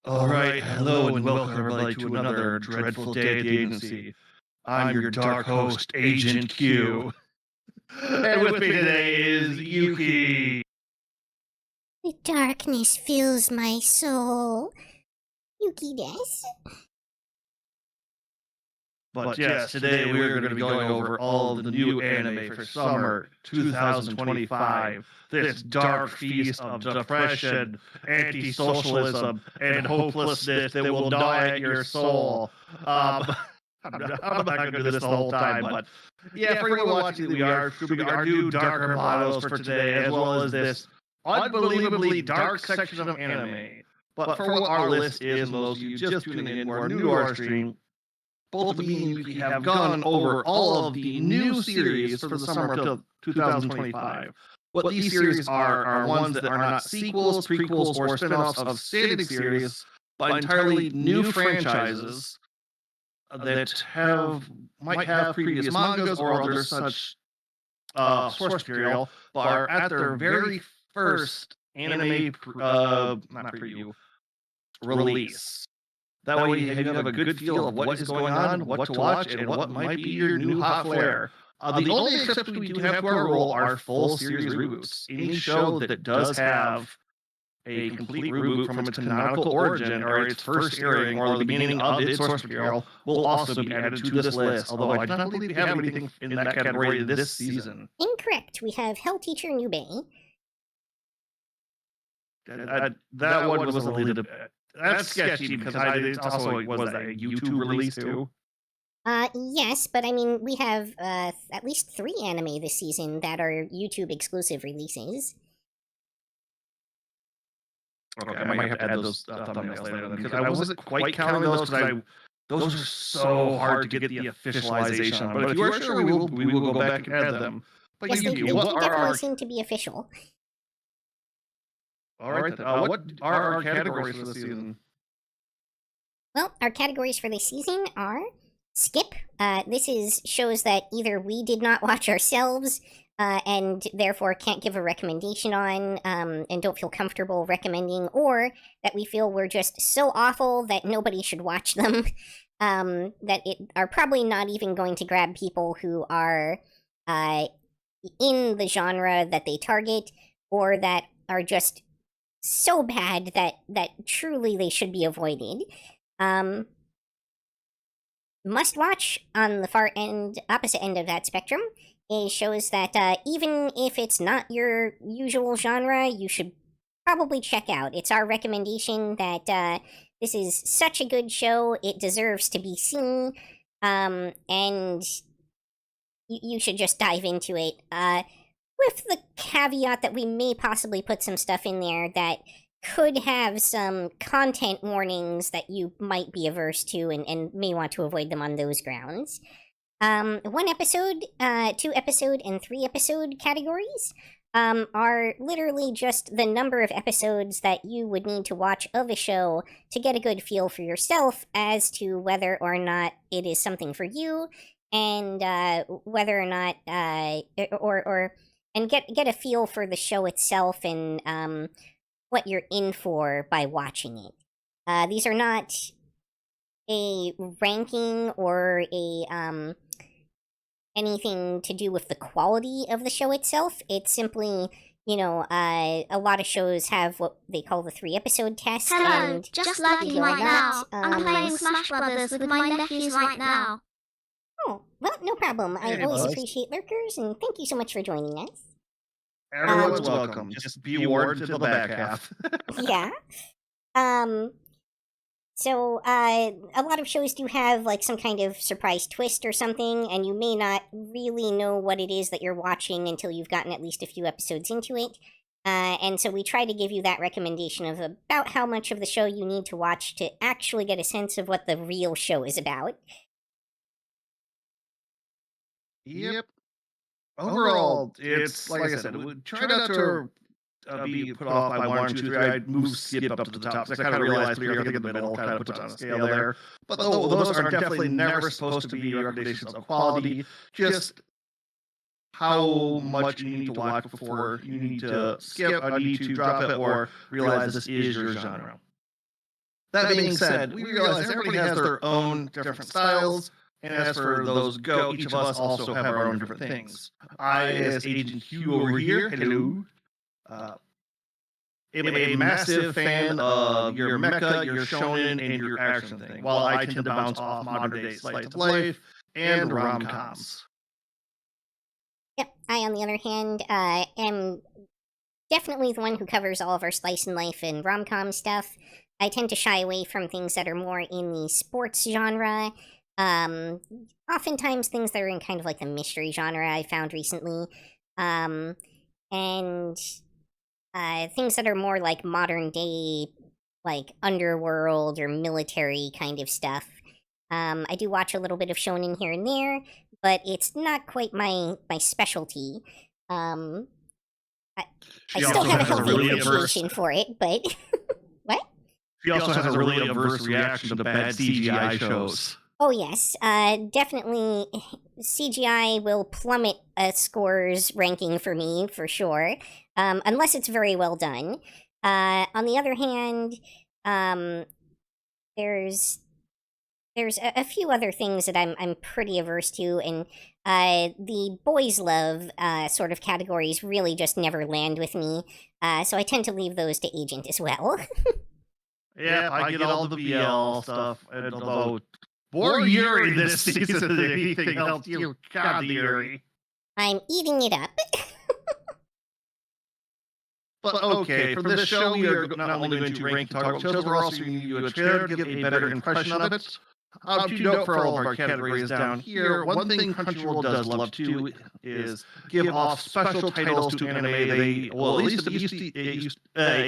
All right, hello and welcome everybody to another dreadful day at the agency. I'm your dark host, Agent Q. And with me today is Yuki. The darkness fills my soul. Yukikaze. But yes, today we're going to be going over all the new anime for summer 2025. This dark feast of depression, anti-socialism, and hopelessness that will gnaw at your soul. I'm not going to do this the whole time, but yeah, for anyone watching, we are grouping our new darker models for today, as well as this unbelievably dark section of anime. But for what our list is, and those of you just tuning in who are new to our stream, both me and Yuki have gone over all of the new series for the summer of 2025. What these series are ones that are not sequels, prequels, or spin-offs of standing series, but entirely new franchises that might have previous mangas or other such source material, but are at their very first anime not preview release. That way you have a good feel of what is going on, what to watch, and what might be your new hot flair. The only exceptions we do have to our rule are full series reboots. Any show that does have a complete reboot from its canonical origin or its first airing or the beginning of its source material will also be added to this list, although I do not believe we have anything in that category this season. Incorrect. We have Hell Teacher Nube. That one was a little bit... That's sketchy because it also was a YouTube release too. Yes, but I mean, we have at least 3 anime this season that are YouTube exclusive releases. Okay, I might have to add those thumbnails later then, because I wasn't quite counting those because those are so hard to get the officialization on. But if you are sure, we will go back and add them. But Yes, they do definitely seem to be official. All right, then. What are our categories for this season? Well, our categories for this season are skip. This is shows that either we did not watch ourselves and therefore can't give a recommendation on and don't feel comfortable recommending, or that we feel were just so awful that nobody should watch them, that are probably not even going to grab people who are in the genre that they target, or that are just so bad that truly they should be avoided. Must watch on the far end, opposite end of that spectrum, is shows that even if it's not your usual genre, you should probably check out. It's our recommendation that this is such a good show, it deserves to be seen, and you should just dive into it. With the caveat that we may possibly put some stuff in there that could have some content warnings that you might be averse to and may want to avoid them on those grounds. 1 episode, 2 episode, and 3 episode categories are literally just the number of episodes that you would need to watch of a show to get a good feel for yourself as to whether or not it is something for you, and whether or not and get a feel for the show itself and what you're in for by watching it. These are not a ranking or a anything to do with the quality of the show itself. It's simply, you know, a lot of shows have what they call the 3 episode test. Hello, and just lurking right now. I'm playing Smash Brothers with my nephews right now. Oh, well, no problem. I Hey, always bud. appreciate lurkers, and thank you so much for joining us. Everyone's welcome. Just be warned to the back half. Yeah. So, a lot of shows do have, like, some kind of surprise twist or something, and you may not really know what it is that you're watching until you've gotten at least a few episodes into it. And so we try to give you that recommendation of about how much of the show you need to watch to actually get a sense of what the real show is about. Yep. Overall, it's like I said, try not to be put off by 1, 2, 3. I'd move skip up to the top because I kind of realized putting everything in the middle kind of puts it on a scale there. But those are definitely never supposed to be recommendations of quality, just how much you need to watch before you need to skip, need to drop it, or realize this is your genre. That being said, we realize everybody has their own different styles, and as for those go, each of us also have our own different things. I, as Agent Hugh over here, hello, am a massive fan of your mecha, your shonen, and your action thing, while I tend to bounce off modern-day slice of life and rom-coms. Yep. I, on the other hand, am definitely the one who covers all of our slice and life and rom-com stuff. I tend to shy away from things that are more in the sports genre. Oftentimes things that are in kind of like the mystery genre I found recently. And things that are more like modern day, like underworld or military kind of stuff. I do watch a little bit of shonen here and there, but it's not quite my specialty. I still have a healthy appreciation for it, but what? She also has a really adverse reaction to bad CGI shows. Oh yes, definitely CGI will plummet a score's ranking for me, for sure, unless it's very well done. On the other hand, there's a few other things that I'm pretty averse to, and the boys love sort of categories really just never land with me, so I tend to leave those to Agent as well. Yeah, I get all the BL stuff, and although more Yuri this season than anything else, you got the Yuri. I'm eating it up. But okay, for this show, we are not only going to rank and talk about shows, we're also going to give you a trailer to get a better impression of it. To note for all of our categories down here, one thing Crunchyroll does love to is give off special titles to anime they, well, at least it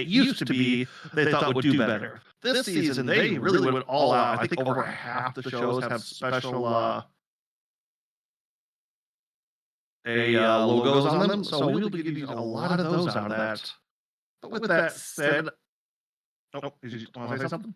used to be, they thought would do better. This season, they really went all out. I think over half the shows have special logos on them, so we'll be giving you a lot of those out of that. But with that said, did you want to say something?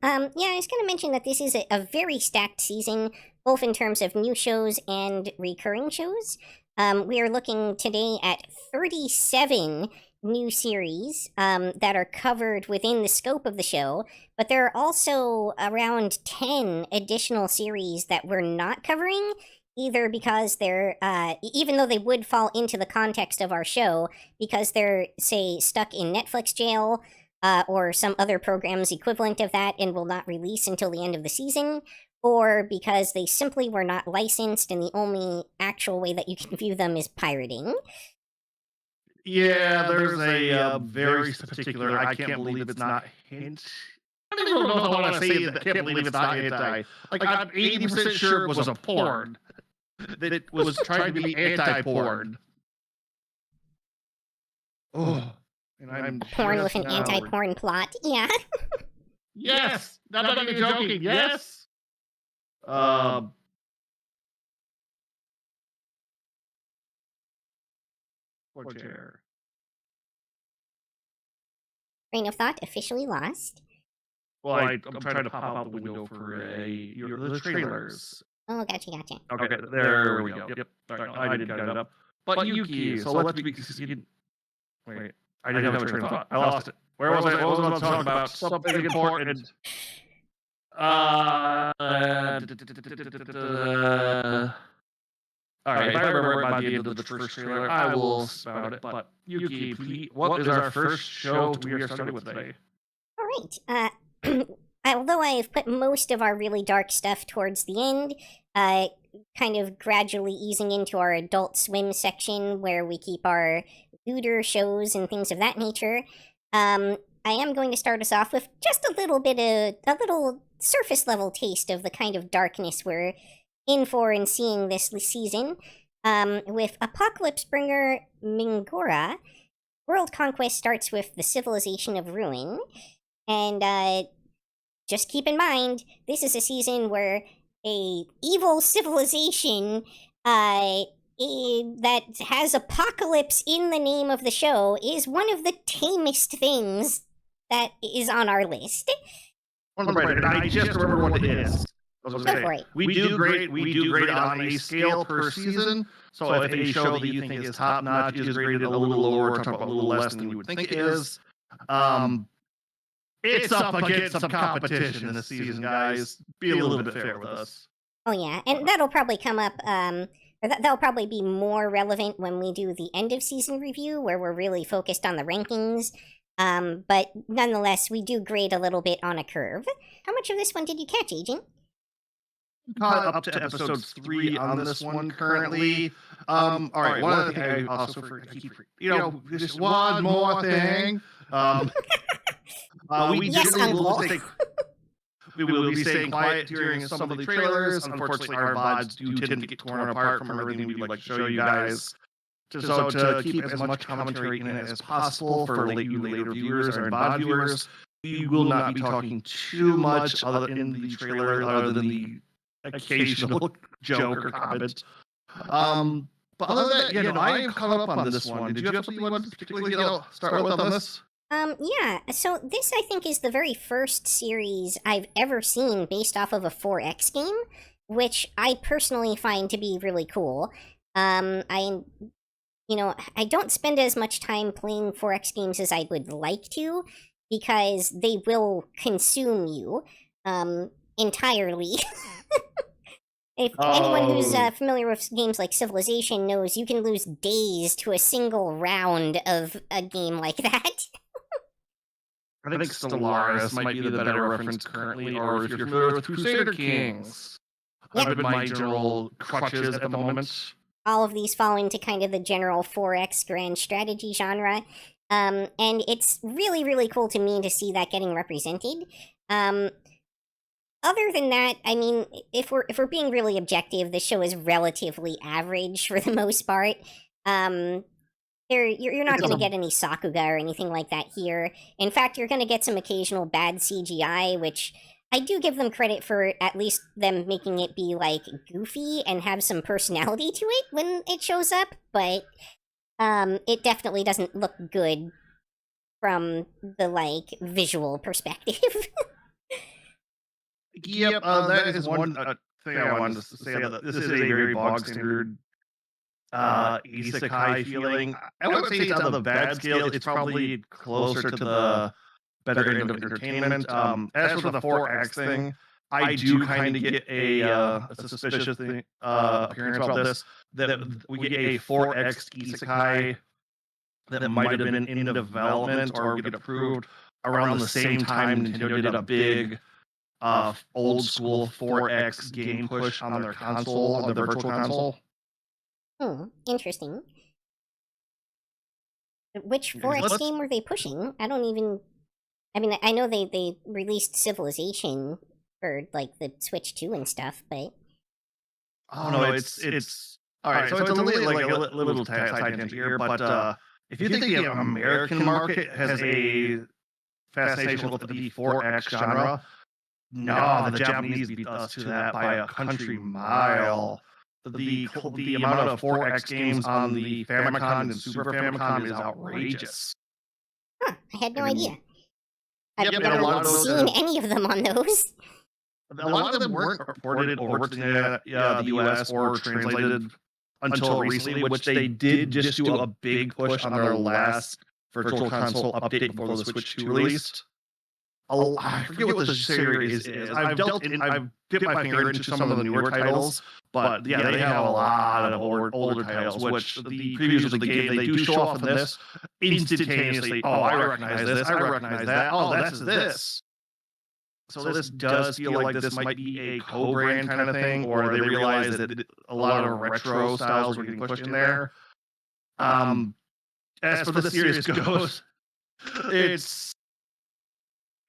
Yeah, I was going to mention that this is a very stacked season, both in terms of new shows and recurring shows. We are looking today at 37 new series that are covered within the scope of the show, but there are also around 10 additional series that we're not covering, either because they're, even though they would fall into the context of our show, because they're, say, stuck in Netflix jail, or some other program's equivalent of that and will not release until the end of the season, or because they simply were not licensed and the only actual way that you can view them is pirating. Yeah, there's a very particular, I can't believe it's not hint. I don't even know if I want to say that I can't believe it's not hentai. Like, I'm 80% sure it was a porn. That it was trying to be anti-porn. Oh. And I'm porn with an anti-porn plot, yeah. Yes! Not even joking, yes! Poor chair. Train of thought officially lost. Well, I'm trying to pop out the window for the trailers. Oh, gotcha. Okay, there we go. Yep, I did got it up. But Yuki, so let's be... Wait. I didn't have a train of thought. I lost it. Where was I? What was I talking about? Something important. Alright, if I remember it by the end of the first trailer, I will spout it. But Yuki, please, what is our first show we are starting with today? Alright, although I've put most of our really dark stuff towards the end, kind of gradually easing into our Adult Swim section where we keep our looter shows and things of that nature, I am going to start us off with just a little surface level taste of the kind of darkness we're in for and seeing this season, with Apocalypse Bringer Mingora. World conquest starts with the civilization of Ruin, and just keep in mind, this is a season where a evil civilization that has apocalypse in the name of the show is one of the tamest things that is on our list. Right, and I just remember what it is. We do grade on a scale per season. So if a show that you think is top notch is graded a little lower, or a little less than you would think it is. it's up against some competition this season, guys. Be a little bit fair with us. Oh yeah, and that'll probably come up. Or that'll probably be more relevant when we do the end of season review, where we're really focused on the rankings. But nonetheless, we do grade a little bit on a curve. How much of this one did you catch, Agent? Caught up to episode 3 on this one currently. All right, one other thing I also just one more thing. We Yes, Uncle. We will be staying quiet during some of the trailers. Unfortunately, our VODs do tend to get torn apart from everything we'd like to show you guys. So to keep as much commentary in it as possible for you later viewers or VOD viewers, we will not be talking too much other in the trailer other than the occasional joke or comment. But other than that, I am caught up on this one. Did you have something you wanted to particularly start with on this? Yeah, so this I think is the very first series I've ever seen based off of a 4X game, which I personally find to be really cool. I don't spend as much time playing 4X games as I would like to, because they will consume you, entirely. If anyone who's familiar with games like Civilization knows, you can lose days to a single round of a game like that. I think Stellaris might be the better reference currently, or if you're familiar with Crusader Kings. Yep. I've been my general crutches at the moment. All of these fall into kind of the general 4X grand strategy genre. And it's really, really cool to me to see that getting represented. Other than that, I mean, if we're being really objective, the show is relatively average for the most part. You're not going to get any Sakuga or anything like that here. In fact, you're going to get some occasional bad CGI, which I do give them credit for, at least them making it be, like, goofy and have some personality to it when it shows up, but it definitely doesn't look good from the, like, visual perspective. Yep, that is one thing I wanted to say. That this is a very bog standard isekai feeling. I wouldn't say it's on the bad scale. It's probably closer to the better end of entertainment. As for the 4X thing, I do kind of get a suspicious thing, appearance about this, that we get a 4X isekai that might have been in development or get approved around the same time Nintendo did a big old school 4X game push on their console, on the virtual console. Interesting. Which 4X game were they pushing? I mean, I know they released Civilization for, like, the Switch 2 and stuff, but... Oh, no, it's... Alright, so it's a little side tangent here, but if you think the American market has a fascination with the 4X genre, no, the Japanese beat us to that by a country mile. The amount of 4X games on the Famicom and Super Famicom is outrageous. Huh, I had no idea. I've never seen any of them on those. A lot of them weren't ported over to the US or translated until recently, which they did just do a big push on their last Virtual Console update before the Switch 2 released. I forget what the series is. I've dipped my finger into some of the newer titles, but yeah, they have a lot of older titles, which the previews of the game, they do show off in this instantaneously. Oh, I recognize this, I recognize that. Oh, that's this. So this does feel like this might be a co-brand kind of thing, or they realize that a lot of retro styles were getting pushed in there. As for the series goes,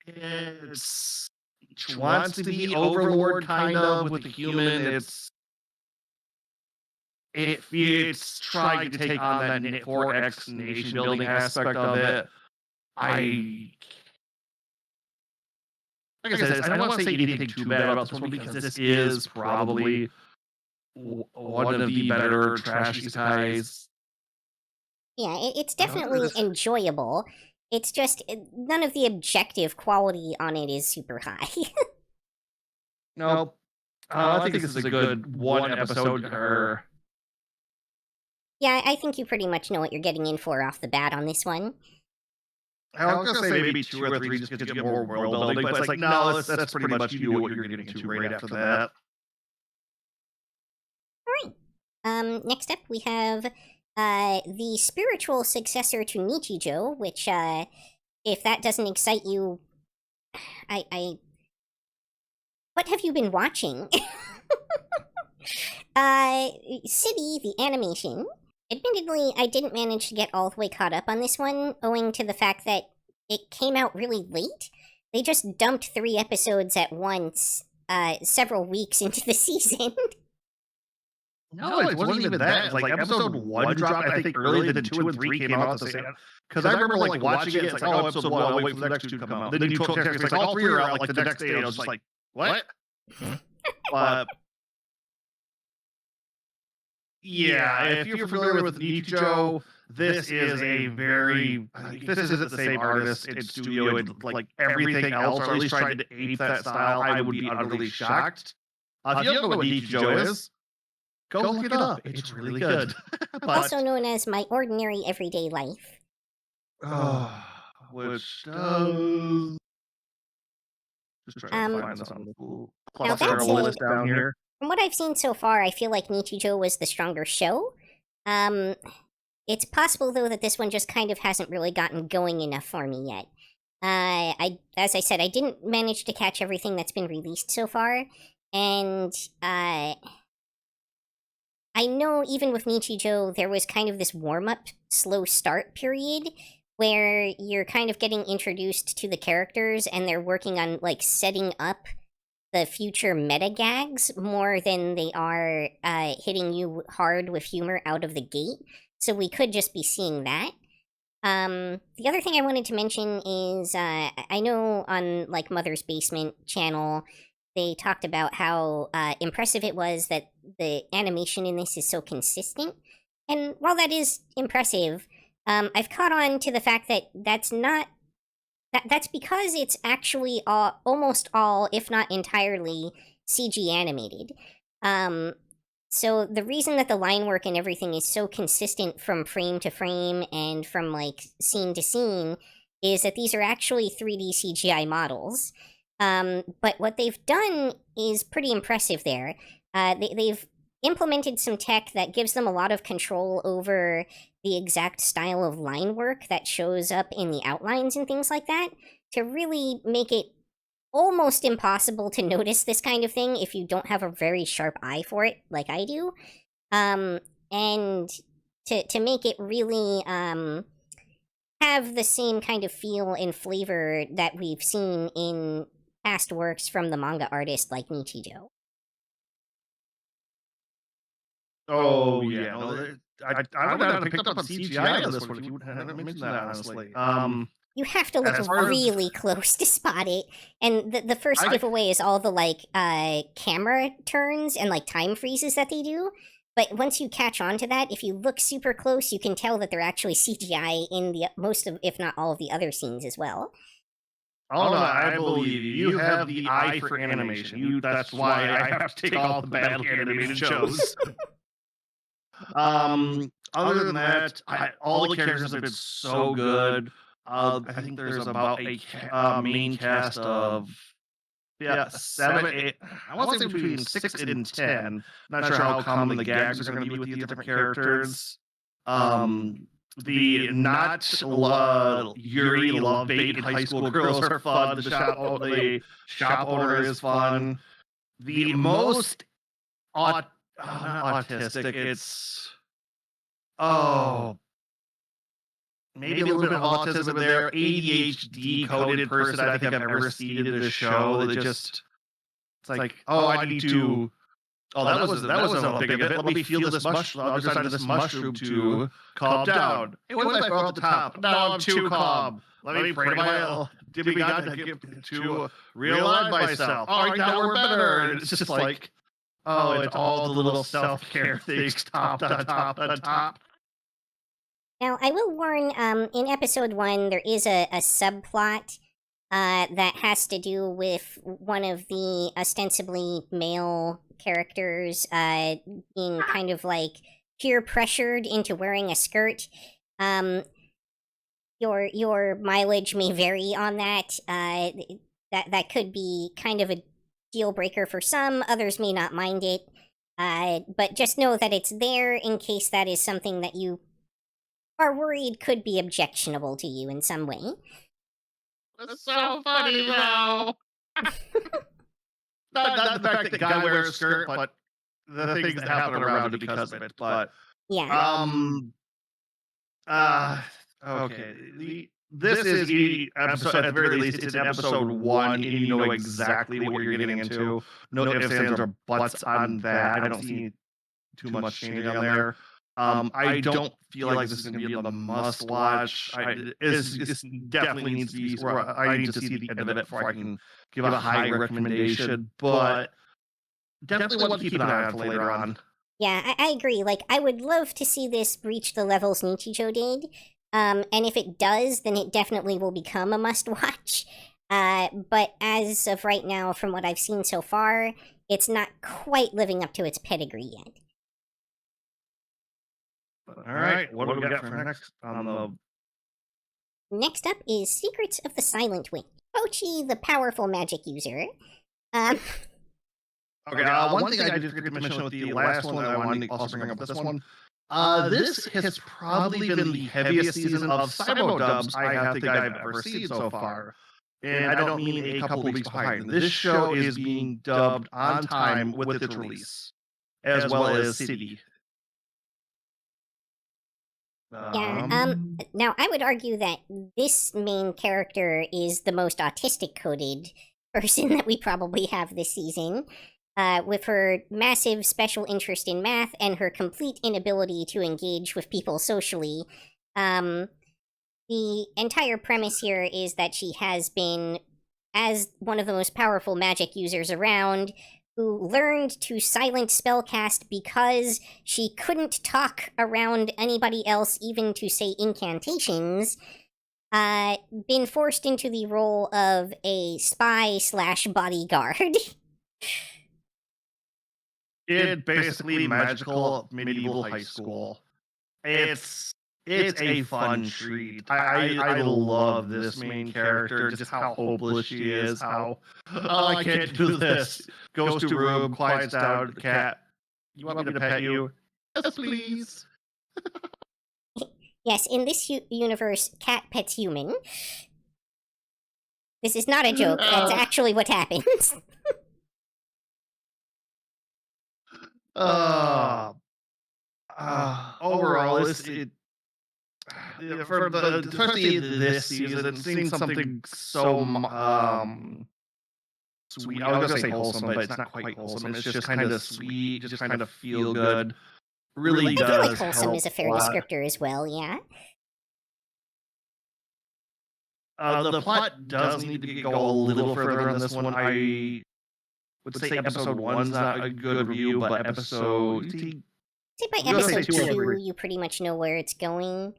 it wants to be Overlord kind of with the human. It's trying to take on that 4X nation building aspect of it. Like I said, I don't want to say anything too bad about this one, because this is probably one of the better trash isekais. Yeah, it's definitely enjoyable. It's just, none of the objective quality on it is super high. No, I think this is a good one episode. Yeah, I think you pretty much know what you're getting in for off the bat on this one. I was gonna say maybe 2 or 3 just to get more world building, but it's like, no, that's pretty much you knew what you're getting into right after that. Next up, we have the spiritual successor to Nichijou, which, if that doesn't excite you, what have you been watching? City, the animation. Admittedly, I didn't manage to get all the way caught up on this one, owing to the fact that it came out really late. They just dumped 3 episodes at once, several weeks into the season. No, it wasn't even that. It was like episode 1 dropped, I think, early, then 2 and 3 came out at the same time. Because I remember like watching it, it's like, oh, episode 1, I'll wait for the next 2 to come out. Then you told me, it's like, all 3 are out like the next day, and I was just like, what? Yeah, if you're familiar with Nichijou, this is a very, this isn't the same artist and studio and like everything else, or at least trying to ape that style, I would be utterly shocked. If you don't know what Nichijou is, go look it up. It's really good. Also known as My Ordinary Everyday Life. Which does... Just trying to find this on the now list down here. From what I've seen so far, I feel like Nichijou was the stronger show. It's possible, though, that this one just kind of hasn't really gotten going enough for me yet. As I said, I didn't manage to catch everything that's been released so far, and I know even with Nichijou, there was kind of this warm-up, slow start period, where you're kind of getting introduced to the characters, and they're working on, like, setting up the future meta gags more than they are hitting you hard with humor out of the gate. So we could just be seeing that. The other thing I wanted to mention is I know on like Mother's Basement channel, they talked about how impressive it was that the animation in this is so consistent. And while that is impressive, I've caught on to the fact that that's because it's actually almost all, if not entirely, CG animated. So the reason that the line work and everything is so consistent from frame to frame and from, like, scene to scene is that these are actually 3D CGI models. But what they've done is pretty impressive there. They've implemented some tech that gives them a lot of control over the exact style of line work that shows up in the outlines and things like that, to really make it almost impossible to notice this kind of thing if you don't have a very sharp eye for it, like I do. And to make it really have the same kind of feel and flavor that we've seen in past works from the manga artist like Nichijou. Oh, yeah. No, I would have picked up on CGI on this one if you hadn't mentioned that, honestly. You have to look really close to spot it. And the first giveaway is all the, like, camera turns and, like, time freezes that they do. But once you catch on to that, if you look super close, you can tell that they're actually CGI in the most of, if not all of the other scenes as well. Oh, no, I believe you. You have the eye for animation. That's why I have to take all the badly animated shows. Other than that, all the characters have been so good. I think there's about a main cast of 7, 8. I want to say between 6 and 10. Not sure how common the gags are going to be with the different characters. The not Yuri love bait high school girls are fun. The shop owner is fun. The most not autistic. It's maybe a little bit of autism in there. ADHD coded person I think I've ever seen in a show. That just, it's like, I need to. Oh, that was a big of it. Let me feel this mushroom to calm down. Hey, what if I throw at the top? Now I'm too calm. Let me pray to my Dimmy God to realign myself. All right, now we're better. And it's just like, it's all the little self-care things topped on top. Now, I will warn, in episode 1, there is a subplot that has to do with one of the ostensibly male characters being kind of, like, peer pressured into wearing a skirt. your mileage may vary on that. That could be kind of a deal breaker for some. Others may not mind it. But just know that it's there in case that is something that you are worried could be objectionable to you in some way. That's so funny, though. not the fact that guy wears a skirt, but the things that happen around it because of it. But Yeah. Okay. This is episode, at the very least, it's in episode 1, and you know exactly what you're getting into. No ifs, ands, or buts on that. I don't see too much changing on there. I don't feel like this is going to be a must watch. It definitely needs to be, or I need to see the end of it before I can give a high recommendation. But definitely want to keep an eye on for later on. Yeah, I agree. Like, I would love to see this reach the levels Nichijou did. And if it does, then it definitely will become a must-watch. But as of right now, from what I've seen so far, it's not quite living up to its pedigree yet. All right, what do we got for next on the... Next up is Secrets of the Silent Witch. Ochi, the powerful magic user. Okay, one thing I did forget to mention with the last one, I wanted to also bring up this one. This has probably been the heaviest season of Cybo dubs I think I've ever seen so far. And I don't mean a couple weeks behind. This show is being dubbed on time with its release, as well as City. Now I would argue that this main character is the most autistic coded person that we probably have this season. With her massive special interest in math and her complete inability to engage with people socially. The entire premise here is that she has been, as one of the most powerful magic users around, who learned to silent spellcast because she couldn't talk around anybody else, even to say incantations, been forced into the role of a spy/bodyguard. It's basically magical medieval high school. It's a fun treat. I love this main character, just how hopeless she is, how, I can't do this. Goes to room, quiets down, cat. You want me to pet you? Yes, please. Yes, in this universe, cat pets human. This is not a joke, that's actually what happens. Overall, especially this season, seeing something so sweet. I was gonna say wholesome, but it's not quite wholesome. It's just kind of sweet, just kind of feel good. Really I does. feel like wholesome help is a fair descriptor as well. Yeah. The plot does need to go a little further on this one. I would say episode 1's not a good review, but episode... Say by episode 2, you pretty much know where it's going.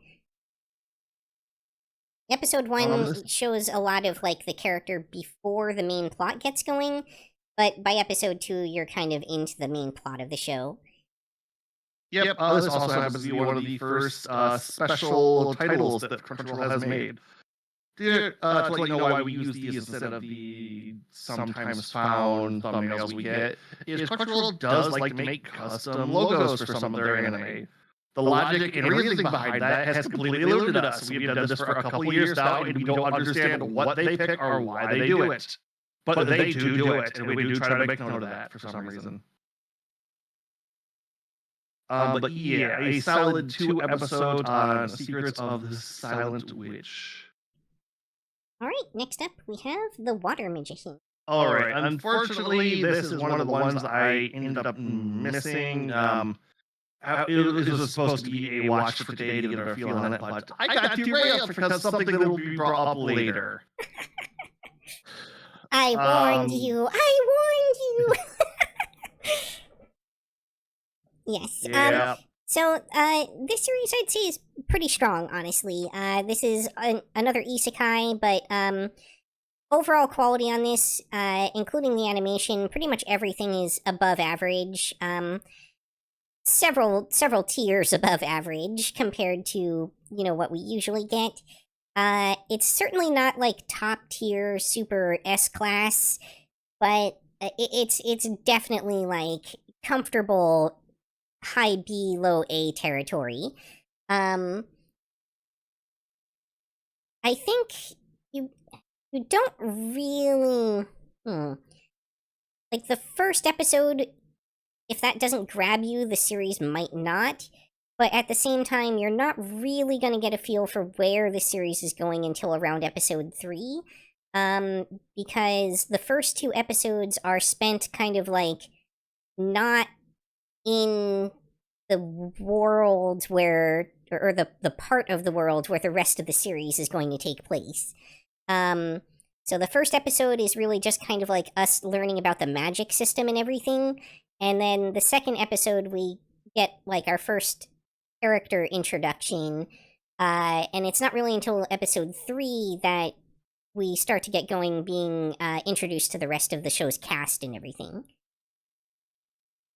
Episode 1 shows a lot of, like, the character before the main plot gets going, but by episode 2, you're kind of into the main plot of the show. Yep, this also happens to be one of the first special titles that Crunchyroll has made. To let you know why we use these instead of the sometimes found thumbnails we get, is Crunchyroll does like to make custom logos for some of their anime. The logic and reasoning behind that has completely eluded us. We've done this for a couple years now, and we don't understand what they pick or why they do it. But they do it, and we do try to make note of that for some reason. But yeah, a solid 2 episodes on Secrets of the Silent Witch. Alright, next up we have The Water Magician. Alright, unfortunately, this is one of the ones I ended up missing. It was supposed to be a watch for today to get a feel on it, but I got derailed because something that will be brought up later. I warned you! I warned you! Yes. Yeah. So, this series I'd say is pretty strong, honestly. This is another isekai, but, overall quality on this, including the animation, pretty much everything is above average. Several tiers above average compared to, what we usually get. It's certainly not like top tier super S class, but it's definitely like comfortable high B low A territory. I think you don't really like the first episode. If that doesn't grab you, the series might not. But at the same time, you're not really going to get a feel for where the series is going until around episode 3. Because the first 2 episodes are spent kind of like not in the world where, or the part of the world where the rest of the series is going to take place. So the first episode is really just kind of like us learning about the magic system and everything. And then the second episode, we get like our first character introduction. And it's not really until episode 3 that we start to get going, being introduced to the rest of the show's cast and everything.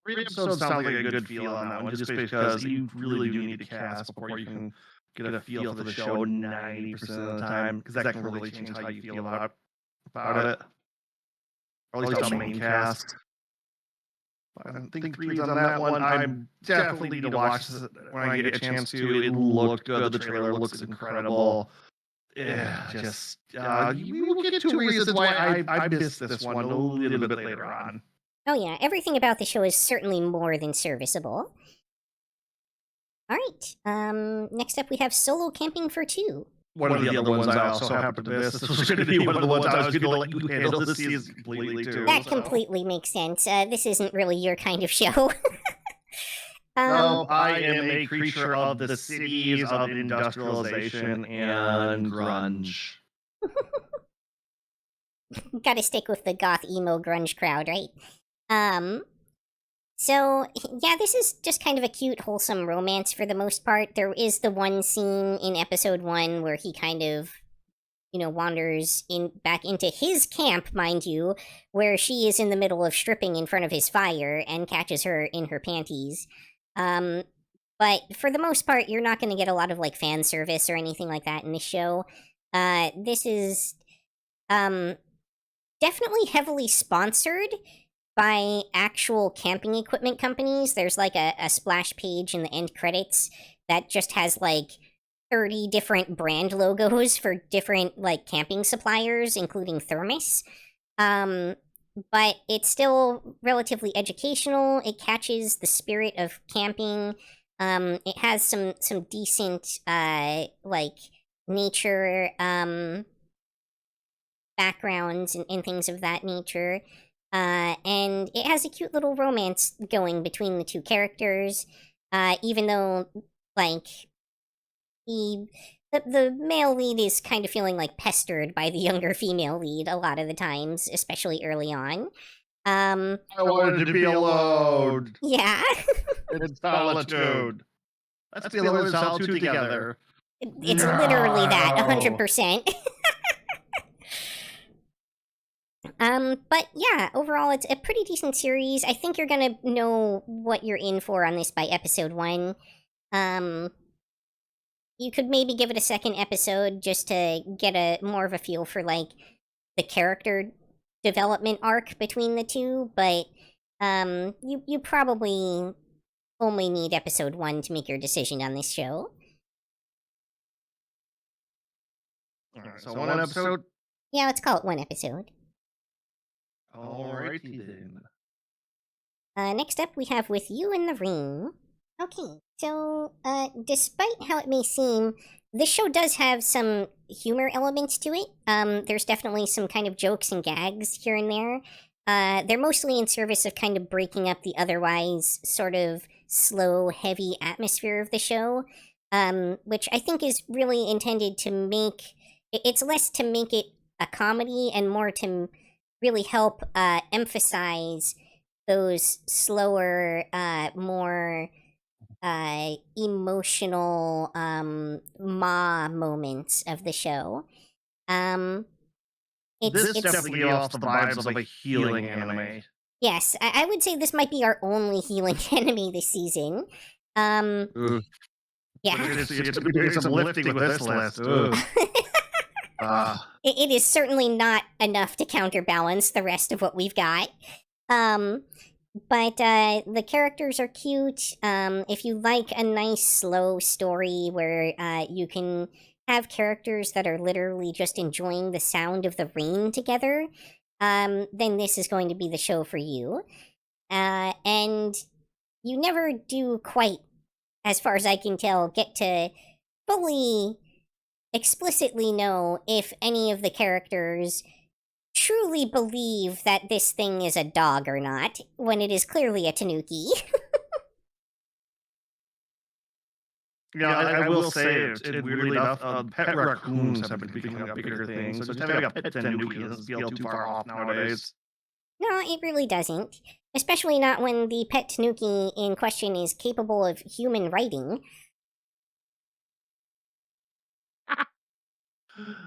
3 episodes sounds like a good feel on that one, just because you really do need to cast before you can get a feel for the show 90% of the time, because that can really change how you feel about it. Or at least on the main cast. I think 3's on that one. I definitely need to watch this when I get a chance to. It looked good. The trailer looks incredible. Yeah, just we will get to reasons why I missed this one a little bit later on. Oh yeah, everything about the show is certainly more than serviceable. Alright, next up we have Solo Camping for 2. One of the other ones I also happened to miss. This was going to be one of the ones I was going to let you handle this season completely too. That completely makes sense. This isn't really your kind of show. No, I am a creature of the cities of industrialization and grunge. Gotta stick with the goth emo grunge crowd, right? So, yeah, this is just kind of a cute, wholesome romance for the most part. There is the one scene in episode 1 where he kind of, wanders back into his camp, mind you, where she is in the middle of stripping in front of his fire and catches her in her panties. But for the most part, you're not going to get a lot of, like, fan service or anything like that in this show. This is, definitely heavily sponsored by actual camping equipment companies. There's like a splash page in the end credits that just has like 30 different brand logos for different like camping suppliers, including Thermos. But it's still relatively educational. It catches the spirit of camping. It has some decent like nature backgrounds and things of that nature. And it has a cute little romance going between the 2 characters, even though, like, the male lead is kind of feeling, like, pestered by the younger female lead a lot of the times, especially early on. I wanted to be alone. Yeah. In solitude. Let's be alone in solitude together. It's literally that, 100%. But yeah, overall, it's a pretty decent series. I think you're gonna know what you're in for on this by episode 1. You could maybe give it a second episode just to get a more of a feel for, like, the character development arc between the 2, but, you probably only need episode 1 to make your decision on this show. Alright, so 1 episode? Yeah, let's call it 1 episode. Alrighty then. Next up, we have With You in the Ring. Okay, so, despite how it may seem, this show does have some humor elements to it. There's definitely some kind of jokes and gags here and there. They're mostly in service of kind of breaking up the otherwise sort of slow, heavy atmosphere of the show, which I think is really intended to make... It's less to make it a comedy and more to really help emphasize those slower, more emotional ma moments of the show. This definitely gives off the vibes of a healing anime. Yes, I would say this might be our only healing anime this season. Yeah. It's doing some lifting with this list. It is certainly not enough to counterbalance the rest of what we've got. But the characters are cute. If you like a nice, slow story where you can have characters that are literally just enjoying the sound of the rain together, then this is going to be the show for you. And you never do quite, as far as I can tell, get to fully explicitly know if any of the characters truly believe that this thing is a dog or not, when it is clearly a tanuki. Yeah, I will say, weirdly enough, pet raccoons have been becoming a bigger thing, so just having a pet tanuki doesn't feel too far off nowadays. No, it really doesn't. Especially not when the pet tanuki in question is capable of human writing.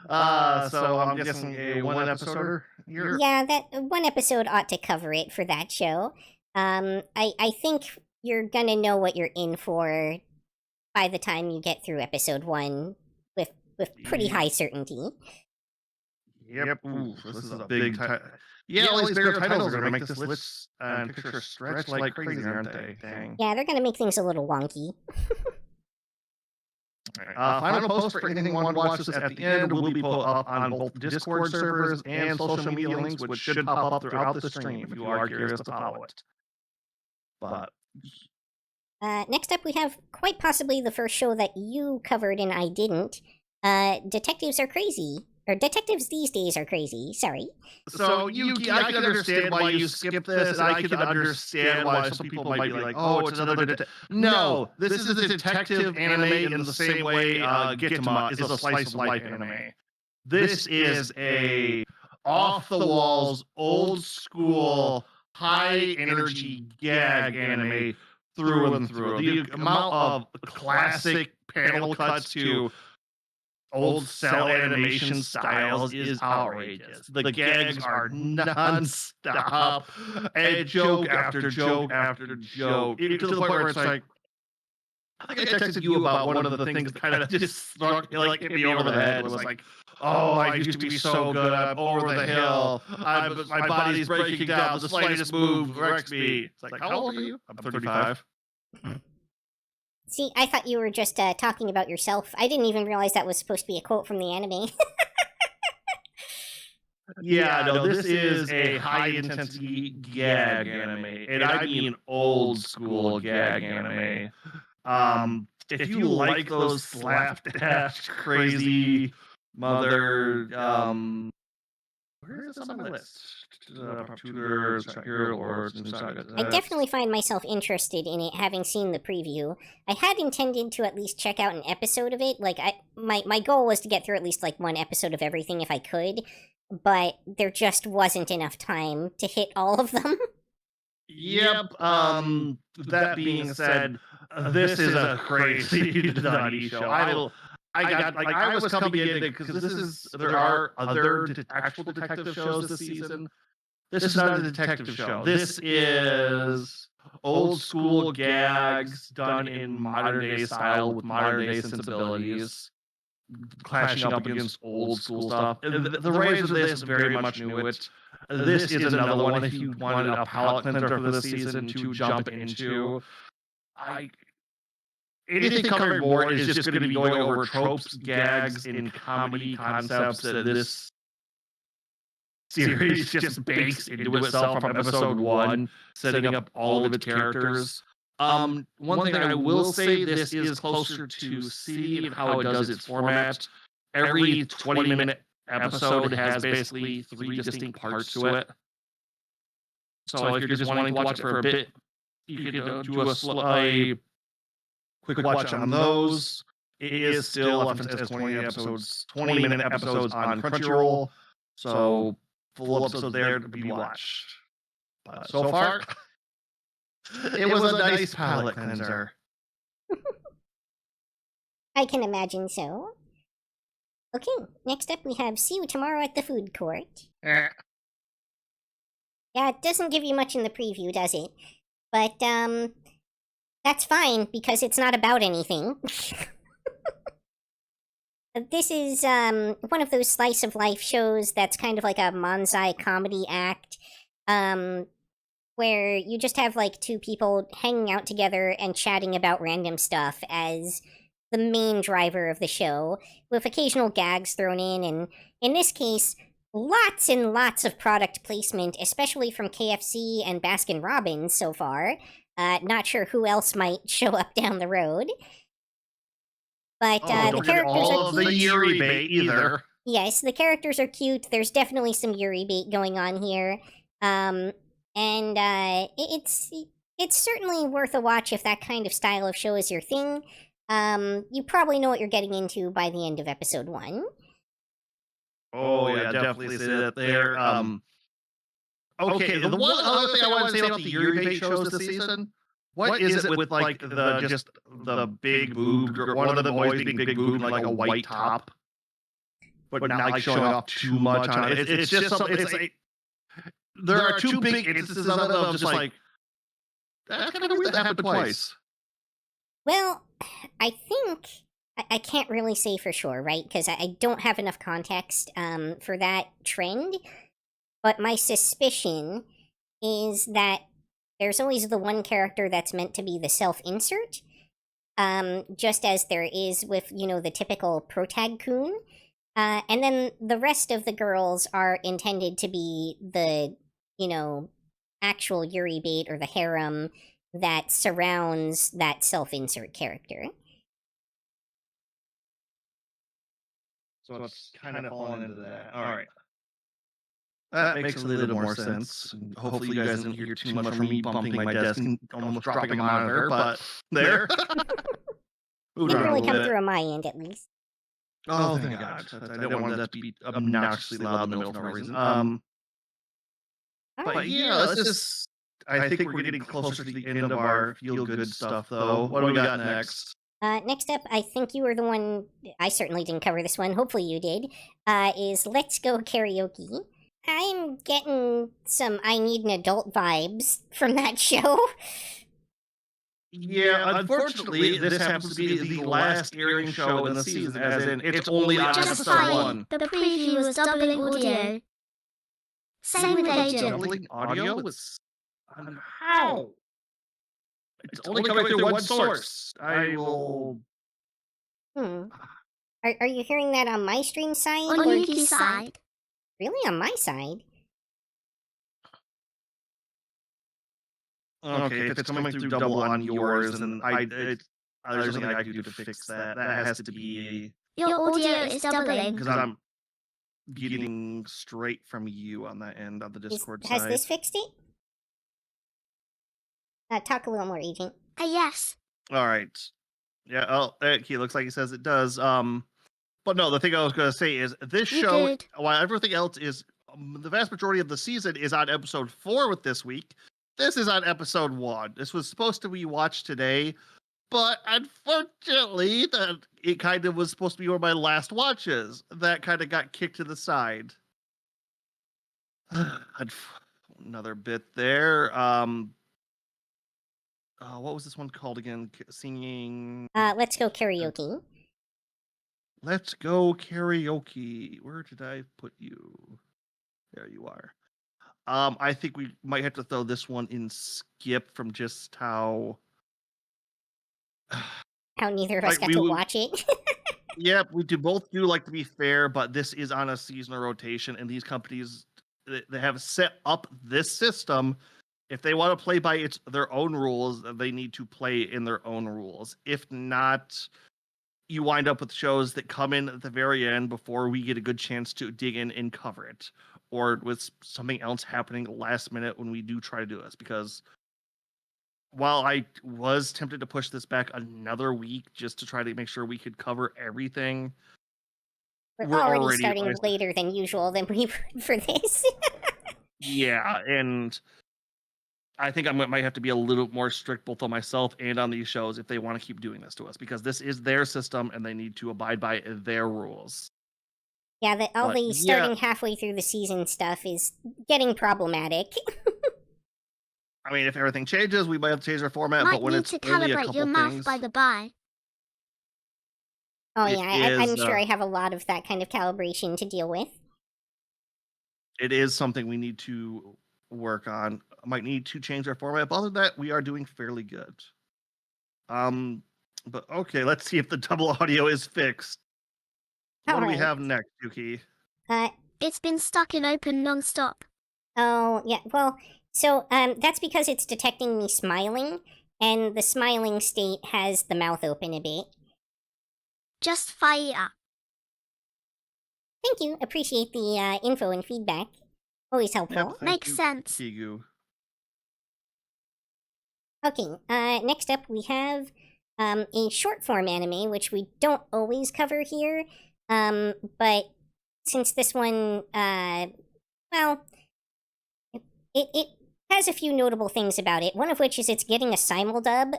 So I'm guessing a one-episoder here? Yeah, that one episode ought to cover it for that show. I think you're gonna know what you're in for by the time you get through episode 1 with pretty high certainty. Yep. Ooh, this is a big title. Yeah, all these bigger titles are going to make this list and picture stretch like crazy, aren't they? Dang. Yeah, they're gonna make things a little wonky. Final post for anything one watches at the end will be put up on both Discord servers and social media links, which should pop up throughout the stream if you are curious to follow it. But next up, we have quite possibly the first show that you covered and I didn't. Detectives are crazy. Or detectives these days are crazy, sorry. So, Yuki, I can understand why you skipped this, and I can understand why some people might be like, oh, it's another detective. No, this is a detective anime in the same way Gitama is a slice-of-life anime. This is a off-the-walls, old-school, high-energy gag anime through and through. The amount of classic panel cuts to old cell animation styles is outrageous. The gags are non-stop, and joke after joke after joke, to the point where it's like, I think I texted you about one of the things that kind of just struck, like, hit me over the head. It was like, oh, I used to be so good, I'm over the hill, my body's breaking down, the slightest move wrecks me. It's like, how old are you? I'm 35. See, I thought you were just talking about yourself. I didn't even realize that was supposed to be a quote from the anime. Yeah, no, this is a high-intensity gag anime, and I mean old-school gag anime. If you like those slapdash, crazy, mother, where is this on my list? I definitely find myself interested in it, having seen the preview. I had intended to at least check out an episode of it. Like, my goal was to get through at least, like, one episode of everything if I could, but there just wasn't enough time to hit all of them. Yep. That being said, this is a crazy nutty show. I was coming in because there are other actual detective shows this season. This is not a detective show. This is old school gags done in modern day style with modern day sensibilities, clashing up against old school stuff. The writers of this very much knew it. This is another one if you wanted a palate cleanser for this season to jump into. Anything covering more is just going to be going over tropes, gags, and comedy concepts that this series just bakes into itself from episode 1, setting up all of its characters. One thing I will say, this is closer to C and how it does its format. Every 20-minute episode has basically 3 distinct parts to it. So if you're just wanting to watch it for a bit, you can do a quick watch on those. It is still up as 20-minute episodes on Crunchyroll. So full episodes there to be watched. But so far, it was a nice palate cleanser. I can imagine so. Okay, next up we have See You Tomorrow at the Food Court. Yeah, it doesn't give you much in the preview, does it? But, that's fine, because it's not about anything. This is one of those slice of life shows that's kind of like a manzai comedy act, where you just have like two people hanging out together and chatting about random stuff as the main driver of the show, with occasional gags thrown in, and in this case, lots and lots of product placement, especially from KFC and Baskin Robbins so far. Not sure who else might show up down the road. But the Don't forget characters all are of the cute. Yuri bait either. Yes, the characters are cute. There's definitely some Yuri bait going on here. And it's certainly worth a watch if that kind of style of show is your thing. You probably know what you're getting into by the end of episode 1. Oh yeah, definitely see that there. Okay, the one other thing I want to say about the Yuri bait shows this season. What is it with like the big boob? One of them always being big boob, like a white top, but not like showing off too much on it. It's just something. It's like there are two big instances of it of just like that's kind of weird that happened twice. Well, I think I can't really say for sure, right? Because I don't have enough context for that trend. But my suspicion is that there's always the one character that's meant to be the self-insert, just as there is with, the typical protag-kun. And then the rest of the girls are intended to be the, actual Yuri bait or the harem that surrounds that self-insert character. So it's kind of falling into that. All right. That makes a little more sense. Hopefully you guys didn't hear too much from me bumping my desk and almost dropping a monitor, but there. Didn't really come through on my end, at least. Oh, thank God. I don't want that to be obnoxiously loud in the middle for no reason. But yeah, let's just... I think we're getting closer to the end of our feel-good stuff, though. What do we got next? Next up, I think you were the one... I certainly didn't cover this one. Hopefully you did. Is Let's Go Karaoke. I'm getting some I Need an Adult vibes from that show. Yeah, unfortunately, this happens to be the last airing show in the season, as in, it's only on episode 1. The preview was doubling audio. Same with Agent. Doubling audio was... how? It's only coming through one source. I will... Are you hearing that on my stream side? On Yuki's side. Really? On my side? Okay, if it's coming through double on yours, then there's nothing I can do to fix that. That has to be... Your audio is doubling. Because I'm getting straight from you on that end of the Discord side. Has this fixed it? Talk a little more, Agent. Yes. All right. Yeah, okay, looks like he says it does. But no, the thing I was going to say is this show, while everything else is, the vast majority of the season is on episode 4 with this week. This is on episode 1. This was supposed to be watched today, but unfortunately, it kind of was supposed to be one of my last watches. That kind of got kicked to the side. Another bit there. What was this one called again? Singing... Let's Go Karaoke. Let's Go Karaoke. Where did I put you? There you are. I think we might have to throw this one in skip from just how neither of us got to watch it. Yeah, we both do like to be fair, but this is on a seasonal rotation, and these companies, they have set up this system. If they want to play by their own rules, they need to play in their own rules. If not, you wind up with shows that come in at the very end before we get a good chance to dig in and cover it, or with something else happening last minute when we do try to do this. Because while I was tempted to push this back another week just to try to make sure we could cover everything, we're already starting later than usual than we for this. Yeah, and I think I might have to be a little more strict both on myself and on these shows if they want to keep doing this to us, because this is their system and they need to abide by their rules. Yeah, starting halfway through the season stuff is getting problematic. I mean, if everything changes, we might have to change our format, but when it's only a couple things... Might need to calibrate your mouth by the by. Oh It yeah, is I'm sure I have a lot of that kind of calibration to deal with. it is something we need to work on. Might need to change our format, but other than that, we are doing fairly good. But okay, let's see if the double audio is fixed. What do we Alright. have next, Yuki? It's been stuck in open non-stop. Oh, yeah, well, so, that's because it's detecting me smiling, and the smiling state has the mouth open a bit. Just fire. Thank you, appreciate the, info and feedback. Always helpful. Yep, thank Makes you, sense. Kigu. Okay, next up we have, a short form anime, which we don't always cover here, but since this one, well, it has a few notable things about it, one of which is it's getting a simuldub.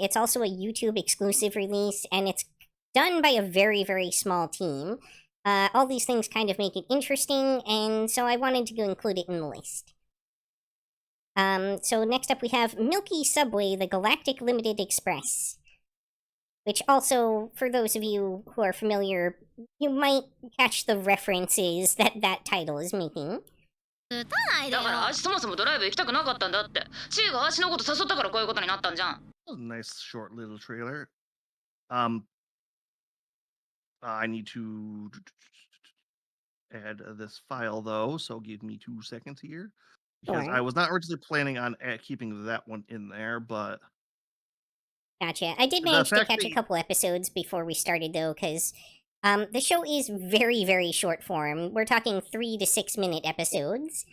It's also a YouTube exclusive release, and it's done by a very, very small team. All these things kind of make it interesting, and so I wanted to include it in the list. So next up we have Milky Subway, the Galactic Limited Express, which also, for those of you who are familiar, you might catch the references that that title is making. だからアシそもそもドライブ行きたくなかったんだって。チーがアシのこと誘ったからこういうことになったんじゃん。That was a nice short little trailer. I need to add this file though, so give me 2 seconds here. Because Sure. I was not originally planning on keeping that one in there, but Gotcha. I did The manage to fact catch that a you- couple episodes before we started, though, because the show is very, very short form. We're talking 3 to 6 minute episodes.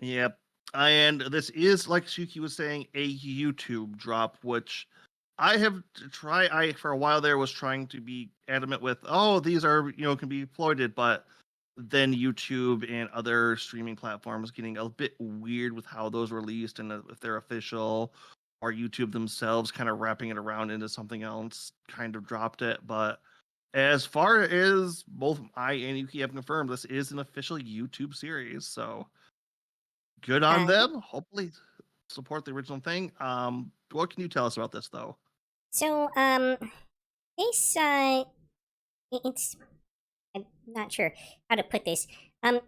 yep. And this is, like Shuki was saying, a YouTube drop, which I have I for a while there was trying to be adamant with, oh, these are, can be exploited, but then YouTube and other streaming platforms getting a bit weird with how those released and if they're official, or YouTube themselves kind of wrapping it around into something else kind of dropped it. But as far as both I and Yuki have confirmed, this is an official YouTube series, so good on them. Hopefully support the original thing. What can you tell us about this though? So, this, it's. I'm not sure how to put this.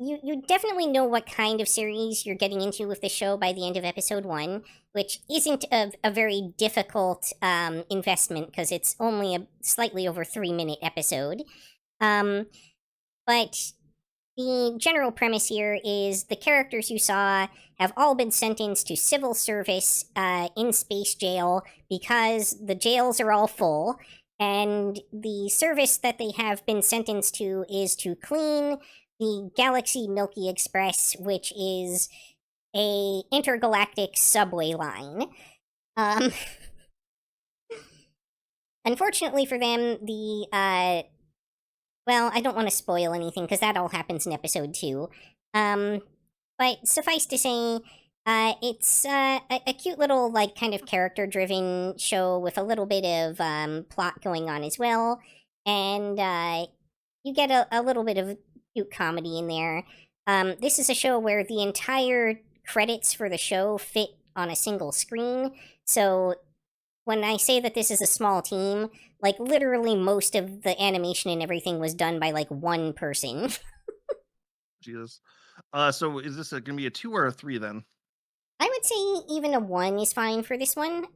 You definitely know what kind of series you're getting into with the show by the end of episode 1, which isn't a very difficult investment because it's only a slightly over 3 minute episode. But the general premise here is the characters you saw have all been sentenced to civil service in space jail because the jails are all full. And the service that they have been sentenced to is to clean the Galaxy Milky Express, which is a intergalactic subway line. Unfortunately for them, well, I don't want to spoil anything because that all happens in episode 2. But suffice to say, it's a cute little, like, kind of character-driven show with a little bit of plot going on as well, and you get a little bit of cute comedy in there. This is a show where the entire credits for the show fit on a single screen, so when I say that this is a small team, like, literally most of the animation and everything was done by, like, one person. Jesus. So is this going to be a 2 or a 3 then? I would say even a 1 is fine for this one.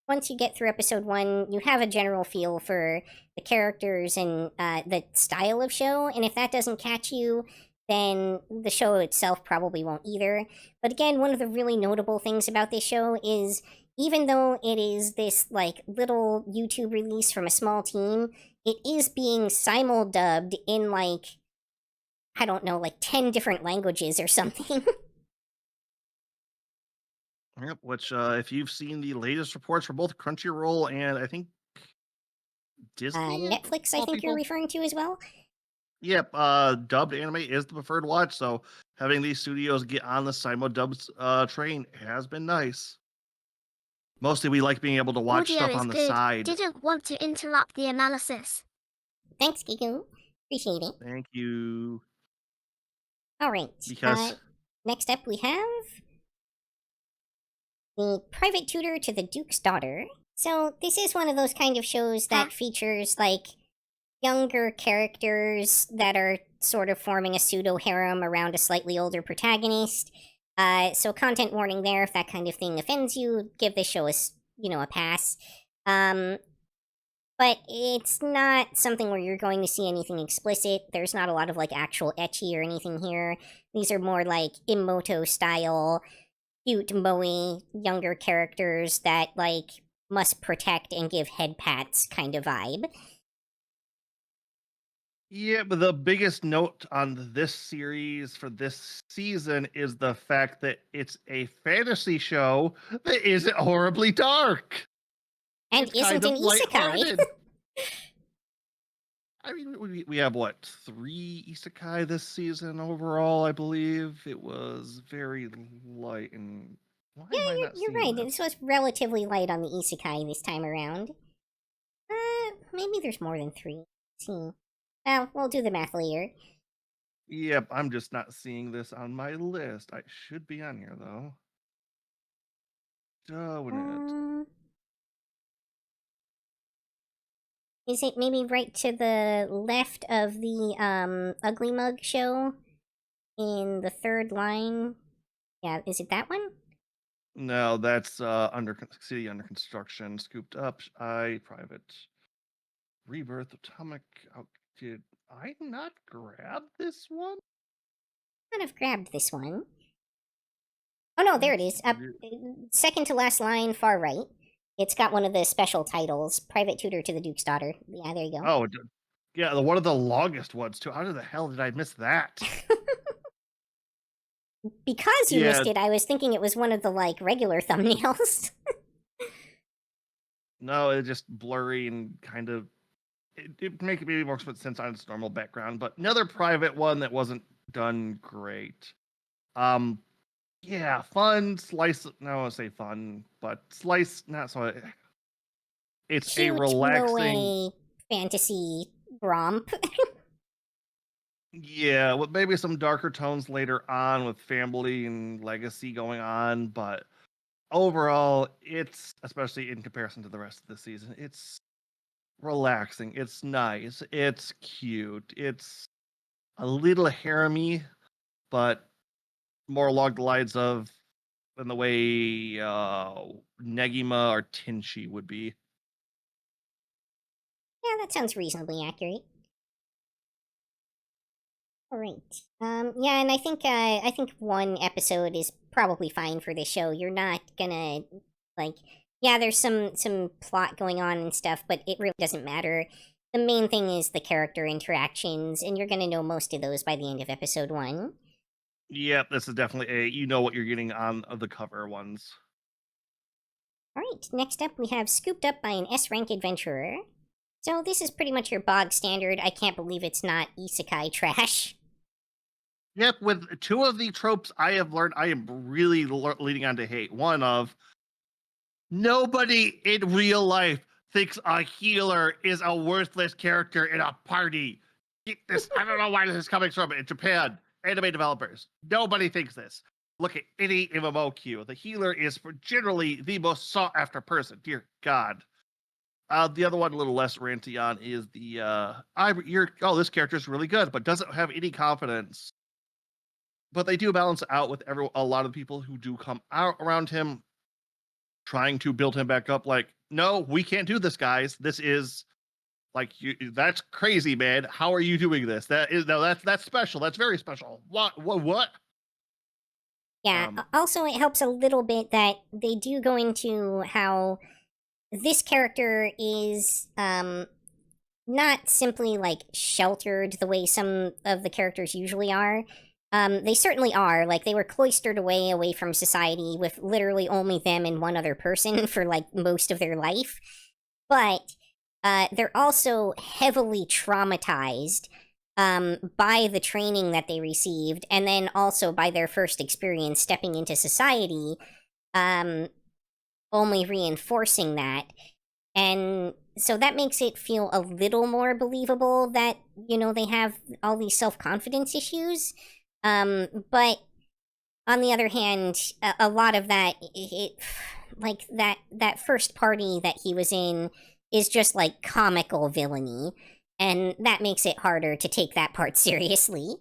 Once you get through episode 1, you have a general feel for the characters and the style of show, and if that doesn't catch you, then the show itself probably won't either. But again, one of the really notable things about this show is even though it is this, like, little YouTube release from a small team, it is being simuldubbed in, like, I don't know, like 10 different languages or something. Yep, which if you've seen the latest reports for both Crunchyroll and I think Disney, Netflix, I think you're referring to as well? Yep, dubbed anime is the preferred watch, so having these studios get on the simul-dubs train has been nice. Mostly we like being able to watch Audio stuff is on the good. side. Didn't want to interrupt the analysis. Thanks, Gigu. Appreciate it. Thank you. Alright, Because next up we have the private tutor to the Duke's daughter, So this is one of those kind of shows that features like younger characters that are sort of forming a pseudo harem around a slightly older protagonist. So content warning there. If that kind of thing offends you, give this show a pass. But it's not something where you're going to see anything explicit. There's not a lot of like actual ecchi or anything here. These are more like Emoto style, cute moe younger characters that like must protect and give head pats kind of vibe. Yeah, but the biggest note on this series for this season is the fact that it's a fantasy show that isn't horribly dark. And It's isn't kind an of isekai. lighthearted. I mean, we have what, 3 isekai this season overall? I believe it was very light. And why am I not You're seeing right. this? This was relatively light on the isekai this time around. Maybe there's more than 3. Let's see. Well, we'll do the math later. Yep, I'm just not seeing this on my list. I should be on here though. Darn it. Is it maybe right to the left of the Ugly Mug show in the 3rd line? Yeah, is it that one? No, that's city under construction. Scooped up. Private. Rebirth. Atomic. Did I not grab this one? I might have grabbed this one. Oh no, there it is. Up, second to last line, far right. It's got one of the special titles, Private Tutor to the Duke's Daughter. Yeah, there you go. Oh, yeah, one of the longest ones too. How the hell did I miss that? Because you missed it, I was thinking it was one of the like regular thumbnails. No, it's just blurry and kind of. It make maybe more sense on its normal background, but another private one that wasn't done great. Yeah, fun slice. No, I won't say fun, but slice. Not so. It's cute, a relaxing moe fantasy romp. Yeah, with maybe some darker tones later on with family and legacy going on, but overall, it's, especially in comparison to the rest of the season, it's relaxing. It's nice. It's cute. It's a little harem-y, but more along the lines of in the way Negima or Tenchi would be. Yeah, that sounds reasonably accurate. All right. Yeah, and I think one episode is probably fine for this show. You're not gonna like, yeah, there's some plot going on and stuff, but it really doesn't matter. The main thing is the character interactions, and you're gonna know most of those by the end of episode 1. Yep, this is definitely you know what you're getting on the cover ones. All right. Next up, we have Scooped Up by an S-rank adventurer. So this is pretty much your bog standard. I can't believe it's not isekai trash. Yep, with 2 of the tropes I have learned, I am really leading on to hate. One of nobody in real life thinks a healer is a worthless character in a party. This, I don't know why this is coming from in Japan. Anime developers, nobody thinks this. Look at any MMO queue. The healer is generally the most sought after person. Dear God. The other one, a little less ranty on, is the this character is really good, but doesn't have any confidence. But they do balance out with a lot of people who do come out around him, trying to build him back up. Like, no, we can't do this, guys. This is like that's crazy, man. How are you doing this? That's special. That's very special. What? Yeah. Also, it helps a little bit that they do go into how this character is not simply like sheltered the way some of the characters usually are. They certainly are. Like, they were cloistered away from society with literally only them and one other person for like most of their life. But they're also heavily traumatized by the training that they received, and then also by their first experience stepping into society, only reinforcing that. And so that makes it feel a little more believable that, they have all these self-confidence issues. But on the other hand, a lot of that, like that first party that he was in is just like comical villainy, and that makes it harder to take that part seriously.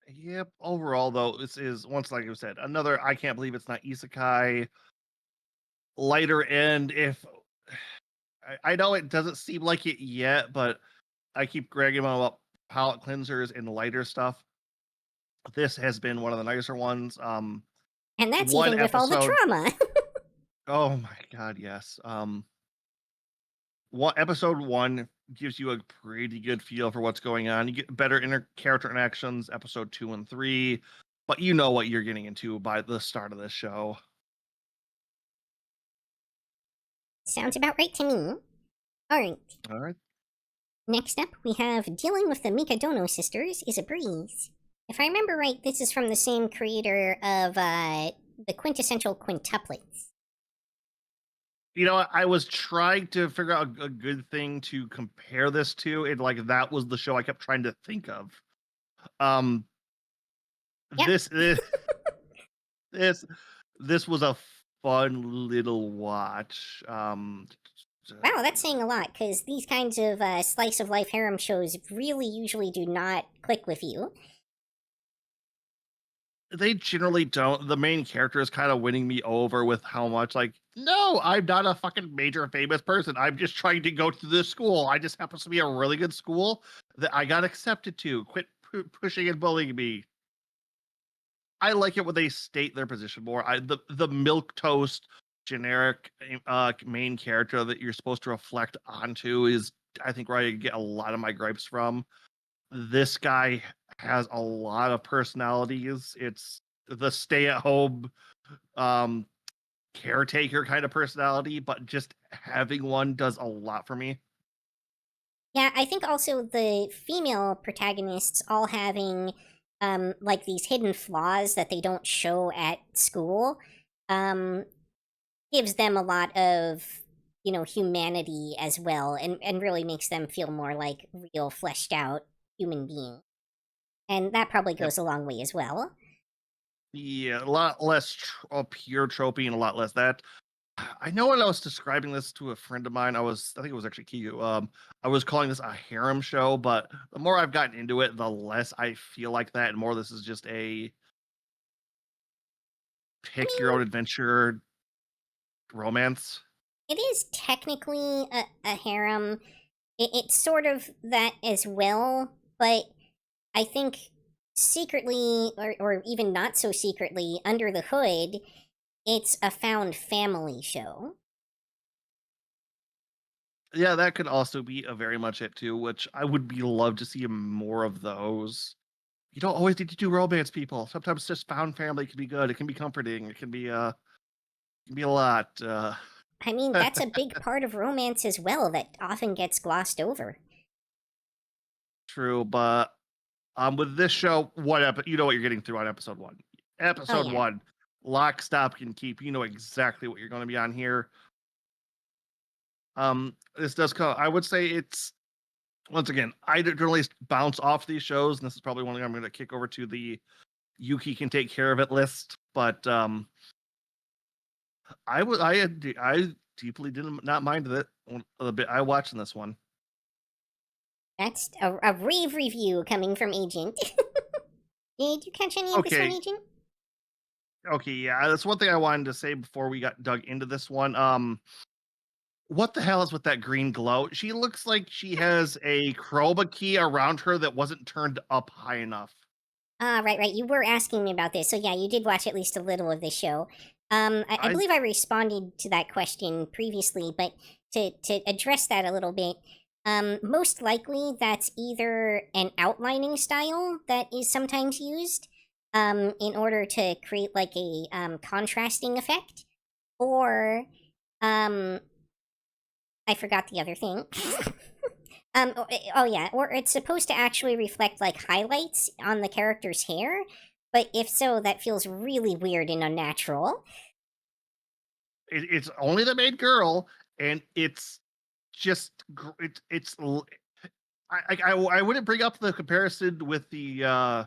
Yep. Overall, though, this is once like I said, another. I can't believe it's not isekai. Lighter end. If I know it doesn't seem like it yet, but I keep bragging about palette cleansers and lighter stuff. This has been one of the nicer ones. And that's One even with all the episode. trauma. Oh my god, yes. What episode 1 gives you a pretty good feel for what's going on. You get better character interactions. Episode 2 and 3, but you know what you're getting into by the start of this show. Sounds about right to me. Alright, All right. next up we have Dealing with the Mikadono Sisters is a Breeze. If I remember right, this is from the same creator of the Quintessential Quintuplets. You know, I was trying to figure out a good thing to compare this to, and like that was the show I kept trying to think of. Um, Yep. this this was a fun little watch. Wow, that's saying a lot, because these kinds of slice of life harem shows really usually do not click with you. They generally don't. The main character is kind of winning me over with how much like, no, I'm not a fucking major famous person. I'm just trying to go to this school. I just happens to be a really good school that I got accepted to. Quit pushing and bullying me. I like it when they state their position more. The milk toast generic main character that you're supposed to reflect onto is, I think, where I get a lot of my gripes from. This guy has a lot of personalities. It's the stay-at-home caretaker kind of personality, but just having one does a lot for me. Yeah, I think also the female protagonists all having like these hidden flaws that they don't show at school gives them a lot of, you know, humanity as well, and really makes them feel more like real fleshed out human beings. And that probably Yep. goes a long way as well. Yeah, a lot less pure tropey and a lot less that. I know when I was describing this to a friend of mine, I think it was actually Kiyu. I was calling this a harem show, but the more I've gotten into it, the less I feel like that, and more this is just a pick your own adventure romance. It is technically a harem. It's sort of that as well, but I think secretly, or even not so secretly, under the hood, it's a found family show. Yeah, that could also be a very much it too, which I would be love to see more of those. You don't always need to do romance, people. Sometimes just found family can be good. It can be comforting. It can be a lot. I mean, that's a big part of romance as well that often gets glossed over. True, but with this show, you know what you're getting through on episode 1. Episode yeah. 1, lock, stock, and keep. You know exactly what you're going to be on here. This does come. I would say it's, once again, I generally bounce off these shows, and this is probably one I'm going to kick over to the Yuki can take care of it list. But I deeply did not mind it a bit. I watched in this one. That's a rave review coming from Agent. Did you catch any of this one, Agent? Okay, yeah, that's one thing I wanted to say before we got dug into this one. What the hell is with that green glow? She looks like she has a chroma key around her that wasn't turned up high enough. Right. You were asking me about this, so yeah, you did watch at least a little of this show. I believe I responded to that question previously, but to address that a little bit, most likely that's either an outlining style that is sometimes used, in order to create like a contrasting effect, or I forgot the other thing. Oh yeah, or it's supposed to actually reflect like highlights on the character's hair, but if so, that feels really weird and unnatural. It's only the main girl, and it's just I wouldn't bring up the comparison with the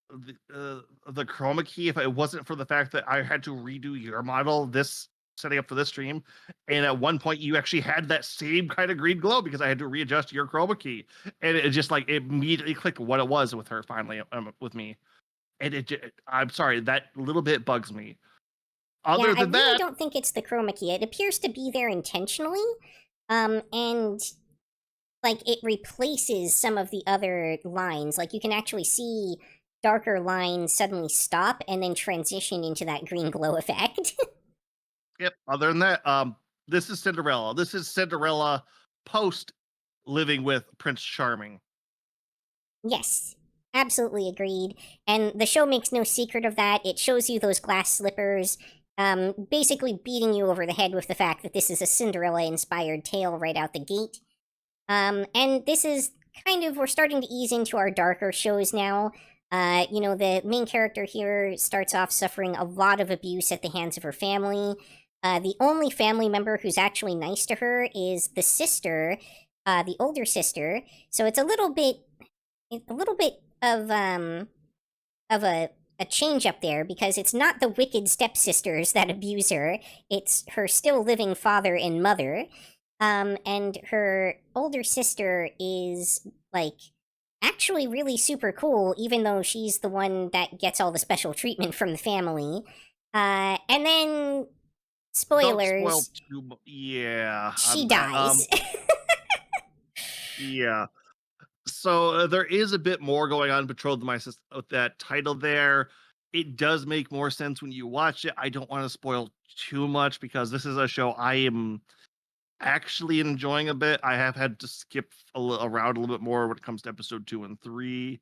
the chroma key if it wasn't for the fact that I had to redo your model this setting up for this stream, and at one point you actually had that same kind of green glow because I had to readjust your chroma key, and it just like it immediately clicked what it was with her finally with me, and I'm sorry, that little bit bugs me. Other I than really that, don't think it's the chroma key. It appears to be there intentionally, and like it replaces some of the other lines. Like you can actually see darker lines suddenly stop and then transition into that green glow effect. yep. Other than that, this is Cinderella. This is Cinderella post living with Prince Charming. Yes, absolutely agreed. And the show makes no secret of that. It shows you those glass slippers, basically beating you over the head with the fact that this is a Cinderella-inspired tale right out the gate. And this is kind of, we're starting to ease into our darker shows now. The main character here starts off suffering a lot of abuse at the hands of her family. The only family member who's actually nice to her is the sister, the older sister. So it's a little bit of a change up there because it's not the wicked stepsisters that abuse her. It's her still living father and mother. And her older sister is like actually really super cool, even though she's the one that gets all the special treatment from the family. And then spoilers. Yeah, she dies. Yeah. So there is a bit more going on Betrothed to My Sister with that title there. It does make more sense when you watch it. I don't want to spoil too much because this is a show I am actually enjoying a bit. I have had to skip around a little bit more when it comes to episode 2 and 3,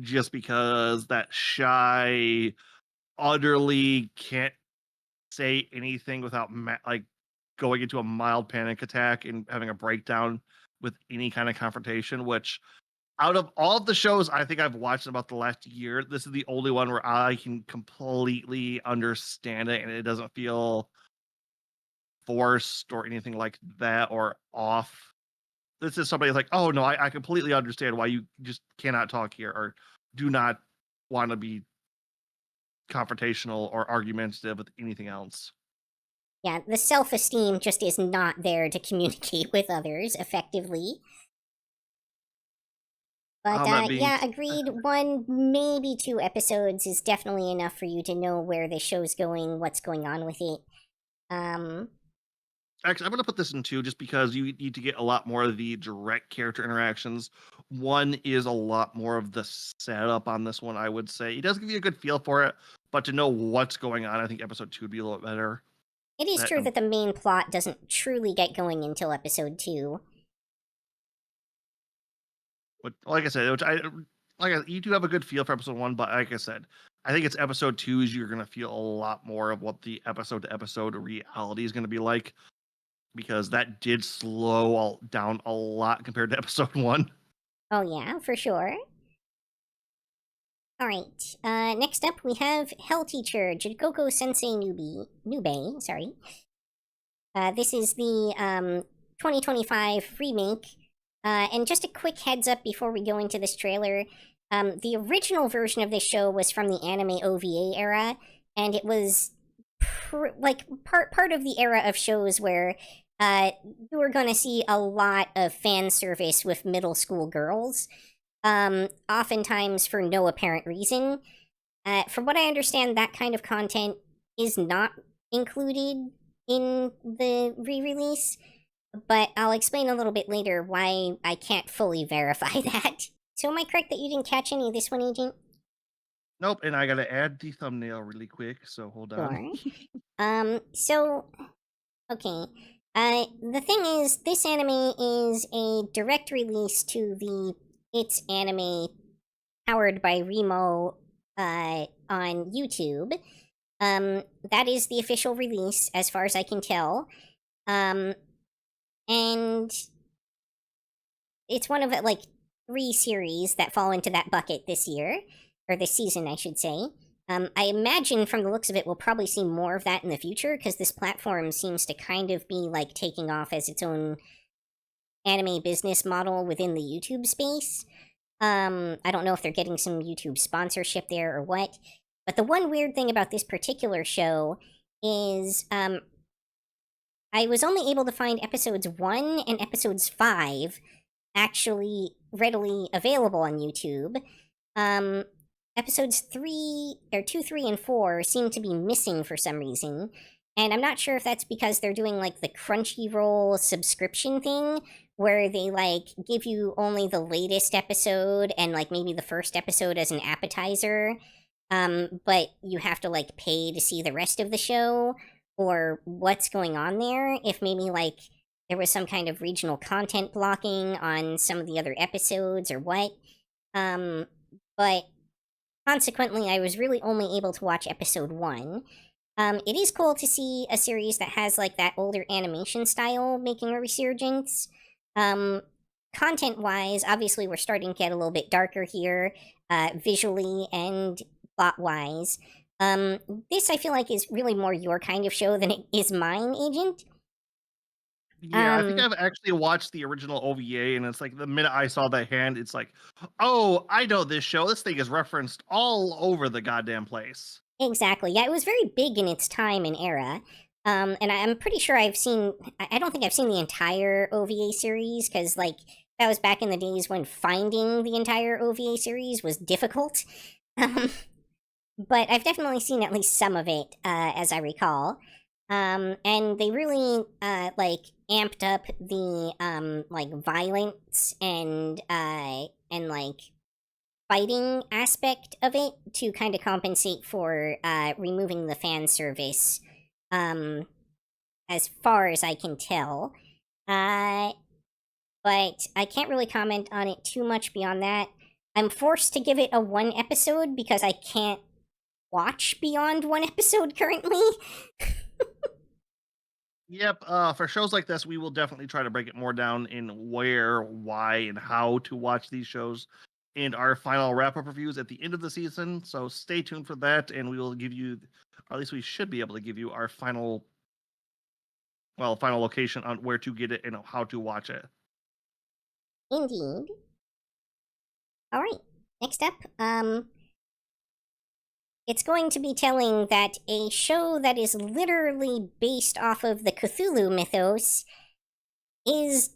just because that shy, utterly can't say anything without like going into a mild panic attack and having a breakdown with any kind of confrontation, which out of all of the shows I think I've watched about the last year, this is the only one where I can completely understand it and it doesn't feel forced or anything like that or off. This is somebody like, oh no, I completely understand why you just cannot talk here or do not want to be confrontational or argumentative with anything else. Yeah, the self-esteem just is not there to communicate with others effectively. But yeah, agreed. 1, maybe 2 episodes is definitely enough for you to know where the show's going, what's going on with it. Actually, I'm going to put this in 2 just because you need to get a lot more of the direct character interactions. 1 is a lot more of the setup on this one, I would say. It does give you a good feel for it, but to know what's going on, I think episode 2 would be a little bit better. It is true that the main plot doesn't truly get going until episode 2. But like I said, you do have a good feel for episode 1, but like I said, I think it's episode 2 is you're going to feel a lot more of what the episode to episode reality is going to be like, because that did slow down a lot compared to episode 1. Oh yeah, for sure. Alright, next up we have Hell Teacher, Jigoko Sensei Nube, sorry. This is the 2025 remake. And just a quick heads up before we go into this trailer. The original version of this show was from the anime OVA era, and it was part of the era of shows where you were going to see a lot of fan service with middle school girls, oftentimes for no apparent reason. From what I understand, that kind of content is not included in the re-release, but I'll explain a little bit later why I can't fully verify that. So am I correct that you didn't catch any of this one, Agent? Nope, and I gotta add the thumbnail really quick, so hold on. Sure. Okay. The thing is, this anime is a direct release to the It's Anime powered by Remo on YouTube. That is the official release, as far as I can tell. And it's one of like 3 series that fall into that bucket this year, or this season, I should say. I imagine from the looks of it, we'll probably see more of that in the future, because this platform seems to kind of be like taking off as its own anime business model within the YouTube space. I don't know if they're getting some YouTube sponsorship there or what. But the one weird thing about this particular show is I was only able to find episodes 1 and episodes 5 actually readily available on YouTube. Episodes 2, 3, and 4 seem to be missing for some reason. And I'm not sure if that's because they're doing like the Crunchyroll subscription thing, where they like give you only the latest episode and like maybe the first episode as an appetizer, but you have to like pay to see the rest of the show, or what's going on there. If maybe like there was some kind of regional content blocking on some of the other episodes or what. But consequently, I was really only able to watch episode 1. It is cool to see a series that has like that older animation style making a resurgence. Content-wise, obviously we're starting to get a little bit darker here, visually and plot-wise. This I feel like is really more your kind of show than it is mine, Agent. Yeah, I think I've actually watched the original OVA, and it's like the minute I saw that hand, it's like, oh, I know this show. This thing is referenced all over the goddamn place. Exactly. Yeah, it was very big in its time and era. And I'm pretty sure I've seen. I don't think I've seen the entire OVA series because, like, that was back in the days when finding the entire OVA series was difficult. But I've definitely seen at least some of it, as I recall. And they really like amped up the like violence and like fighting aspect of it to kind of compensate for removing the fan service, as far as I can tell. But I can't really comment on it too much beyond that. I'm forced to give it a 1 episode because I can't watch beyond 1 episode currently. Yep. For shows like this, we will definitely try to break it more down in where, why, and how to watch these shows in our final wrap-up reviews at the end of the season. So stay tuned for that, and we will give you, or at least we should be able to give you our final location on where to get it and how to watch it. Indeed. All right. Next up, it's going to be telling that a show that is literally based off of the Cthulhu mythos is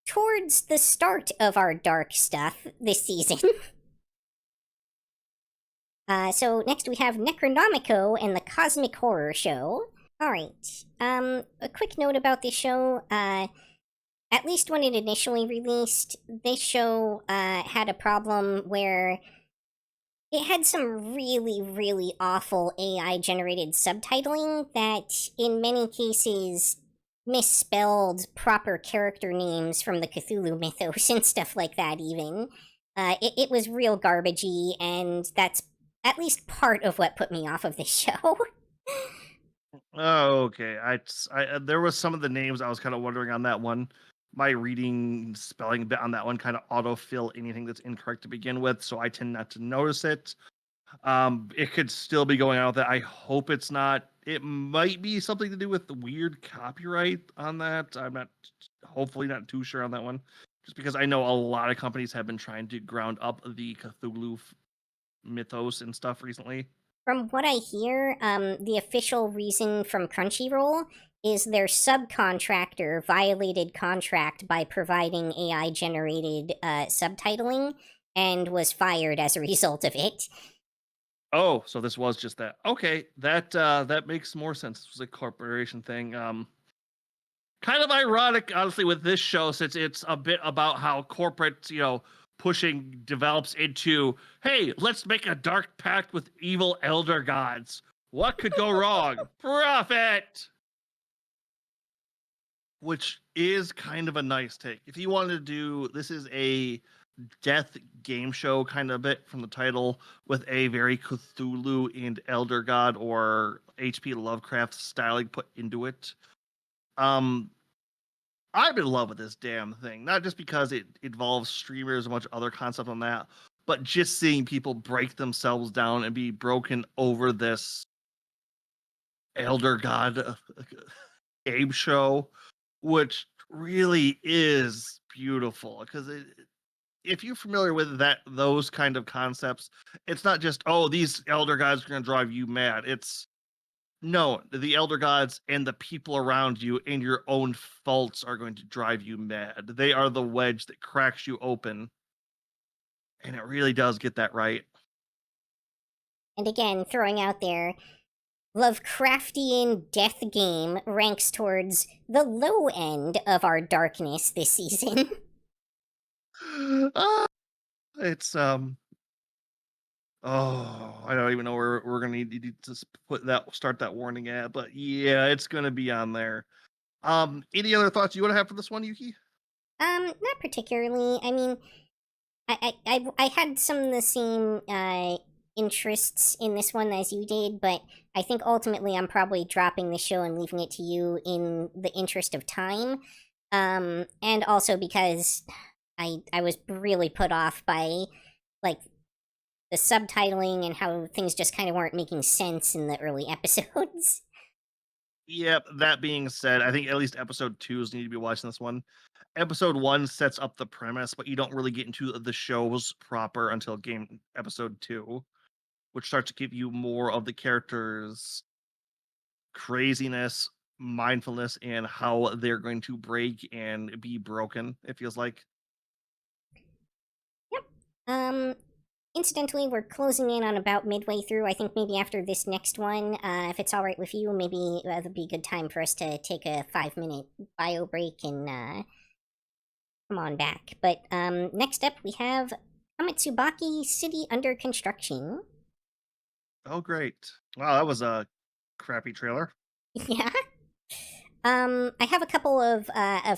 towards the start of our dark stuff this season. So next we have Necronomico and the Cosmic Horror Show. Alright, a quick note about this show. At least when it initially released, this show had a problem where it had some really, really awful AI-generated subtitling that, in many cases, misspelled proper character names from the Cthulhu mythos and stuff like that, even. It was real garbagey, and that's at least part of what put me off of this show. Oh, okay. I there was some of the names I was kind of wondering on that one. My reading spelling bit on that one kind of autofill anything that's incorrect to begin with, so I tend not to notice it. It could still be going on with that. I hope it's not. It might be something to do with the weird copyright on that. I'm not, hopefully not too sure on that one, just because I know a lot of companies have been trying to ground up the Cthulhu mythos and stuff recently. From what I hear, the official reason from Crunchyroll is their subcontractor violated contract by providing AI-generated subtitling and was fired as a result of it. Oh, so this was just that. Okay, that makes more sense. This was a corporation thing. Kind of ironic, honestly, with this show, since it's a bit about how corporate, pushing develops into, hey, let's make a dark pact with evil elder gods. What could go wrong? Profit! Which is kind of a nice take. If you wanted to do, this is a death game show kind of bit from the title with a very Cthulhu and elder god or HP Lovecraft styling put into it. I'm in love with this damn thing, not just because it involves streamers and a bunch of other concepts on that, but just seeing people break themselves down and be broken over this elder god game show, which really is beautiful because if you're familiar with those kind of concepts, it's not just, oh, these elder gods are going to drive you mad. It's no, the elder gods and the people around you and your own faults are going to drive you mad. They are the wedge that cracks you open, and it really does get that right. And again, throwing out there, Lovecraftian death game ranks towards the low end of our darkness this season. Ah, it's oh, I don't even know where we're gonna need to start that warning at, but yeah, it's gonna be on there. Any other thoughts you want to have for this one, Yuki? Not particularly. I mean, I had some of the same interests in this one as you did, but I think ultimately I'm probably dropping the show and leaving it to you in the interest of time. And also because I was really put off by like the subtitling and how things just kind of weren't making sense in the early episodes. Yep. That being said, I think at least episode 2s need to be watching this one. Episode 1 sets up the premise, but you don't really get into the shows proper until game episode 2, which starts to give you more of the characters' craziness, mindfulness, and how they're going to break and be broken, it feels like. Yep. Incidentally, we're closing in on about midway through. I think maybe after this next one, if it's all right with you, maybe that'd be a good time for us to take a 5-minute bio break and come on back. But next up, we have Amitsubaki City Under Construction. Oh, great. Wow, that was a crappy trailer. Yeah. I have a couple of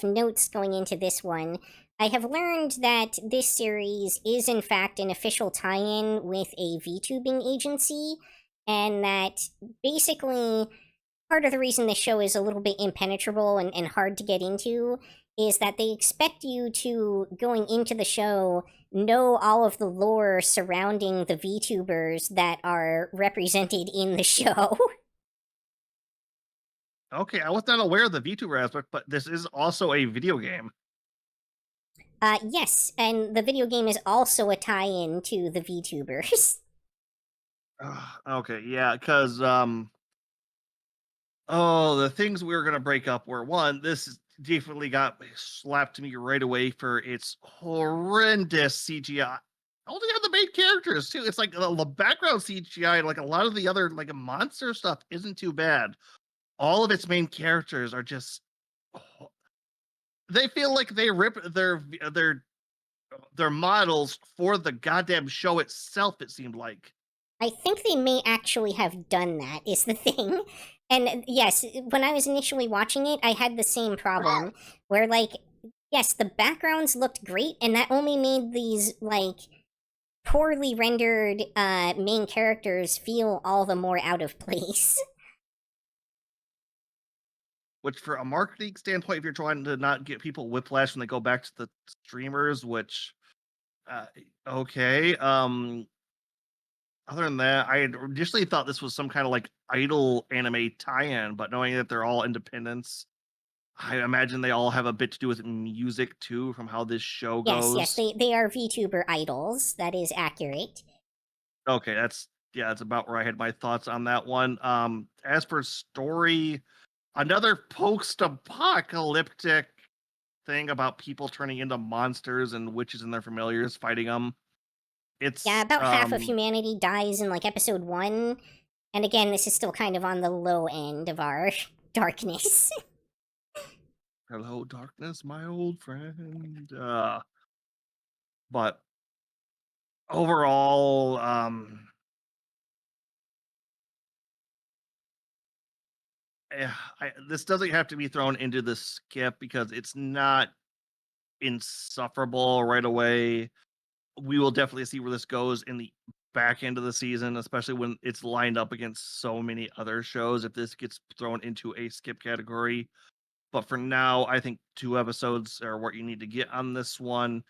notes going into this one. I have learned that this series is in fact an official tie-in with a VTubing agency, and that basically part of the reason the show is a little bit impenetrable and hard to get into is that they expect you to, going into the show, know all of the lore surrounding the VTubers that are represented in the show. Okay, I was not aware of the VTuber aspect, but this is also a video game. Yes, and the video game is also a tie-in to the VTubers. Okay, yeah, because oh, the things we were gonna break up were, one, this definitely got slapped to me right away for its horrendous CGI. Only on the main characters too. It's like the background CGI, like a lot of the other like monster stuff, isn't too bad. All of its main characters are just they feel like they rip their models for the goddamn show itself, it seemed like. I think they may actually have done that, is the thing. And yes, when I was initially watching it, I had the same problem where, like, yes, the backgrounds looked great, and that only made these, like, poorly rendered main characters feel all the more out of place. Which, for a marketing standpoint, if you're trying to not get people whiplash when they go back to the streamers, which okay. Other than that, I had initially thought this was some kind of like idol anime tie-in, but knowing that they're all independents, I imagine they all have a bit to do with music too, from how this show goes. Yes, they are VTuber idols. That is accurate. Okay, that's about where I had my thoughts on that one. As for story, another post-apocalyptic thing about people turning into monsters and witches and their familiars fighting them. It's Yeah, about half of humanity dies in like episode 1. And again, this is still kind of on the low end of our darkness. hello, darkness, my old friend. But overall, this doesn't have to be thrown into the skip because it's not insufferable right away. We will definitely see where this goes in the back end of the season, especially when it's lined up against so many other shows. If this gets thrown into a skip category, but for now, I think 2 episodes are what you need to get on this one.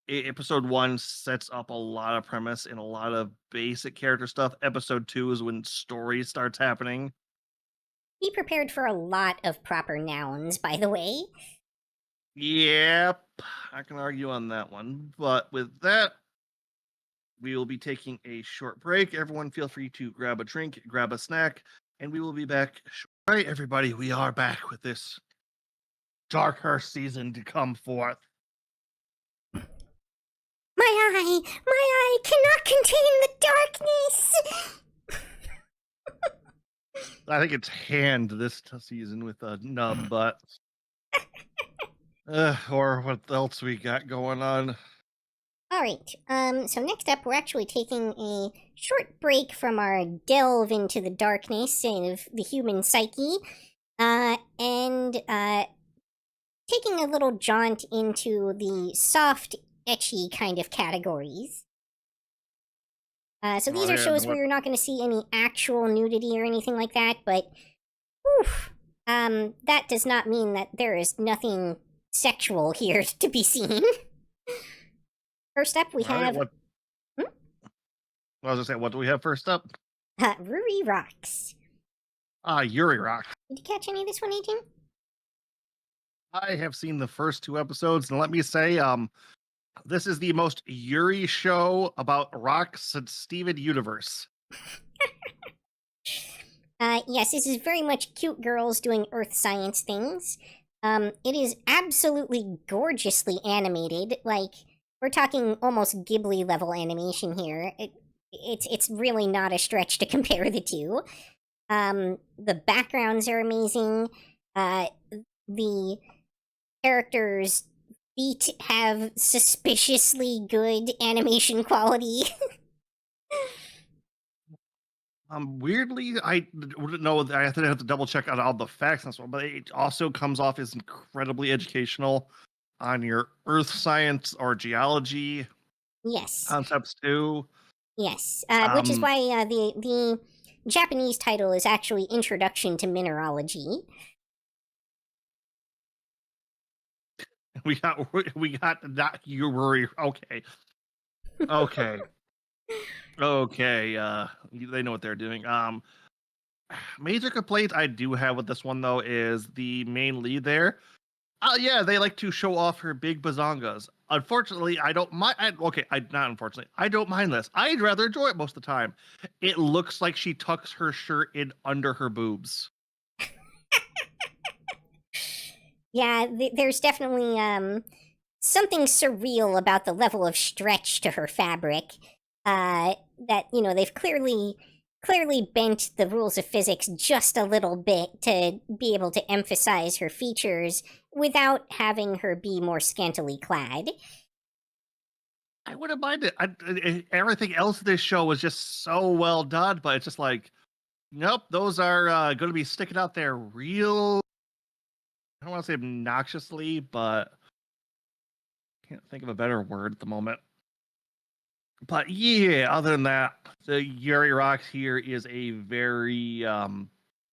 Episode 1 sets up a lot of premise and a lot of basic character stuff. Episode 2 is when story starts happening. Be prepared for a lot of proper nouns, by the way. Yep, I can argue on that one. But with that, we will be taking a short break. Everyone, feel free to grab a drink, grab a snack, and we will be back. All right, everybody, we are back with this darker season to come forth. My eye cannot contain the darkness. I think it's hand this season with a nub butt. Or what else we got going on? All right. So next up, we're actually taking a short break from our delve into the darkness of the human psyche, and taking a little jaunt into the soft, etchy kind of categories. So these are shows where you're not going to see any actual nudity or anything like that, but that does not mean that there is nothing sexual here to be seen. First up, we have... What... I was gonna say, what do we have first up? Ruri Rocks. Yuri Rock. Did you catch any of this one, 18? I have seen the first 2 episodes, and let me say, this is the most Yuri show about rocks since Steven Universe. Yes, this is very much cute girls doing earth science things. It is absolutely gorgeously animated. Like, we're talking almost Ghibli level animation here. It's really not a stretch to compare the two. The backgrounds are amazing. The characters' feet have suspiciously good animation quality. Weirdly, I wouldn't know. I have to double check on all the facts and so on, but it also comes off as incredibly educational on your earth science or geology concepts too. Yes, which is why the Japanese title is actually Introduction to Mineralogy. We got not you worry. Okay. They know what they're doing. Major complaint I do have with this one though is the main lead there. Yeah, they like to show off her big bazongas. Unfortunately, I don't mind. Not unfortunately. I don't mind this. I'd rather enjoy it most of the time. It looks like she tucks her shirt in under her boobs. Yeah, there's definitely something surreal about the level of stretch to her fabric. That they've clearly bent the rules of physics just a little bit to be able to emphasize her features without having her be more scantily clad. I wouldn't mind it. Everything else in this show was just so well done, but it's just like, nope, those are going to be sticking out there real. I don't want to say obnoxiously, but can't think of a better word at the moment. But yeah, other than that, the Yuri Rocks here is a very, you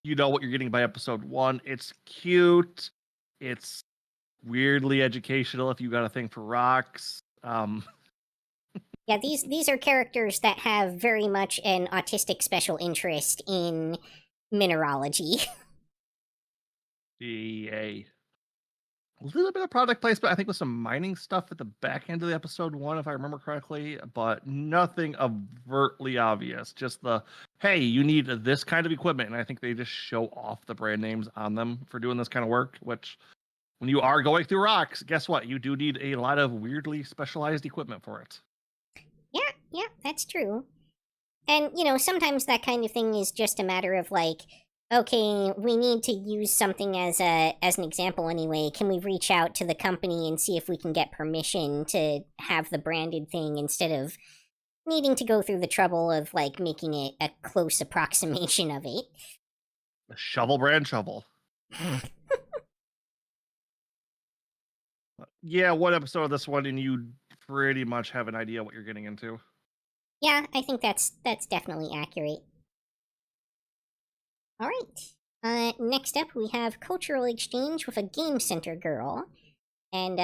know what you're getting by episode 1. It's cute. It's weirdly educational if you got a thing for rocks. Yeah, these are characters that have very much an autistic special interest in mineralogy. A little bit of product placement, I think, with some mining stuff at the back end of the episode 1, if I remember correctly, but nothing overtly obvious. Just the, hey, you need this kind of equipment, and I think they just show off the brand names on them for doing this kind of work, which, when you are going through rocks, guess what? You do need a lot of weirdly specialized equipment for it. Yeah, that's true. And, sometimes that kind of thing is just a matter of, like, okay, we need to use something as an example anyway. Can we reach out to the company and see if we can get permission to have the branded thing instead of needing to go through the trouble of, like, making it a close approximation of it? A shovel brand shovel. Yeah, one episode of this one, and you pretty much have an idea what you're getting into. Yeah, I think that's definitely accurate. All right. Next up, we have Cultural Exchange with a Game Center Girl. And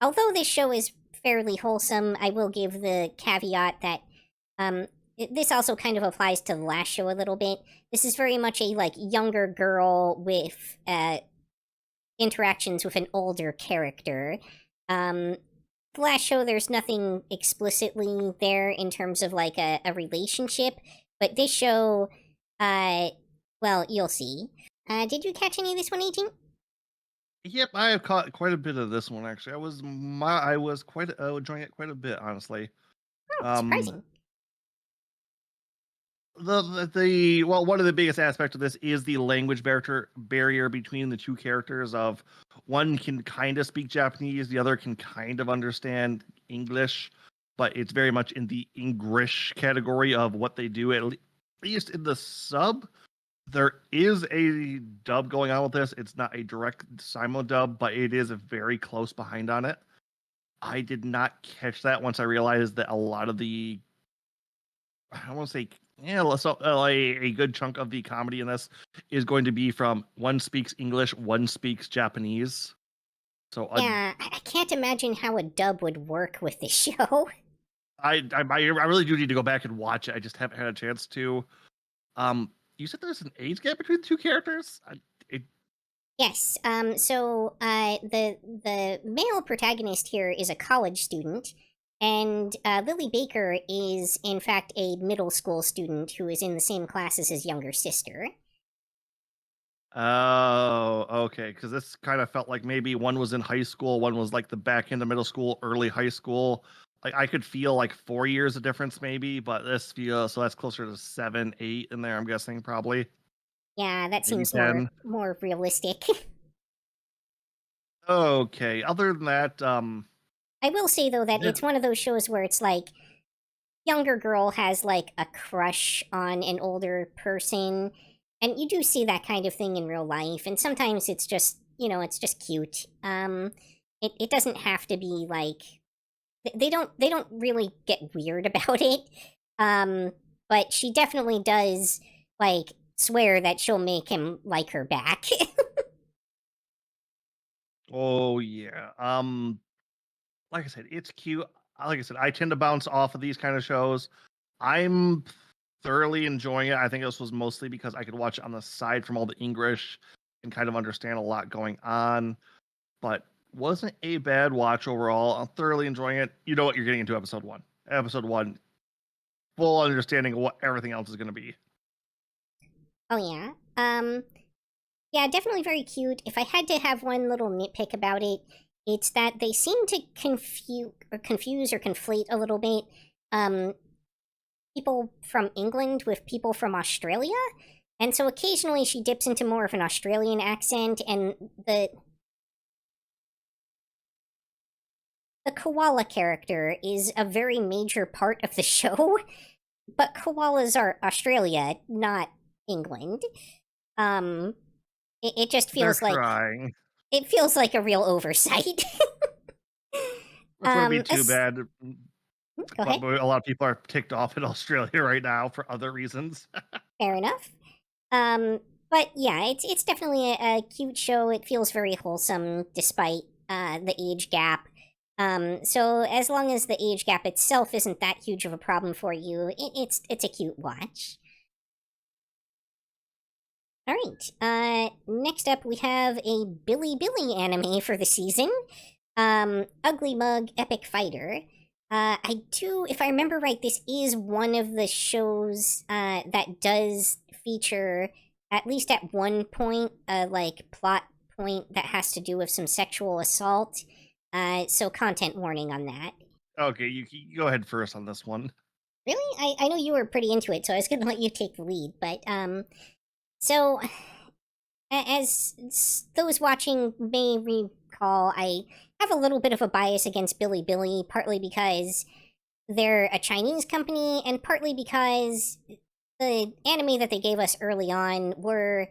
although this show is fairly wholesome, I will give the caveat that this also kind of applies to the last show a little bit. This is very much a, like, younger girl with interactions with an older character. The last show, there's nothing explicitly there in terms of like a relationship, but this show, well, you'll see. Did you catch any of this one, Agent? Yep, I have caught quite a bit of this one actually. I was quite enjoying it quite a bit, honestly. Oh, surprising. Well, one of the biggest aspects of this is the language barrier between the two characters. Of one can kind of speak Japanese, the other can kind of understand English, but it's very much in the English category of what they do. At least in the sub, there is a dub going on with this. It's not a direct simul dub, but it is very close behind on it. I did not catch that once I realized that a lot of the, I want to say, so a good chunk of the comedy in this is going to be from one speaks English, one speaks Japanese. So yeah, I can't imagine how a dub would work with this show. I really do need to go back and watch it. I just haven't had a chance to. You said there's an age gap between the two characters? Yes. So the male protagonist here is a college student, and Lily Baker is in fact a middle school student who is in the same class as his younger sister. Oh, okay. Because this kind of felt like maybe one was in high school, one was like the back end of middle school, early high school. Like I could feel like 4 years of difference maybe, but this feels so that's closer to 7, 8 in there. I'm guessing probably. Yeah, that Maybe seems 10. more realistic. Okay. Other than that, I will say though that Yeah. it's one of those shows where it's like younger girl has like a crush on an older person, and you do see that kind of thing in real life, and sometimes it's just, it's just cute. It doesn't have to be like they don't really get weird about it. But she definitely does like swear that she'll make him like her back. oh yeah. Like I said, it's cute. Like I said, I tend to bounce off of these kind of shows. I'm thoroughly enjoying it. I think this was mostly because I could watch it on the side from all the English and kind of understand a lot going on. But wasn't a bad watch overall. I'm thoroughly enjoying it. You know what you're getting into episode 1. Episode 1, full understanding of what everything else is going to be. Oh yeah. Yeah, definitely very cute. If I had to have one little nitpick about it, it's that they seem to confuse or conflate a little bit people from England with people from Australia. And so occasionally she dips into more of an Australian accent, and the koala character is a very major part of the show, but koalas are Australia, not England. It just feels They're like trying. it feels like a real oversight. Which would be too bad. Go ahead. But a lot of people are ticked off in Australia right now for other reasons. Fair enough. But yeah, it's definitely a cute show. It feels very wholesome despite the age gap. So as long as the age gap itself isn't that huge of a problem for you, it's a cute watch. All right. Next up, we have a Billy anime for the season. Ugly Mug Epic Fighter. If I remember right, this is one of the shows that does feature, at least at one point, a plot point that has to do with some sexual assault. So content warning on that. Okay, you go ahead first on this one. Really? I know you were pretty into it, so I was gonna let you take the lead. But so as those watching may recall, I have a little bit of a bias against Billy, partly because they're a Chinese company, and partly because the anime that they gave us early on were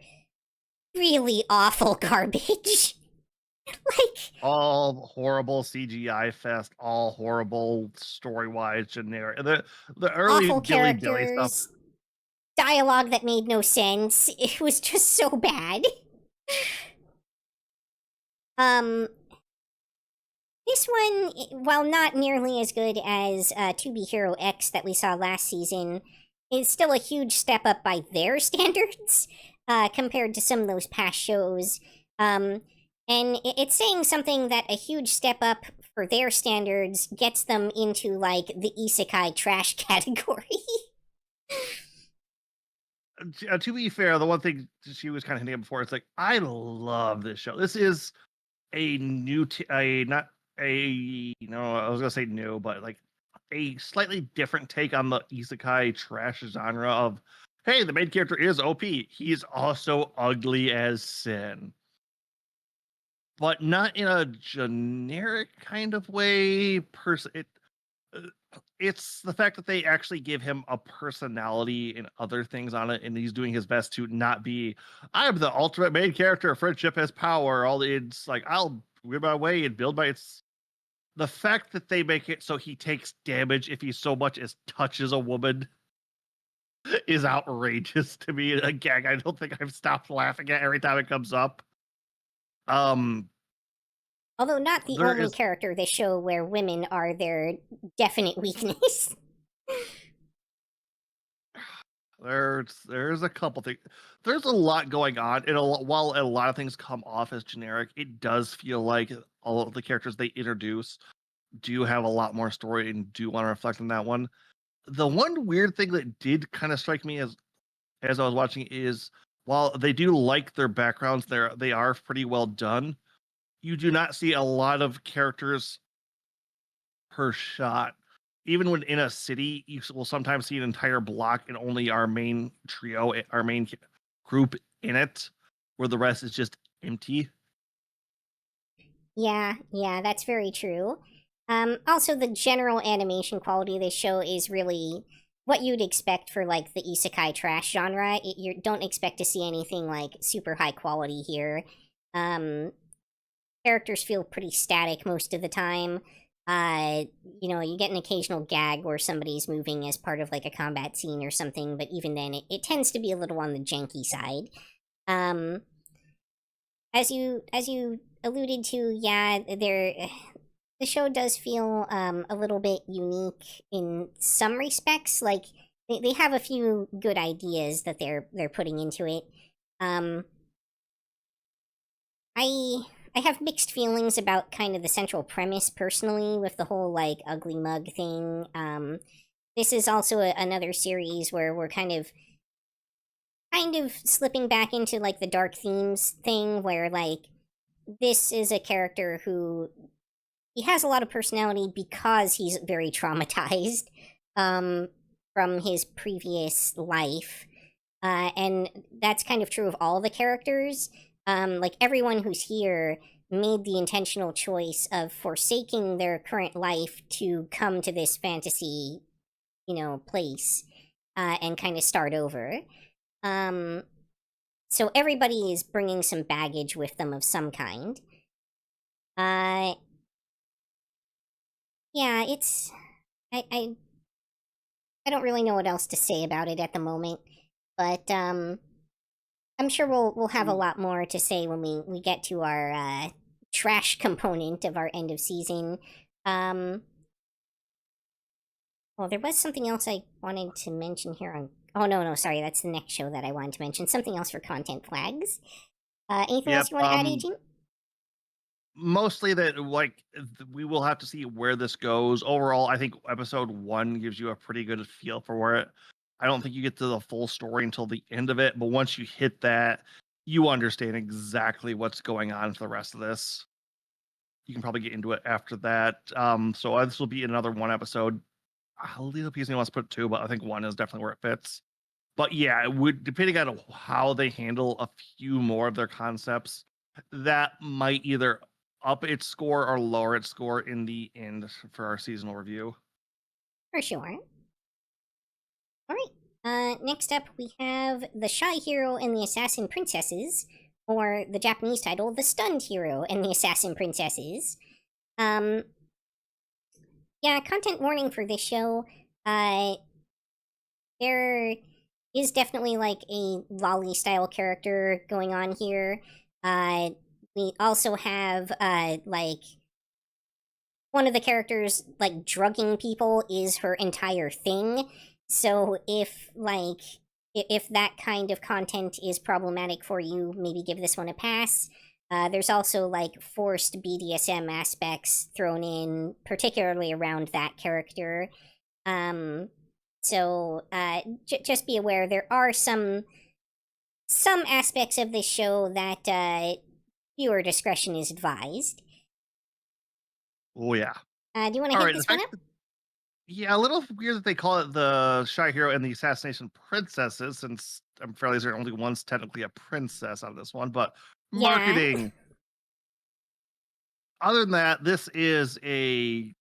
really awful garbage. All horrible CGI fest, all horrible story-wise, generic. The early awful Billy characters, stuff. dialogue that made no sense. It was just so bad. This one, while not nearly as good as To Be Hero X that we saw last season, is still a huge step up by their standards compared to some of those past shows. And it's saying something that a huge step up for their standards gets them into, like, the isekai trash category. To be fair, the one thing she was kind of hinting at before, it's like, I love this show. This is a new, not a, I was gonna say new, but like a slightly different take on the isekai trash genre of, hey, the main character is OP. He's also ugly as sin, but not in a generic kind of way. It's the fact that they actually give him a personality and other things on it, and he's doing his best to not be, I'm the ultimate main character, friendship has power, it's like, I'll win my way and build my, it's the fact that they make it so he takes damage if he so much as touches a woman is outrageous to me. A gag I don't think I've stopped laughing at every time it comes up. Although not the only character they show where women are their definite weakness. There's a couple things. There's a lot going on, and while a lot of things come off as generic, it does feel like all of the characters they introduce do have a lot more story and do want to reflect on that one. The one weird thing that did kind of strike me as I was watching is, while they do like their backgrounds, they are pretty well done. You do not see a lot of characters per shot. Even when in a city, you will sometimes see an entire block and only our main trio, our main group in it, where the rest is just empty. Yeah, that's very true. Also, the general animation quality of this show is really what you'd expect for, like, the isekai trash genre. You don't expect to see anything, like, super high quality here. Characters feel pretty static most of the time. You get an occasional gag where somebody's moving as part of, like, a combat scene or something, but even then, it tends to be a little on the janky side. As you alluded to, yeah, the show does feel a little bit unique in some respects. Like, they have a few good ideas that they're putting into it. I have mixed feelings about kind of the central premise personally with the whole, like, ugly mug thing. This is also another series where we're kind of slipping back into, like, the dark themes thing, where, like, this is a character who, he has a lot of personality because he's very traumatized from his previous life. And that's kind of true of all the characters. Like, everyone who's here made the intentional choice of forsaking their current life to come to this fantasy, place, and kind of start over. So everybody is bringing some baggage with them of some kind. Yeah, it's... I don't really know what else to say about it at the moment, but, I'm sure we'll have a lot more to say when we get to our trash component of our end of season. Well, there was something else I wanted to mention here on... Oh, no, sorry, that's the next show that I wanted to mention. Something else for content flags. Anything else you want to add, Agent? Mostly that, like, we will have to see where this goes. Overall, I think episode 1 gives you a pretty good feel for where it... I don't think you get to the full story until the end of it, but once you hit that, you understand exactly what's going on for the rest of this. You can probably get into it after that. So this will be another 1 episode. I'll leave the piece wants to put 2, but I think 1 is definitely where it fits. But yeah, it would, depending on how they handle a few more of their concepts, that might either up its score or lower its score in the end for our seasonal review. For sure. Alright, next up we have The Shy Hero and the Assassin Princesses, or the Japanese title, The Stunned Hero and the Assassin Princesses. Yeah, content warning for this show. There is definitely, like, a lolly-style character going on here. We also have, like, one of the characters, like, drugging people is her entire thing. So if that kind of content is problematic for you, maybe give this one a pass. There's also like forced BDSM aspects thrown in, particularly around that character. So just be aware there are some aspects of this show that viewer discretion is advised. Oh yeah. Do you want to All hit right. this one up? Yeah, a little weird that they call it the Shy Hero and the Assassination Princesses, since I'm fairly certain only one's technically a princess on this one, but Yeah. marketing. Other than that, this is a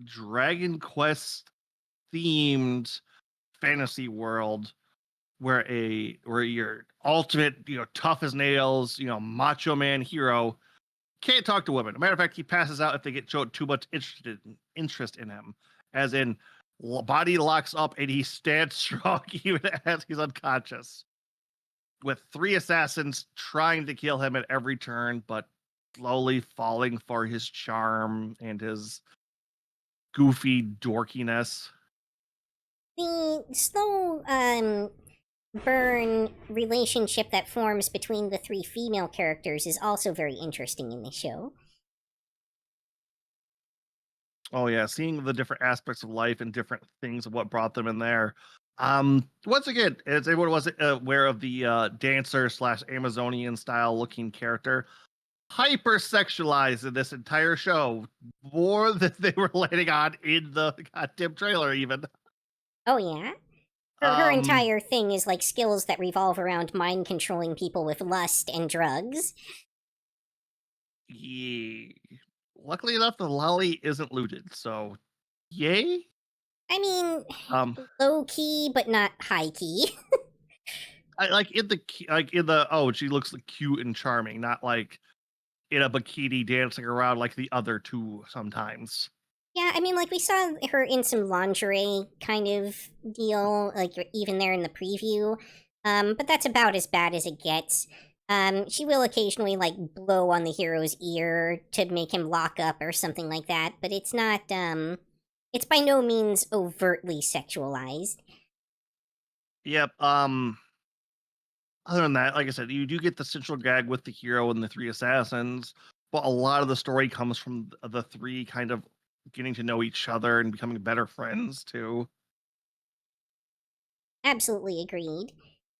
Dragon Quest themed fantasy world where your ultimate, tough as nails, macho man hero can't talk to women. As a matter of fact, he passes out if they get showed too much interest in him. As in, body locks up and he stands strong even as he's unconscious. With 3 assassins trying to kill him at every turn, but slowly falling for his charm and his goofy dorkiness. The slow burn relationship that forms between the 3 female characters is also very interesting in the show. Oh yeah, seeing the different aspects of life and different things of what brought them in there. Once again, as everyone was aware of the dancer / Amazonian style looking character, hypersexualized in this entire show, more than they were letting on in the goddamn trailer even. Oh yeah? Her entire thing is like skills that revolve around mind controlling people with lust and drugs. Yeah. Luckily enough, the lolly isn't looted, so yay. I mean, low key, but not high key. She looks like cute and charming, not like in a bikini dancing around like the other 2 sometimes. Yeah, I mean, like, we saw her in some lingerie kind of deal, like, even there in the preview. But that's about as bad as it gets. She will occasionally, like, blow on the hero's ear to make him lock up or something like that, but it's not, it's by no means overtly sexualized. Yep, other than that, like I said, you do get the central gag with the hero and the 3 assassins, but a lot of the story comes from the 3 kind of getting to know each other and becoming better friends too. Absolutely agreed.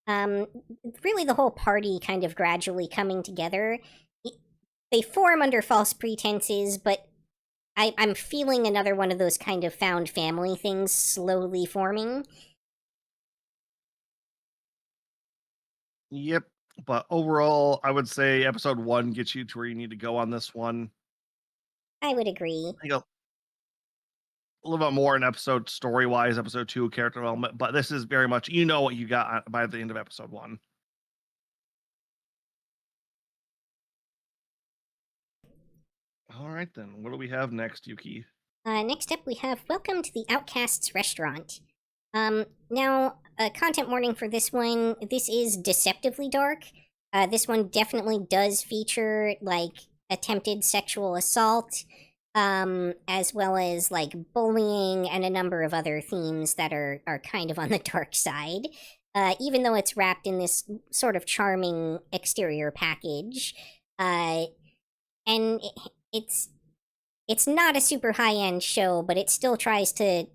Really the whole party kind of gradually coming together. They form under false pretenses, but I'm feeling another one of those kind of found family things slowly forming. Yep, but overall, I would say episode 1 gets you to where you need to go on this one. I would agree. I think a little bit more in episode story-wise, episode 2 character development, but this is very much what you got by the end of episode 1. All right then, what do we have next, Yuki? Next up we have Welcome to the Outcasts Restaurant. Now, content warning for this one, this is deceptively dark. This one definitely does feature, like, attempted sexual assault, as well as, like, bullying and a number of other themes that are kind of on the dark side. Even though it's wrapped in this sort of charming exterior package. And it's not a super high-end show, but it still tries to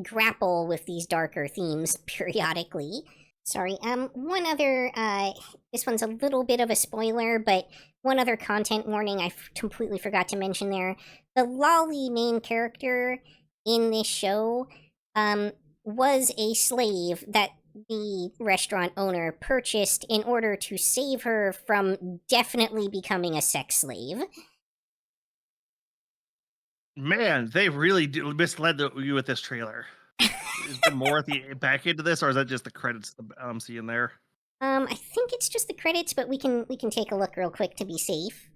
grapple with these darker themes periodically. Sorry, one other, this one's a little bit of a spoiler, but one other content warning I completely forgot to mention there. The lolly main character in this show, was a slave that the restaurant owner purchased in order to save her from definitely becoming a sex slave. Man, they really misled you with this trailer. Is there more at the back end of this, or is that just the credits I'm seeing there? I think it's just the credits, but we can take a look real quick to be safe.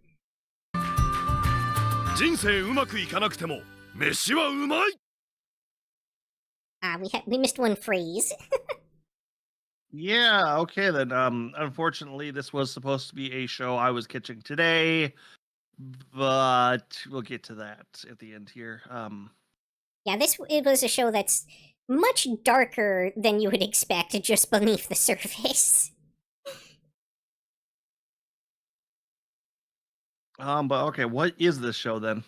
人生うまくいかなくても飯はうまい We missed one phrase. Yeah, okay then. Unfortunately, this was supposed to be a show I was catching today, but we'll get to that at the end here. Yeah, it was a show that's much darker than you would expect just beneath the surface. But okay, what is this show then?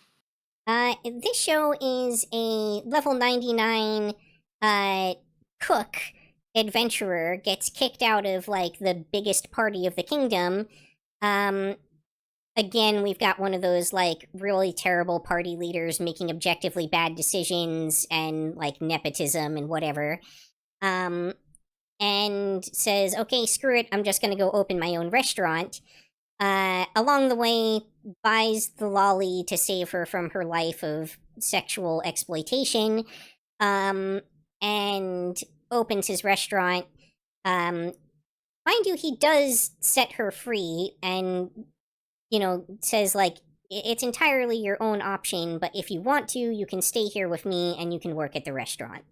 This show is a level 99 cook adventurer gets kicked out of like the biggest party of the kingdom. Um, Again, we've got one of those like really terrible party leaders making objectively bad decisions and like nepotism and whatever. And says, okay, screw it, I'm just gonna go open my own restaurant. Along the way, buys the lolly to save her from her life of sexual exploitation, and opens his restaurant. Mind you, he does set her free and, says, like, it's entirely your own option, but if you want to, you can stay here with me and you can work at the restaurant.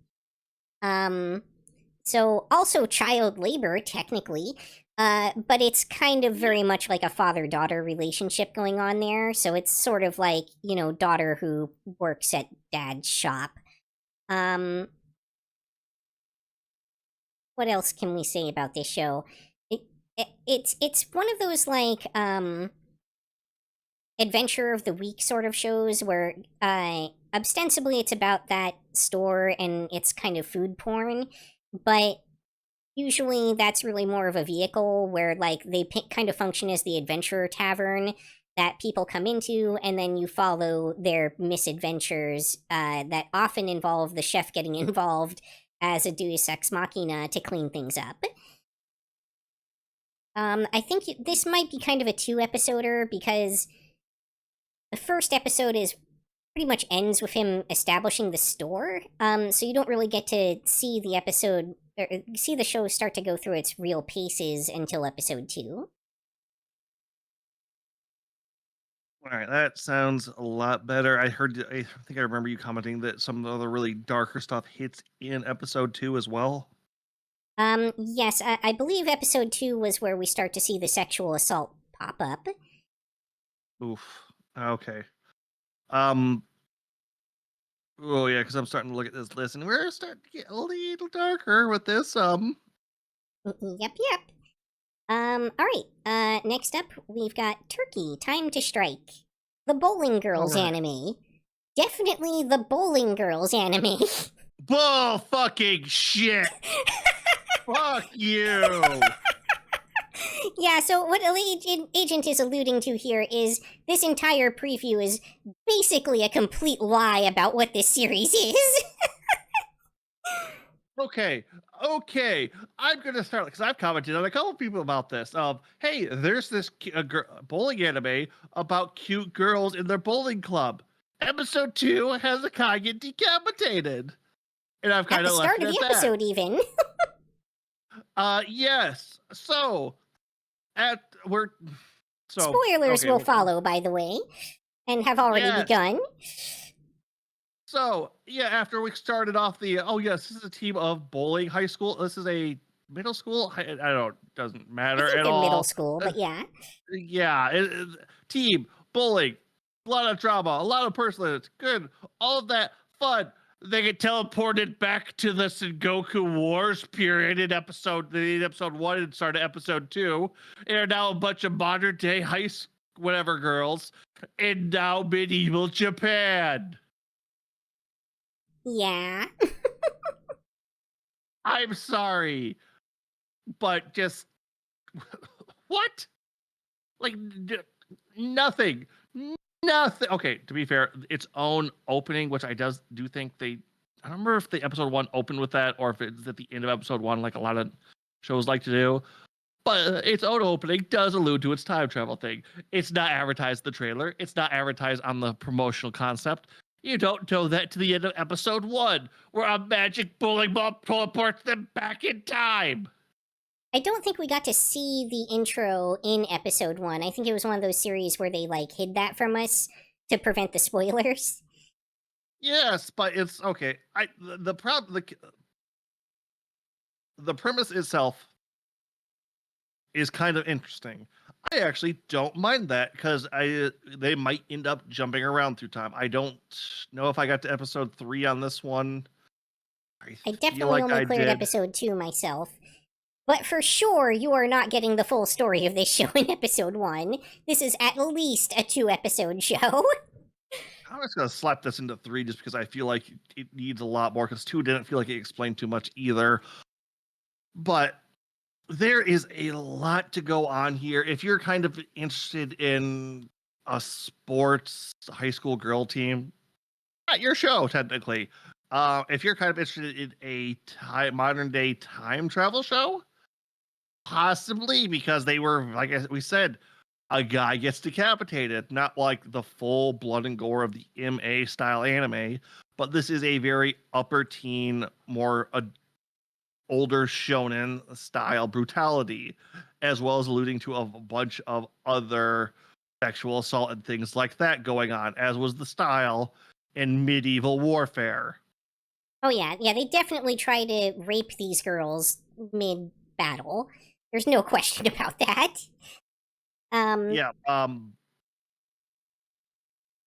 So also child labor, technically, but it's kind of very much like a father-daughter relationship going on there. So it's sort of like, daughter who works at dad's shop. What else can we say about this show? It's one of those like adventure of the week sort of shows where ostensibly it's about that store and it's kind of food porn, but usually that's really more of a vehicle where like they kind of function as the adventure tavern that people come into, and then you follow their misadventures that often involve the chef getting involved as a deus ex machina to clean things up. I think this might be kind of a 2-episoder because the first episode is pretty much ends with him establishing the store, so you don't really get to see the episode or see the show start to go through its real paces until episode 2. All right, that sounds a lot better. I think I remember you commenting that some of the really darker stuff hits in episode 2 as well. Yes, I believe episode 2 was where we start to see the sexual assault pop up. Oof. Okay. Oh yeah, because I'm starting to look at this list, and we're starting to get a little darker with this. Yep. All right. Next up, we've got Turkey, Time to Strike. The Bowling Girls Alright. anime. Definitely the Bowling Girls anime. Bull fucking shit. Fuck you. Yeah, so what Agent is alluding to here is this entire preview is basically a complete lie about what this series is. Okay. I'm gonna start because I've commented on a couple people about this. Hey, there's this bowling anime about cute girls in their bowling club. Episode 2 has a guy get decapitated, and I've At kind the of start left of it the at that. episode, even. Yes. So Spoilers okay, will follow, by the way, and have already Yes. begun. So yeah, after we started off this is a team of bowling high school. This is a middle school. I don't doesn't I matter think at they're all. middle school, but yeah. Yeah, team bowling, a lot of drama, a lot of personal. It's good, all of that fun. They get teleported back to the Sengoku Wars period in episode 1 and start of episode 2. And are now a bunch of modern day whatever girls in now medieval Japan. Yeah. I'm sorry, but just what? Like nothing. Okay, to be fair, its own opening, which I do think I don't remember if the episode 1 opened with that or if it's at the end of episode 1, like a lot of shows like to do. But its own opening does allude to its time travel thing. It's not advertised in the trailer. It's not advertised on the promotional concept. You don't know that to the end of episode 1, where a magic bowling ball teleports them back in time. I don't think we got to see the intro in episode 1. I think it was one of those series where they like hid that from us to prevent the spoilers. Yes, but it's okay. The premise itself is kind of interesting. I actually don't mind that because they might end up jumping around through time. I don't know if I got to episode 3 on this one. I definitely only cleared episode 2 myself. But for sure, you are not getting the full story of this show in episode 1. This is at least a 2-episode show. I'm just gonna slap this into 3 just because I feel like it needs a lot more. Because 2 didn't feel like it explained too much either. But there is a lot to go on here. If you're kind of interested in a sports high school girl team, not your show technically. If you're kind of interested in a modern day time travel show, possibly, because they were, like we said, a guy gets decapitated, not like the full blood and gore of the MA style anime, but this is a very upper teen, more older shonen style brutality, as well as alluding to a bunch of other sexual assault and things like that going on, as was the style in medieval warfare. Oh yeah, they definitely try to rape these girls mid-battle. There's no question about that. Yeah.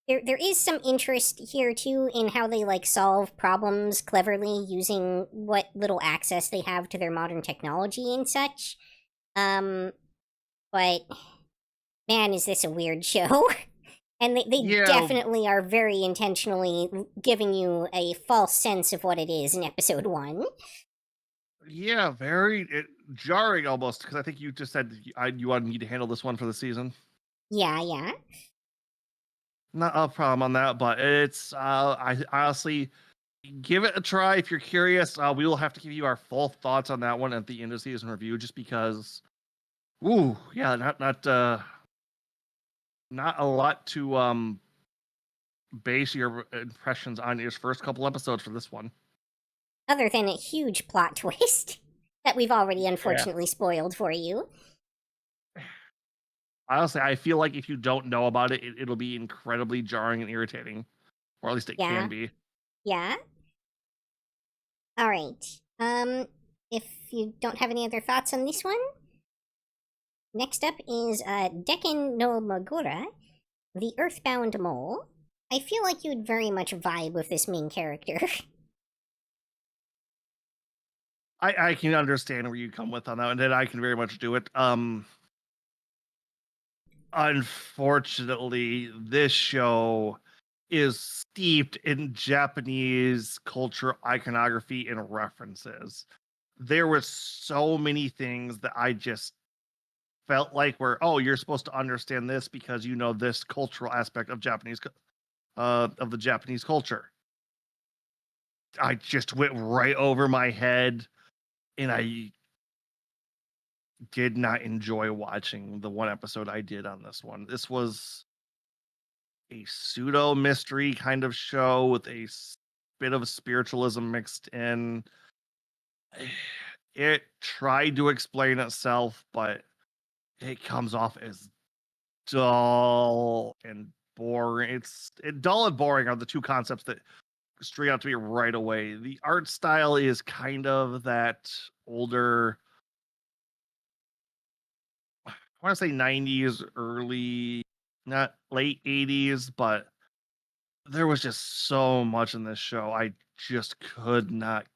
There is some interest here too in how they like solve problems cleverly using what little access they have to their modern technology and such. But man, is this a weird show. And they definitely are very intentionally giving you a false sense of what it is in episode 1. Yeah, very jarring almost, because I think you just said you wanted me to handle this one for the season. Yeah. Not a problem on that, but it's I honestly give it a try if you're curious. We will have to give you our full thoughts on that one at the end of season review, just because. Ooh, yeah, not a lot to base your impressions on your first couple episodes for this one. Other than a huge plot twist that we've already unfortunately spoiled for you. Honestly, I feel like if you don't know about it, it'll be incredibly jarring and irritating, or at least it can be. Yeah. All right. If you don't have any other thoughts on this one, next up is Dekken no Magura, the Earthbound Mole. I feel like you would very much vibe with this main character. I can understand where you come with on that, and then I can very much do it. Unfortunately, this show is steeped in Japanese culture, iconography, and references. There were so many things that I just felt like were, oh, you're supposed to understand this because you know this cultural aspect of the Japanese culture. I just went right over my head, and I did not enjoy watching the one episode I did on this one. This was a pseudo mystery kind of show with a bit of spiritualism mixed in. It tried to explain itself, but it comes off as dull and boring. Dull and boring are the two concepts that straight out to me right away. The art style is kind of that older, I want to say 90s, early, not late 80s, but there was just so much in this show I just could not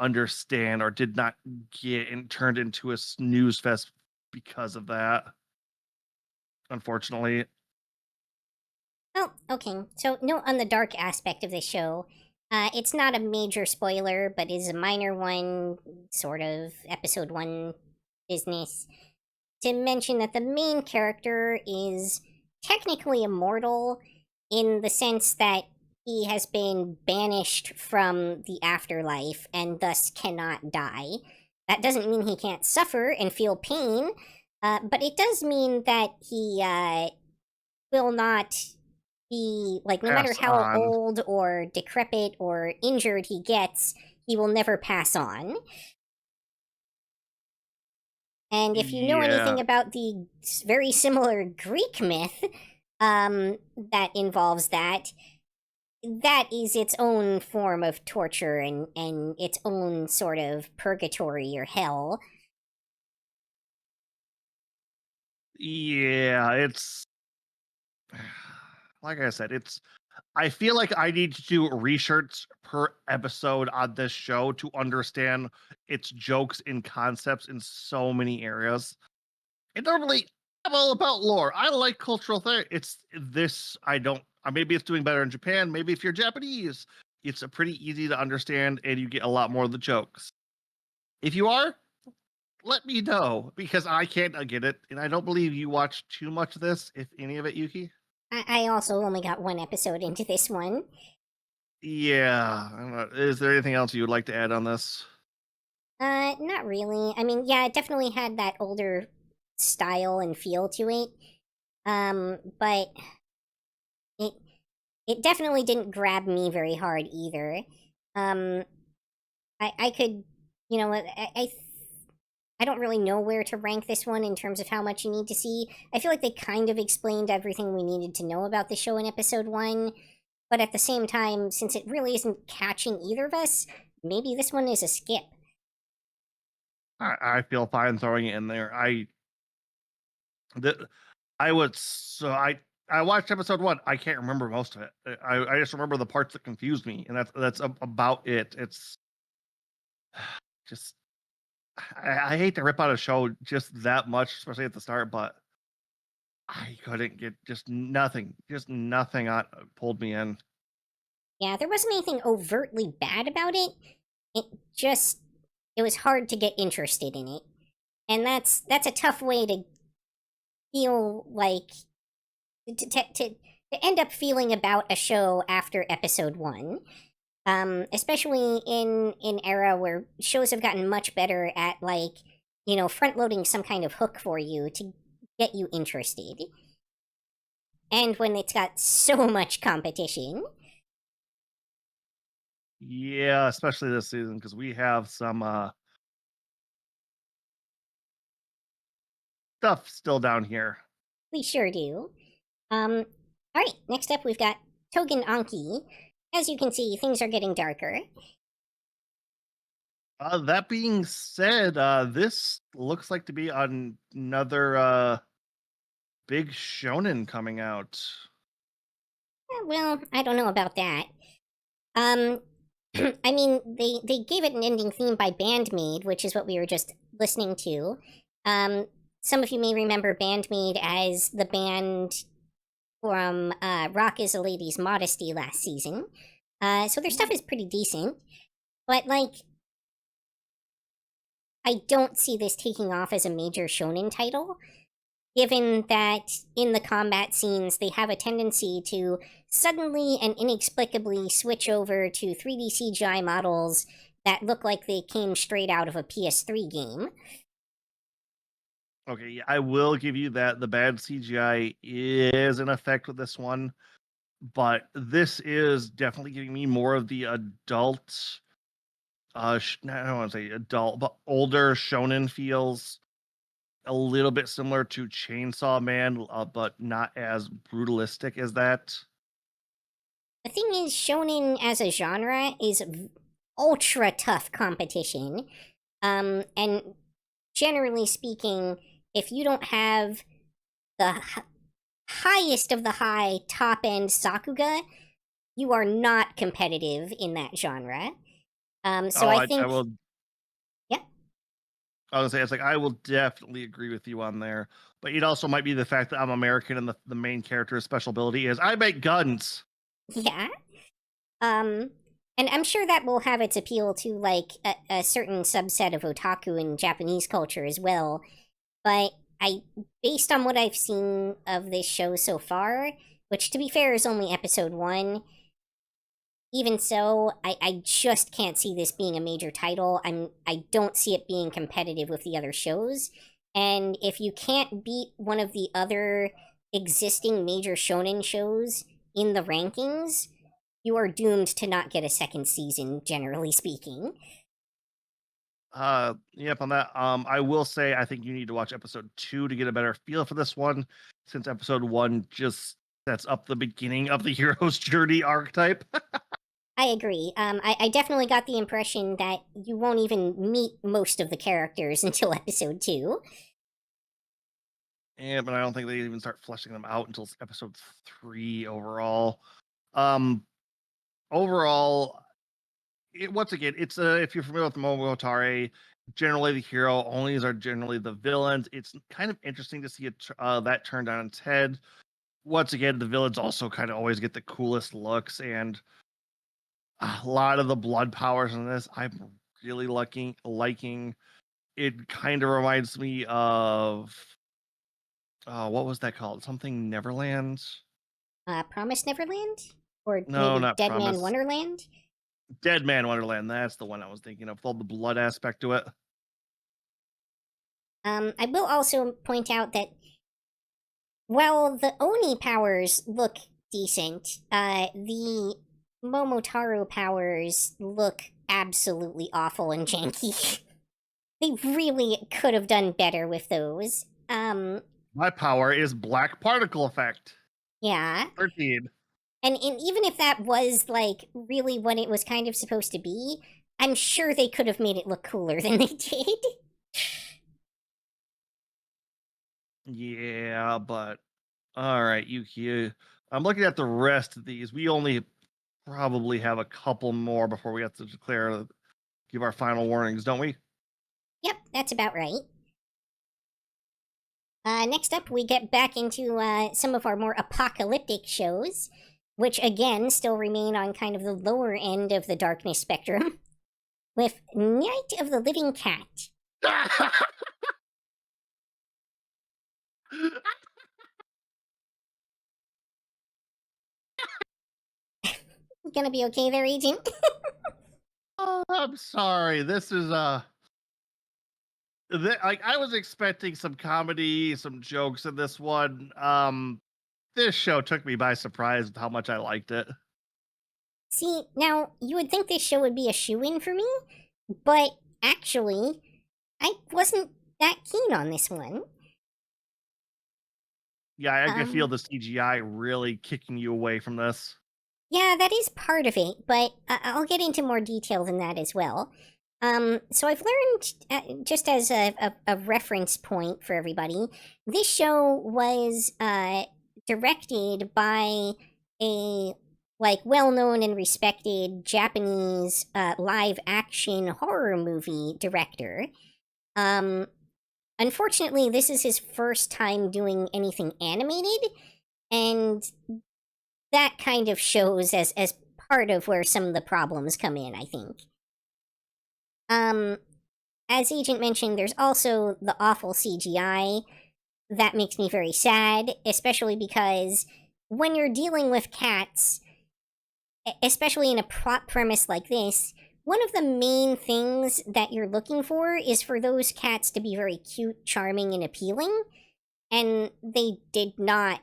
understand or did not get and turned into a snooze fest because of that. Unfortunately. Oh, okay. So, note on the dark aspect of this show. It's not a major spoiler, but is a minor one, sort of, episode 1 business. To mention that the main character is technically immortal in the sense that he has been banished from the afterlife and thus cannot die. That doesn't mean he can't suffer and feel pain, but it does mean that he will not be, like, no matter how old or decrepit or injured he gets, he will never pass on. And if you know anything about the very similar Greek myth that involves that is its own form of torture and its own sort of purgatory or hell. Yeah, it's like I said, it's I feel like I need to do research per episode on this show to understand its jokes and concepts in so many areas. And normally, I'm all about lore. I like cultural thing. It's this. I don't. Maybe it's doing better in Japan. Maybe if you're Japanese, it's a pretty easy to understand, and you get a lot more of the jokes. If you are, let me know because I can't get it, and I don't believe you watch too much of this, if any of it, Yuki. I also only got one episode into this one. Yeah. I don't know. Is there anything else you would like to add on this? Not really. I mean, yeah, it definitely had that older style and feel to it. But it definitely didn't grab me very hard either. I could, you know, I don't really know where to rank this one in terms of how much you need to see. I feel like they kind of explained everything we needed to know about the show in episode 1, but at the same time, since it really isn't catching either of us, maybe this one is a skip. I feel fine throwing it in there. I watched episode 1. I can't remember most of it. I just remember the parts that confused me, and that's about it. It's just I hate to rip out a show just that much, especially at the start, but I couldn't get just nothing on pulled me in. Yeah, there wasn't anything overtly bad about it. It was hard to get interested in it. And that's a tough way to feel like to end up feeling about a show after episode 1. Especially in an era where shows have gotten much better at, like, you know, front loading some kind of hook for you to get you interested. And when it's got so much competition. Yeah, especially this season because we have some stuff still down here. We sure do. Alright, next up we've got Togen Anki. As you can see, things are getting darker. That being said, this looks like to be another big shonen coming out. Well, I don't know about that. I mean, they gave it an ending theme by Bandmaid, which is what we were just listening to. Some of you may remember Bandmaid as the band from Rock is a Lady's Modesty last season. So their stuff is pretty decent. But, like, I don't see this taking off as a major shonen title, given that in the combat scenes they have a tendency to suddenly and inexplicably switch over to 3D CGI models that look like they came straight out of a PS3 game. Okay, yeah, I will give you that. The bad CGI is in effect with this one, but this is definitely giving me more of the adult, I don't want to say adult, but older shonen feels. A little bit similar to Chainsaw Man, but not as brutalistic as that. The thing is, shonen as a genre is ultra tough competition. And generally speaking, if you don't have the highest of the high top-end Sakuga, you are not competitive in that genre. So I think... I will. Yeah. I was gonna say, it's like I will definitely agree with you on there, but it also might be the fact that I'm American and the main character's special ability is I make guns. Yeah. And I'm sure that will have its appeal to, like, a certain subset of otaku in Japanese culture as well. But based on what I've seen of this show so far, which to be fair is only episode 1, even so, I just can't see this being a major title. I don't see it being competitive with the other shows. And if you can't beat one of the other existing major shonen shows in the rankings, you are doomed to not get a second season, generally speaking. Yep, on that. I will say I think you need to watch episode 2 to get a better feel for this one, since episode 1 just sets up the beginning of the hero's journey archetype. I agree. I definitely got the impression that you won't even meet most of the characters until episode 2. Yeah, but I don't think they even start fleshing them out until episode 3 overall. Um, overall, once again, it's if you're familiar with Momogatari, generally the hero onlys are generally the villains. It's kind of interesting to see it that turned on its head. Once again, the villains also kind of always get the coolest looks, and a lot of the blood powers in this, I'm really liking. It kind of reminds me of what was that called? Something Neverland? Promise Neverland? Or No, maybe not Dead Man Promise. Wonderland? Dead Man Wonderland. That's the one I was thinking of. With all the blood aspect to it. I will also point out that while the Oni powers look decent, the Momotaro powers look absolutely awful and janky. They really could have done better with those. My power is black particle effect. Yeah. 13. And even if that was, like, really what it was kind of supposed to be, I'm sure they could have made it look cooler than they did. Yeah, but all right, Yuki. I'm looking at the rest of these. We only probably have a couple more before we have to give our final warnings, don't we? Yep, that's about right. Next up, we get back into some of our more apocalyptic shows, which again still remain on kind of the lower end of the darkness spectrum, with Night of the Living Cat. Gonna be okay there, Agent? Oh, I'm sorry. This is like I was expecting some comedy, some jokes in this one. This show took me by surprise with how much I liked it. See, now, you would think this show would be a shoo-in for me, but actually, I wasn't that keen on this one. Yeah, I can feel the CGI really kicking you away from this. Yeah, that is part of it, but I'll get into more detail than that as well. So I've learned, just as a reference point for everybody, this show was directed by a well-known and respected Japanese live-action horror movie director. Unfortunately, this is his first time doing anything animated, and that kind of shows as part of where some of the problems come in, I think. As Agent mentioned, there's also the awful CGI. That makes me very sad, especially because when you're dealing with cats, especially in a plot premise like this, one of the main things that you're looking for is for those cats to be very cute, charming, and appealing, and they did not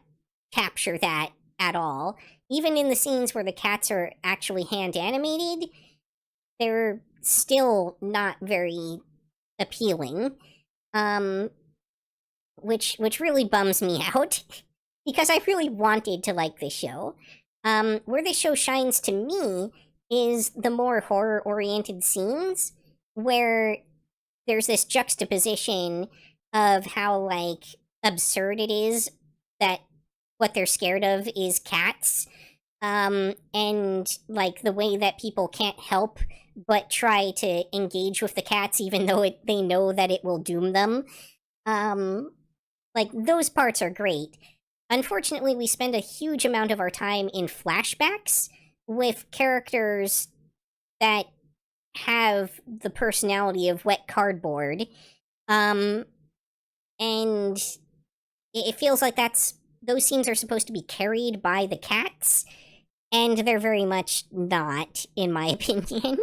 capture that at all. Even in the scenes where the cats are actually hand animated, they're still not very appealing. Which really bums me out because I really wanted to like this show. Where this show shines to me is the more horror-oriented scenes where there's this juxtaposition of how, like, absurd it is that what they're scared of is cats, and, like, the way that people can't help but try to engage with the cats even though they know that it will doom them. Like, those parts are great. Unfortunately, we spend a huge amount of our time in flashbacks with characters that have the personality of wet cardboard. And it feels like those scenes are supposed to be carried by the cats, and they're very much not, in my opinion.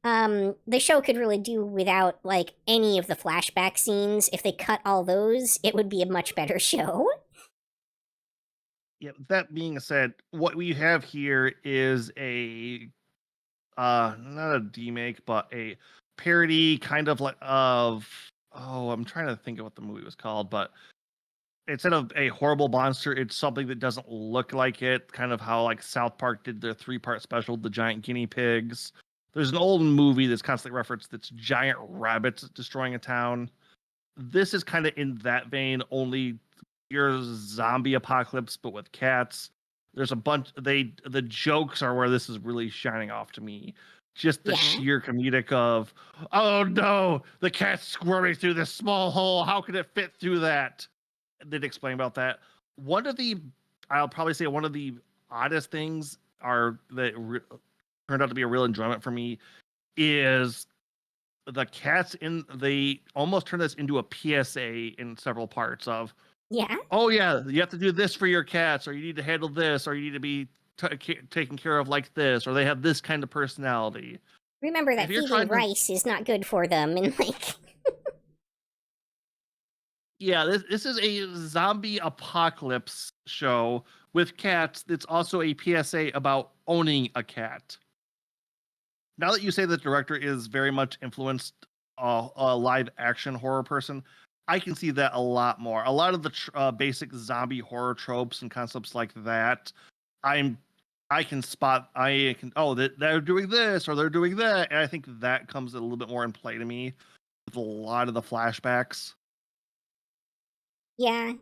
The show could really do without, like, any of the flashback scenes. If they cut all those, it would be a much better show. Yeah, that being said, what we have here is a not a demake, but a parody kind of like of I'm trying to think of what the movie was called, but instead of a horrible monster, it's something that doesn't look like it, kind of how like South Park did their 3-part special, The Giant Guinea Pigs. There's an old movie that's constantly referenced that's giant rabbits destroying a town. This is kind of in that vein, only your zombie apocalypse, but with cats. There's a bunch. The jokes are where this is really shining off to me. Just the Yeah. sheer comedic of, oh no, the cat's squirming through this small hole. How could it fit through that? Did explain about that. I'll probably say one of the oddest things turned out to be a real enjoyment for me is the cats they almost turned this into a PSA in several parts of, Yeah. oh yeah, you have to do this for your cats, or you need to handle this, or you need to be taken care of like this, or they have this kind of personality. Remember that If you're feeding trying to, rice is not good for them, and like, yeah, this is a zombie apocalypse show with cats. It's also a PSA about owning a cat. Now that you say the director is very much influenced a live action horror person, I can see that a lot more. A lot of the basic zombie horror tropes and concepts like that, I can spot. They're doing this or they're doing that, and I think that comes a little bit more in play to me with a lot of the flashbacks. yeah.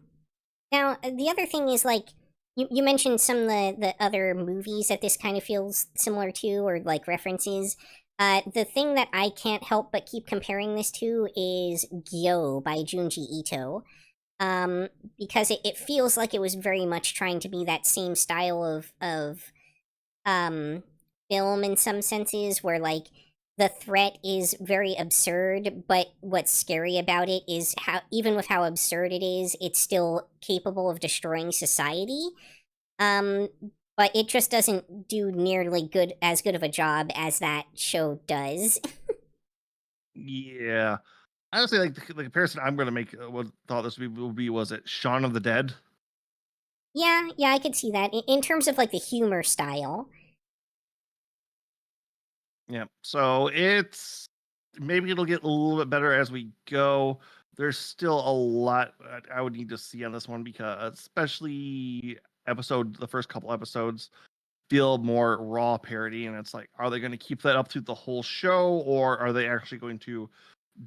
Now, the other thing is like you mentioned some of the other movies that this kind of feels similar to or like references. The thing that I can't help but keep comparing this to is Gyo by Junji Ito. Because it feels like it was very much trying to be that same style of film in some senses, where like the threat is very absurd, but what's scary about it is how, even with how absurd it is, it's still capable of destroying society. Um, but it just doesn't do nearly as good of a job as that show does. Yeah, honestly, like the comparison I'm going to make, what thought this would be was it Shaun of the Dead? Yeah, I could see that in terms of like the humor style. Yeah. So maybe it'll get a little bit better as we go. There's still a lot I would need to see on this one, because especially the first couple episodes feel more raw parody, and it's like, are they going to keep that up through the whole show, or are they actually going to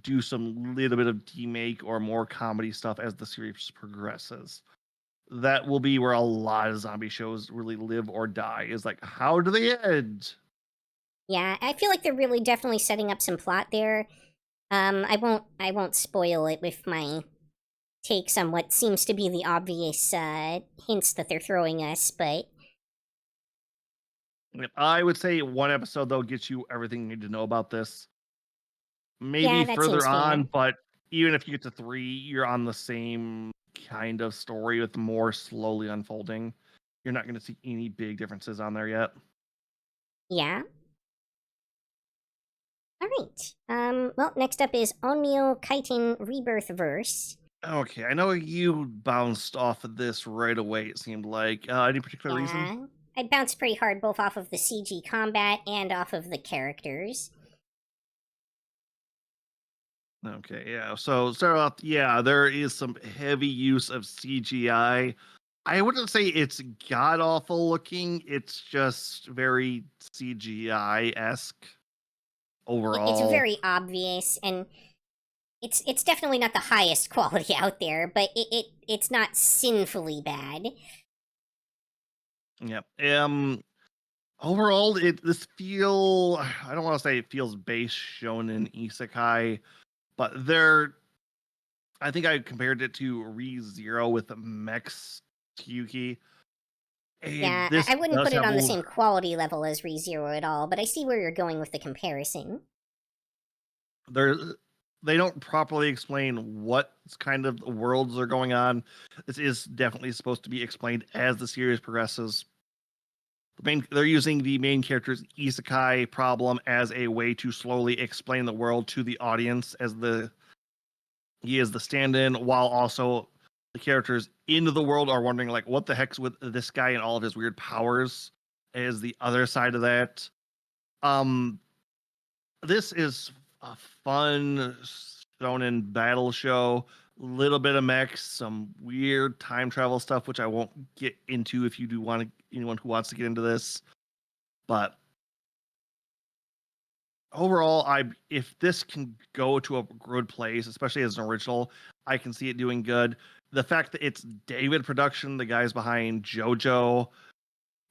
do some little bit of demake or more comedy stuff as the series progresses? That will be where a lot of zombie shows really live or die, is like, how do they end? Yeah, I feel like they're really definitely setting up some plot there. I won't spoil it with my takes on what seems to be the obvious hints that they're throwing us, but I would say one episode, though, gets you everything you need to know about this. Maybe yeah, that seems further on, fair. but even if you get to 3, you're on the same kind of story with more slowly unfolding. You're not going to see any big differences on there yet. Yeah. All right. Well, next up is Onmyo Kaiten Rebirth Verse. Okay, I know you bounced off of this right away, it seemed like. Any particular reason? Yeah, I bounced pretty hard both off of the CG combat and off of the characters. Okay, yeah. So start off, yeah, there is some heavy use of CGI. I wouldn't say it's god awful looking. It's just very CGI esque It's overall. very obvious, and it's definitely not the highest quality out there, but it's not sinfully bad. Yep. Overall, I don't want to say it feels base shonen isekai, but I think I compared it to Re:Zero with Mex Yuki. And Yeah, this I wouldn't does put it have on the same quality level as Re:Zero at all, but I see where you're going with the comparison. there they don't properly explain what kind of worlds are going on. This is definitely supposed to be explained as the series progresses. They're using the main character's isekai problem as a way to slowly explain the world to the audience, as he is the stand-in, while also the characters into the world are wondering, like, what the heck's with this guy and all of his weird powers, is the other side of that. um this is a fun shonen battle show. Little bit of mechs, some weird time travel stuff, which I won't get into if you do want to, anyone who wants to get into this. But overall, if this can go to a good place, especially as an original, I can see it doing good. The fact that it's David production, the guys behind JoJo,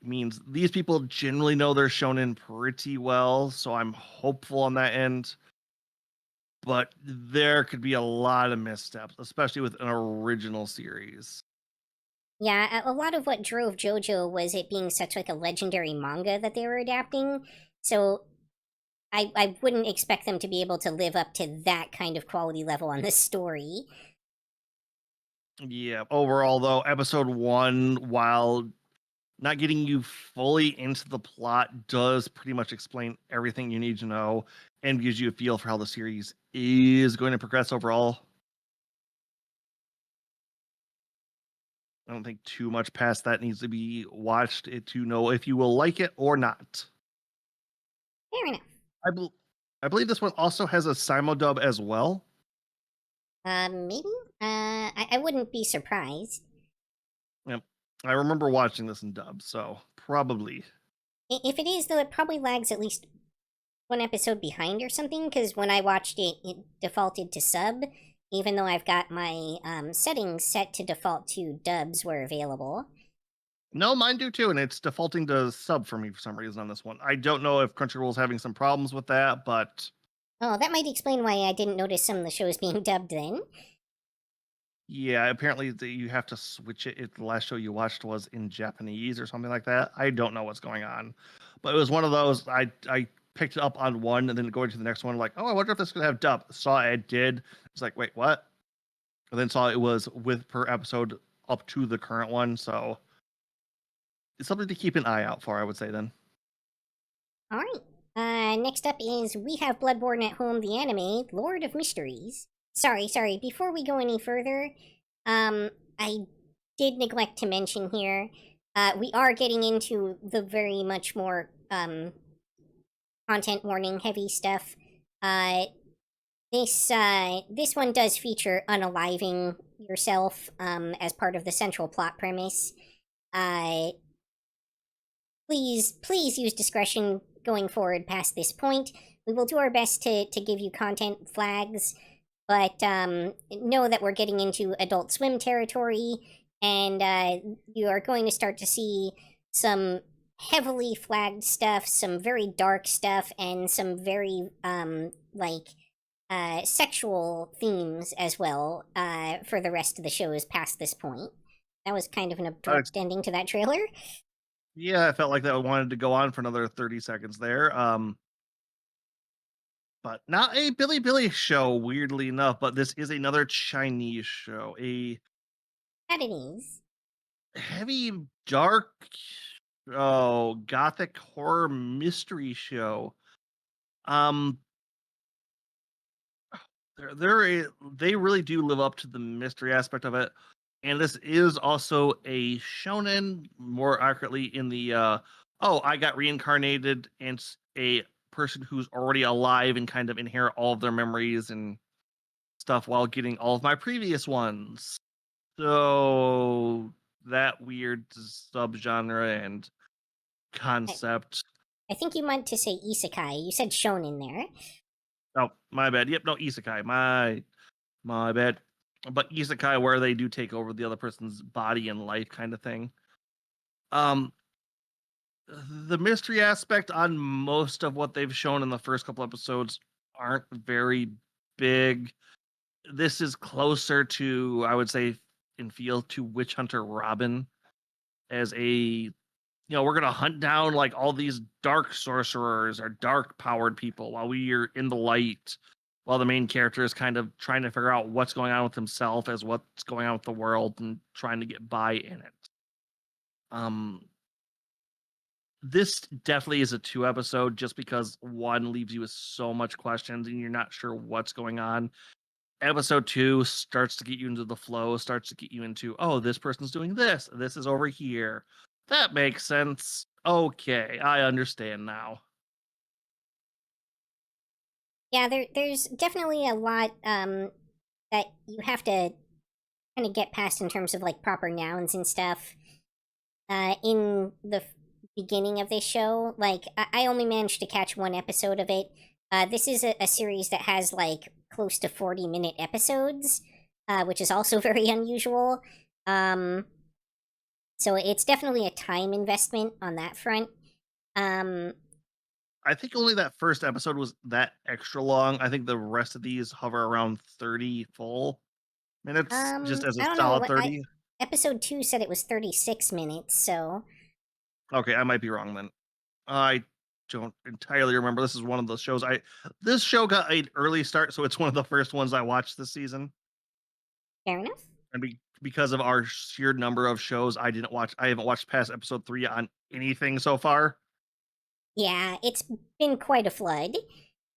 means these people generally know their shonen pretty well, so I'm hopeful on that end. But there could be a lot of missteps, especially with an original series. Yeah, a lot of what drove JoJo was it being such like a legendary manga that they were adapting. So I wouldn't expect them to be able to live up to that kind of quality level on this story. Yeah, overall though, episode 1, while not getting you fully into the plot, does pretty much explain everything you need to know and gives you a feel for how the series is going to progress overall. I don't think too much past that needs to be watched to know if you will like it or not. Fair enough. I believe this one also has a simul-dub as well. Maybe? I wouldn't be surprised. Yep. I remember watching this in dub, so probably. If it is, though, it probably lags at least one episode behind or something, because when I watched it, it defaulted to sub, even though I've got my settings set to default to dubs where available. No, mine do too, and it's defaulting to sub for me for some reason on this one. I don't know if Crunchyroll's having some problems with that, but Oh, that might explain why I didn't notice some of the shows being dubbed then. yeah, apparently you have to switch it. The last show you watched was in Japanese or something like that. I don't know what's going on, but it was one of those. I picked it up on one and then going to the next one, like, oh, I wonder if this could have dub. Saw it did. It's like, wait, what? And then saw it was with per episode up to the current one. So it's something to keep an eye out for, I would say then. All right. Next up is We Have Bloodborne at Home, the anime, Lord of Mysteries. Sorry. Before we go any further, I did neglect to mention here, we are getting into the very much more, content warning heavy stuff. This one does feature unaliving yourself, as part of the central plot premise. Please use discretion going forward past this point. We will do our best to give you content flags, but know that we're getting into Adult Swim territory, and you are going to start to see some heavily flagged stuff, some very dark stuff, and some very sexual themes as well for the rest of the shows past this point. That was kind of an abrupt ending to that trailer. Yeah, I felt like that wanted to go on for another 30 seconds there. But not a Billy show, weirdly enough, but this is another Chinese show. That it is. Heavy, dark, gothic horror mystery show. They really do live up to the mystery aspect of it. And this is also a shonen, more accurately in the I got reincarnated and a person who's already alive and kind of inherit all of their memories and stuff while getting all of my previous ones. So that weird subgenre and concept. I think you meant to say isekai. You said shonen there. Oh, my bad. Yep, no, isekai. My bad. But isekai where they do take over the other person's body and life kind of thing. The mystery aspect on most of what they've shown in the first couple episodes aren't very big. This is closer to, I would say, in feel to Witch Hunter Robin as we're going to hunt down like all these dark sorcerers or dark powered people while we are in the light, while the main character is kind of trying to figure out what's going on with himself as what's going on with the world and trying to get by in it. This definitely is a 2 episode just because 1 leaves you with so much questions and you're not sure what's going on. Episode 2 starts to get you into the flow, starts to get you into, oh, this person's doing this. This is over here. That makes sense. Okay, I understand now. Yeah, there's definitely a lot that you have to kind of get past in terms of like proper nouns and stuff. In the beginning of this show, like I only managed to catch 1 episode of it. This is a series that has like close to 40-minute episodes, which is also very unusual. So it's definitely a time investment on that front. Um, I think only that first episode was that extra long. I think the rest of these hover around 30 full minutes, just as a I don't know. solid 30. Episode 2 said it was 36 minutes, so Okay, I might be wrong then. I don't entirely remember. This is one of those shows. This show got an early start, so it's one of the first ones I watched this season. fair enough. And because of our sheer number of shows, I haven't watched past episode 3 on anything so far. Yeah, it's been quite a flood.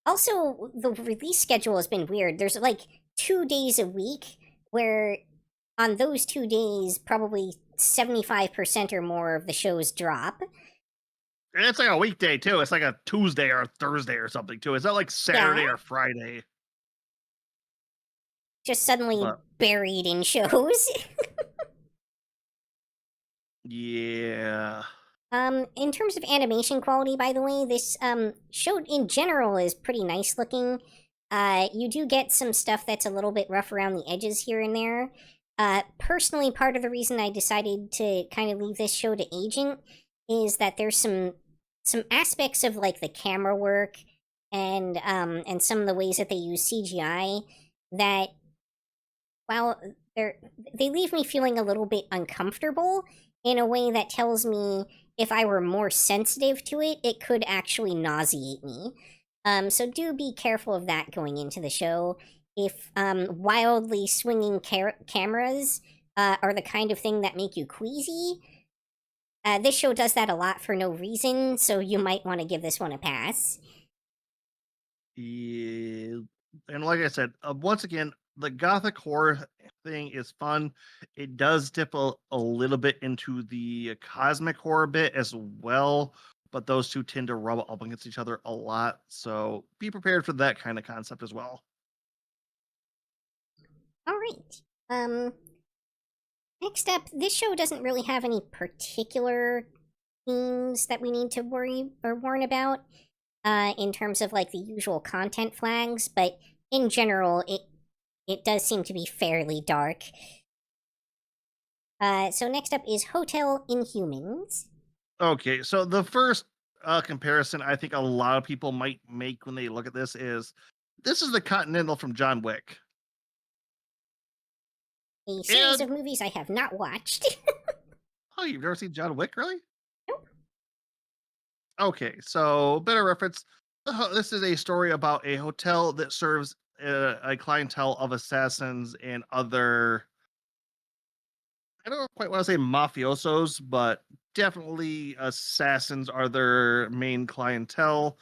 Also, the release schedule has been weird. There's like 2 days a week where on those 2 days, probably 75% or more of the shows drop. And it's like a weekday too. It's like a Tuesday or a Thursday or something too. It's not like Saturday or Friday. Just suddenly But- buried in shows. Yeah. In terms of animation quality, by the way, this show in general is pretty nice looking. You do get some stuff that's a little bit rough around the edges here and there. Personally, part of the reason I decided to kind of leave this show to Agent is that there's some aspects of like the camera work and some of the ways that they use CGI that, while they leave me feeling a little bit uncomfortable in a way that tells me if I were more sensitive to it, it could actually nauseate me. So do be careful of that going into the show. If wildly swinging cameras are the kind of thing that make you queasy, this show does that a lot for no reason, so you might want to give this one a pass. Yeah. And like I said, once again, the gothic horror thing is fun. It does dip a little bit into the cosmic horror bit as well, but those two tend to rub up against each other a lot. So be prepared for that kind of concept as well. All right. Next up, this show doesn't really have any particular themes that we need to worry or warn about in terms of like the usual content flags, but in general, it does seem to be fairly dark. So next up is Hotel Inhumans. Okay, so the first comparison I think a lot of people might make when they look at this is the Continental from John Wick. A series of movies I have not watched. Oh, you've never seen John Wick, really? Nope. Okay, so better reference. This is a story about a hotel that serves a clientele of assassins and other, I don't quite want to say mafiosos, but definitely assassins are their main clientele.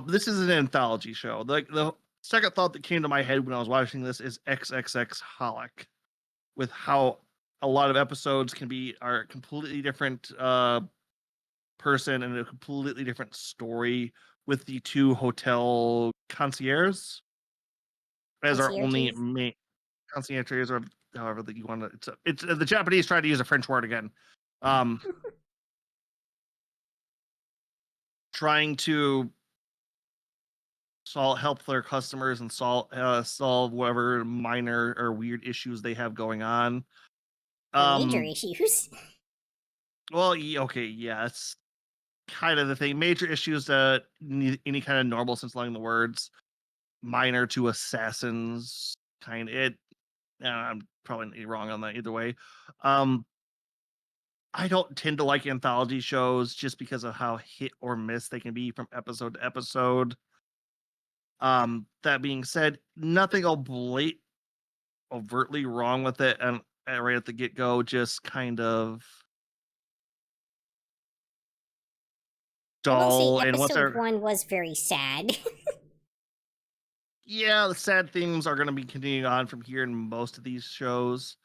This is an anthology show. The second thought that came to my head when I was watching this is XXX Holic, with how a lot of episodes are completely different person and a completely different story, with the two hotel concierges as our only main concierges, or however that you want to. It's the Japanese try to use a French word again. Trying to help their customers and solve whatever minor or weird issues they have going on. Major issues. Well, okay, yeah, it's kind of the thing. Major issues that any kind of normal sense along the words. Minor to assassins, kind of it. I'm probably wrong on that either way. I don't tend to like anthology shows just because of how hit or miss they can be from episode to episode. That being said, nothing overtly wrong with it, and right at the get go, just kind of dull. And episode 1 was very sad. Yeah, the sad themes are going to be continuing on from here in most of these shows.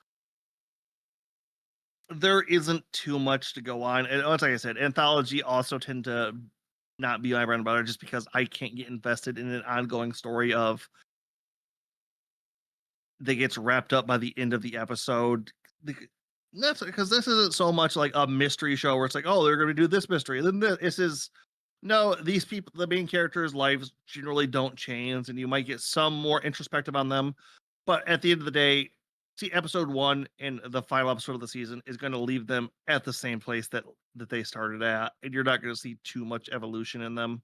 There isn't too much to go on. And like I said, anthology also tend to not be my bread and butter just because I can't get invested in an ongoing story of that gets wrapped up by the end of the episode. That's because this isn't so much like a mystery show where it's like, oh, they're going to do this mystery. Then this is no, these people, the main characters' lives generally don't change, and you might get some more introspective on them. But at the end of the day, see, episode 1 and the final episode of the season is going to leave them at the same place that they started at, and you're not going to see too much evolution in them.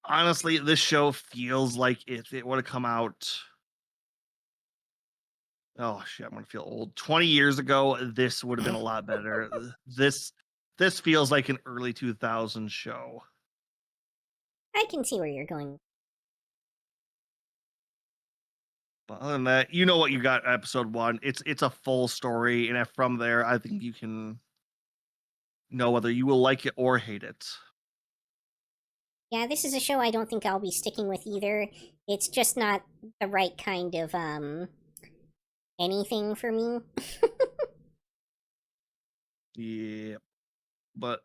Honestly, this show feels like if it would have come out, oh shit, I'm gonna feel old. 20 years ago, this would have been a lot better. This feels like an early 2000s show. I can see where you're going. But other than that, you know what you got episode 1. It's a full story, and from there, I think you can know whether you will like it or hate it. Yeah, this is a show I don't think I'll be sticking with either. It's just not the right kind of anything for me. Yeah. But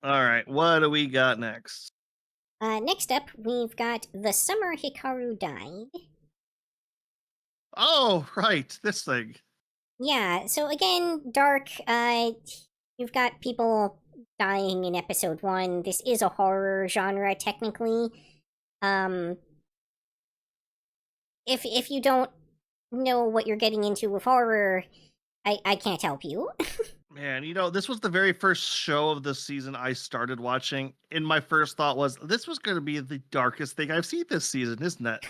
all right, what do we got next? Next up, we've got The Summer Hikaru Died. Oh, right, this thing. Yeah, so again, dark. You've got people dying in episode 1. This is a horror genre, technically. If you don't know what you're getting into with horror, I can't help you. Man, this was the very first show of the season I started watching, and my first thought was, this was going to be the darkest thing I've seen this season, isn't it?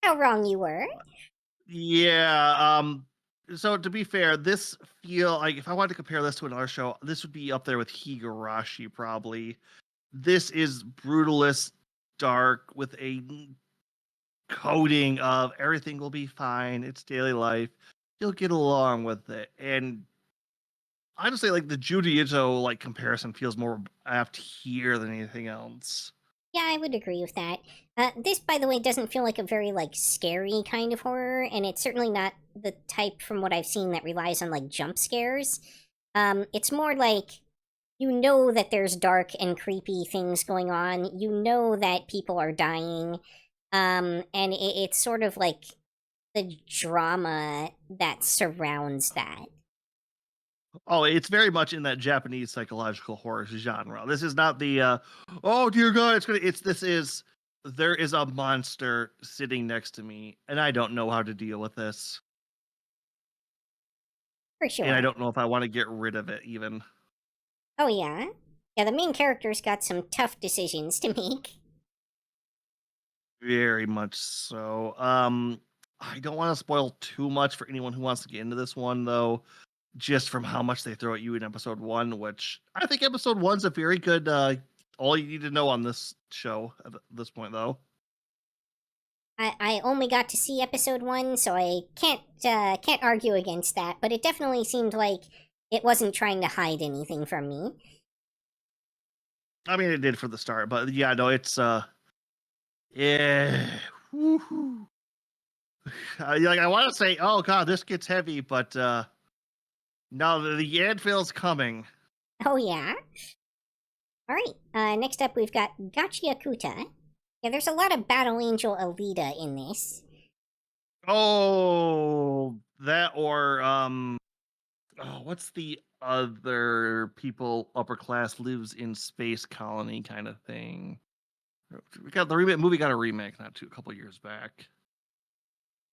How wrong you were. Yeah, so to be fair, this feel like if I wanted to compare this to another show, this would be up there with Higurashi, probably. This is brutalist, dark, with a coding of everything will be fine, it's daily life, you'll get along with it. And honestly, like the Judaism like comparison feels more apt here than anything else. Yeah, I would agree with that. This, by the way, doesn't feel like a very, like, scary kind of horror, and it's certainly not the type, from what I've seen, that relies on, like, jump scares. It's more like, you know that there's dark and creepy things going on, you know that people are dying, and it's sort of like the drama that surrounds that. Oh, it's very much in that Japanese psychological horror genre. This is not the oh dear God, there is a monster sitting next to me, and I don't know how to deal with this. For sure. And I don't know if I want to get rid of it even. Oh, yeah? Yeah, the main character's got some tough decisions to make. Very much so. I don't want to spoil too much for anyone who wants to get into this one, though, just from how much they throw at you in episode 1, which I think episode 1's a very good all you need to know on this show at this point, though. I only got to see episode 1, so I can't argue against that, but it definitely seemed like it wasn't trying to hide anything from me. I mean, it did for the start, but yeah, no, it's yeah. Woohoo. Like I want to say, oh God, this gets heavy, but no, the end feels coming. Oh, yeah? Alright, next up we've got Gachiakuta. Yeah, there's a lot of Battle Angel Alita in this. Oh, that or what's the other people upper class lives in space colony kind of thing? We got the movie got a remake a couple years back.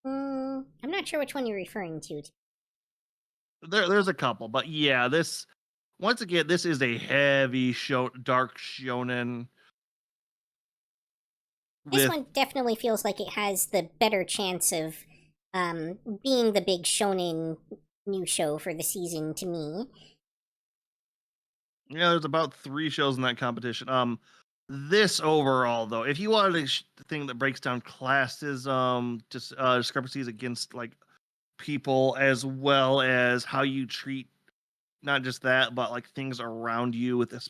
I'm not sure which one you're referring to. There's a couple, but yeah, this once again, this is a heavy dark shonen. This one definitely feels like it has the better chance of being the big shonen new show for the season to me. Yeah, there's about 3 shows in that competition. This overall, though, if you wanted a thing that breaks down classism, just discrepancies against like people, as well as how you treat not just that, but like things around you with this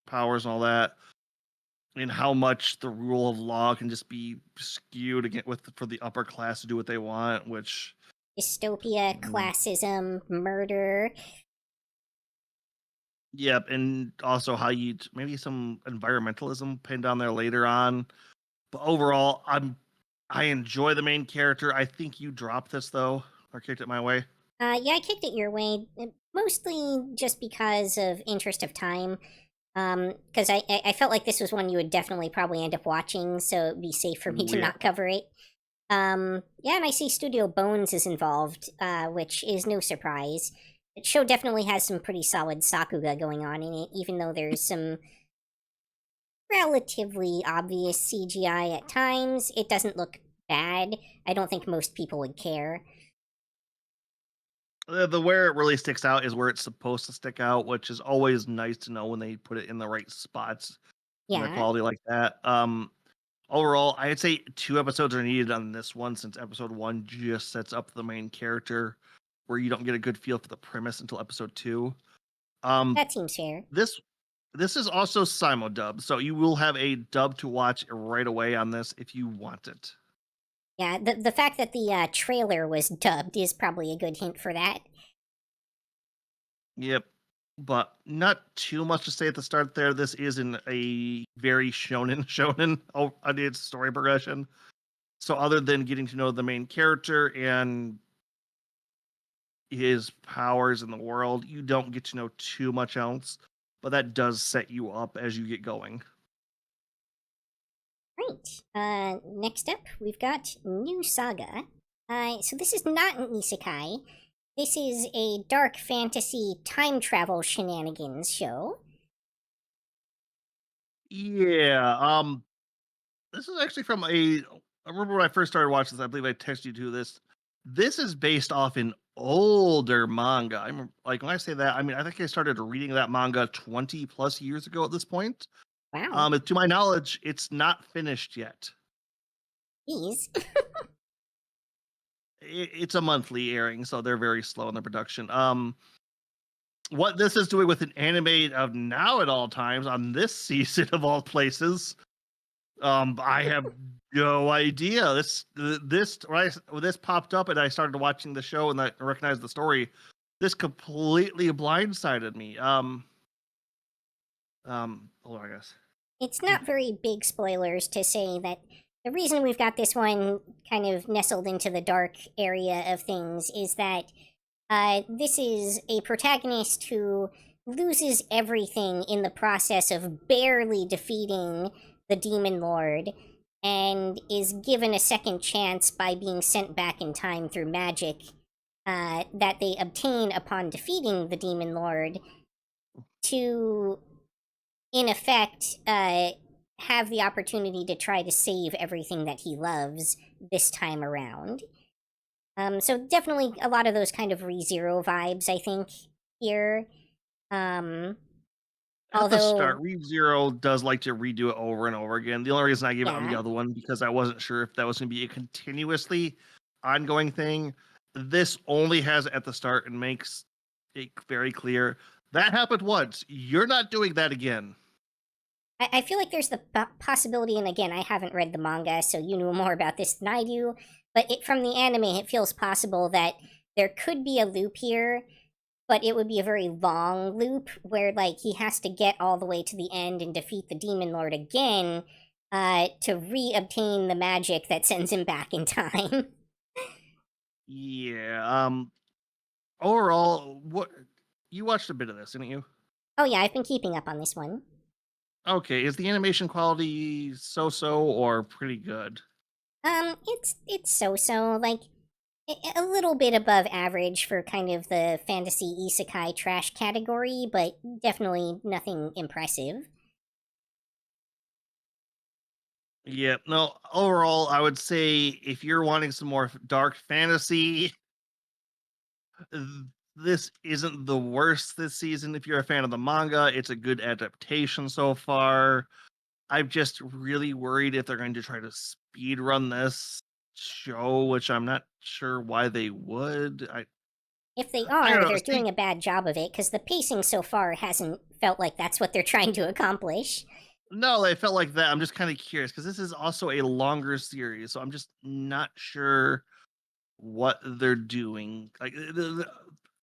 powers and all that, and how much the rule of law can just be skewed again for the upper class to do what they want, which dystopia, classism, murder. Yep, and also how you maybe some environmentalism pinned on there later on. But overall, I enjoy the main character. I think you dropped this though, or kicked it my way. Yeah, I kicked it your way, mostly just because of interest of time. Because I felt like this was one you would definitely probably end up watching, so it'd be safe for me to Yeah. not cover it. Yeah, and I see Studio Bones is involved, which is no surprise. The show definitely has some pretty solid sakuga going on in it, even though there's some relatively obvious CGI at times. It doesn't look bad. I don't think most people would care. The where it really sticks out is where it's supposed to stick out, which is always nice to know when they put it in the right spots and the Yeah, quality like that. Overall, I'd say 2 episodes are needed on this one since episode 1 just sets up the main character, where you don't get a good feel for the premise until episode 2. that seems fair. This is also simul-dub, so you will have a dub to watch right away on this if you want it. Yeah, the fact that the trailer was dubbed is probably a good hint for that. Yep. But not too much to say at the start there. This isn't a very shonen on its story progression. So other than getting to know the main character and his powers in the world, you don't get to know too much else. But that does set you up as you get going. Right. Next up, we've got New Saga. So this is not an isekai. This is a dark fantasy time travel shenanigans show. Yeah. This is actually from I remember when I first started watching this, I believe I texted you to this. This is based off an older manga. I remember, like when I say that, I mean I think I started reading that manga 20 plus years ago at this point. Wow. To my knowledge, it's not finished yet. Geez. It's a monthly airing, so they're very slow in the production. What this is doing with an anime of now at all times on this season of all places, I have no idea. When this popped up and I started watching the show and I recognized the story, this completely blindsided me. Hold on, I guess. It's not very big spoilers to say that the reason we've got this one kind of nestled into the dark area of things is that this is a protagonist who loses everything in the process of barely defeating the Demon Lord and is given a second chance by being sent back in time through magic that they obtain upon defeating the Demon Lord to, in effect, have the opportunity to try to save everything that he loves this time around. So definitely a lot of those kind of ReZero vibes, I think, here. At the start, Although, ReZero does like to redo it over and over again. The only reason I gave it on the yeah, other one because I wasn't sure if that was going to be a continuously ongoing thing. This only has it at the start and makes it very clear that happened once. You're not doing that again. I feel like there's the possibility, and again, I haven't read the manga, so you know more about this than I do, but from the anime, it feels possible that there could be a loop here, but it would be a very long loop where, like, he has to get all the way to the end and defeat the Demon Lord again to re-obtain the magic that sends him back in time. Yeah. Overall, what you watched a bit of this, didn't you? Oh yeah, I've been keeping up on this one. Okay, is the animation quality so-so or pretty good? It's so-so, like, a little bit above average for kind of the fantasy isekai trash category, but definitely nothing impressive. Yeah, no, overall, I would say if you're wanting some more dark fantasy, this isn't the worst this season. If you're a fan of the manga, it's a good adaptation so far. I'm just really worried if they're going to try to speed run this show, which I'm not sure why they would. If they I don't are, know. they're doing a bad job of it, because the pacing so far hasn't felt like that's what they're trying to accomplish. No, they felt like that. I'm just kind of curious because this is also a longer series, so I'm just not sure what they're doing. Like,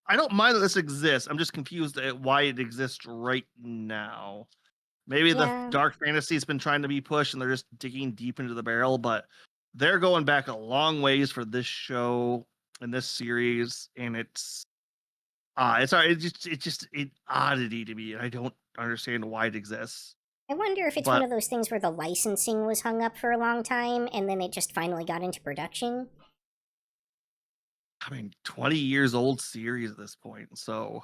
I don't mind that this exists. I'm just confused at why it exists right now. Maybe the Yeah. dark fantasy's been trying to be pushed, and they're just digging deep into the barrel. But they're going back a long ways for this show and this series, and it's oddity to me. I don't understand why it exists. I wonder if it's one But of those things where the licensing was hung up for a long time and then it just finally got into production. I mean, 20 years old series at this point. So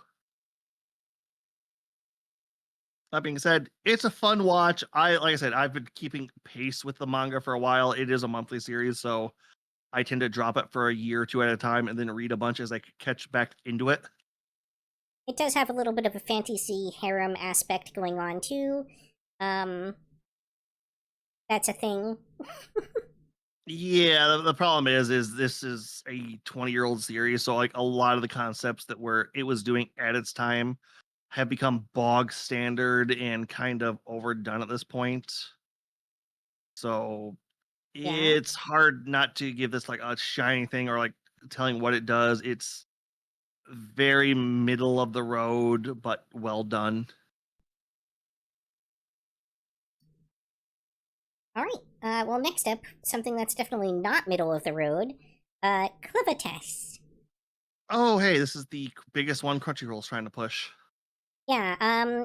that being said, it's a fun watch. Like I said, I've been keeping pace with the manga for a while. It is a monthly series, so I tend to drop it for a year or two at a time and then read a bunch as I catch back into it. It does have a little bit of a fantasy harem aspect going on too. That's a thing. Yeah, the problem is this is a 20-year-old series, so like a lot of the concepts that it was doing at its time have become bog standard and kind of overdone at this point. So Yeah. it's hard not to give this like a shining thing or like telling what it does. It's very middle of the road, but well done. All right. Well, next up, something that's definitely not middle of the road. Clever Test. Oh, hey, this is the biggest one Crunchyroll's trying to push. Yeah.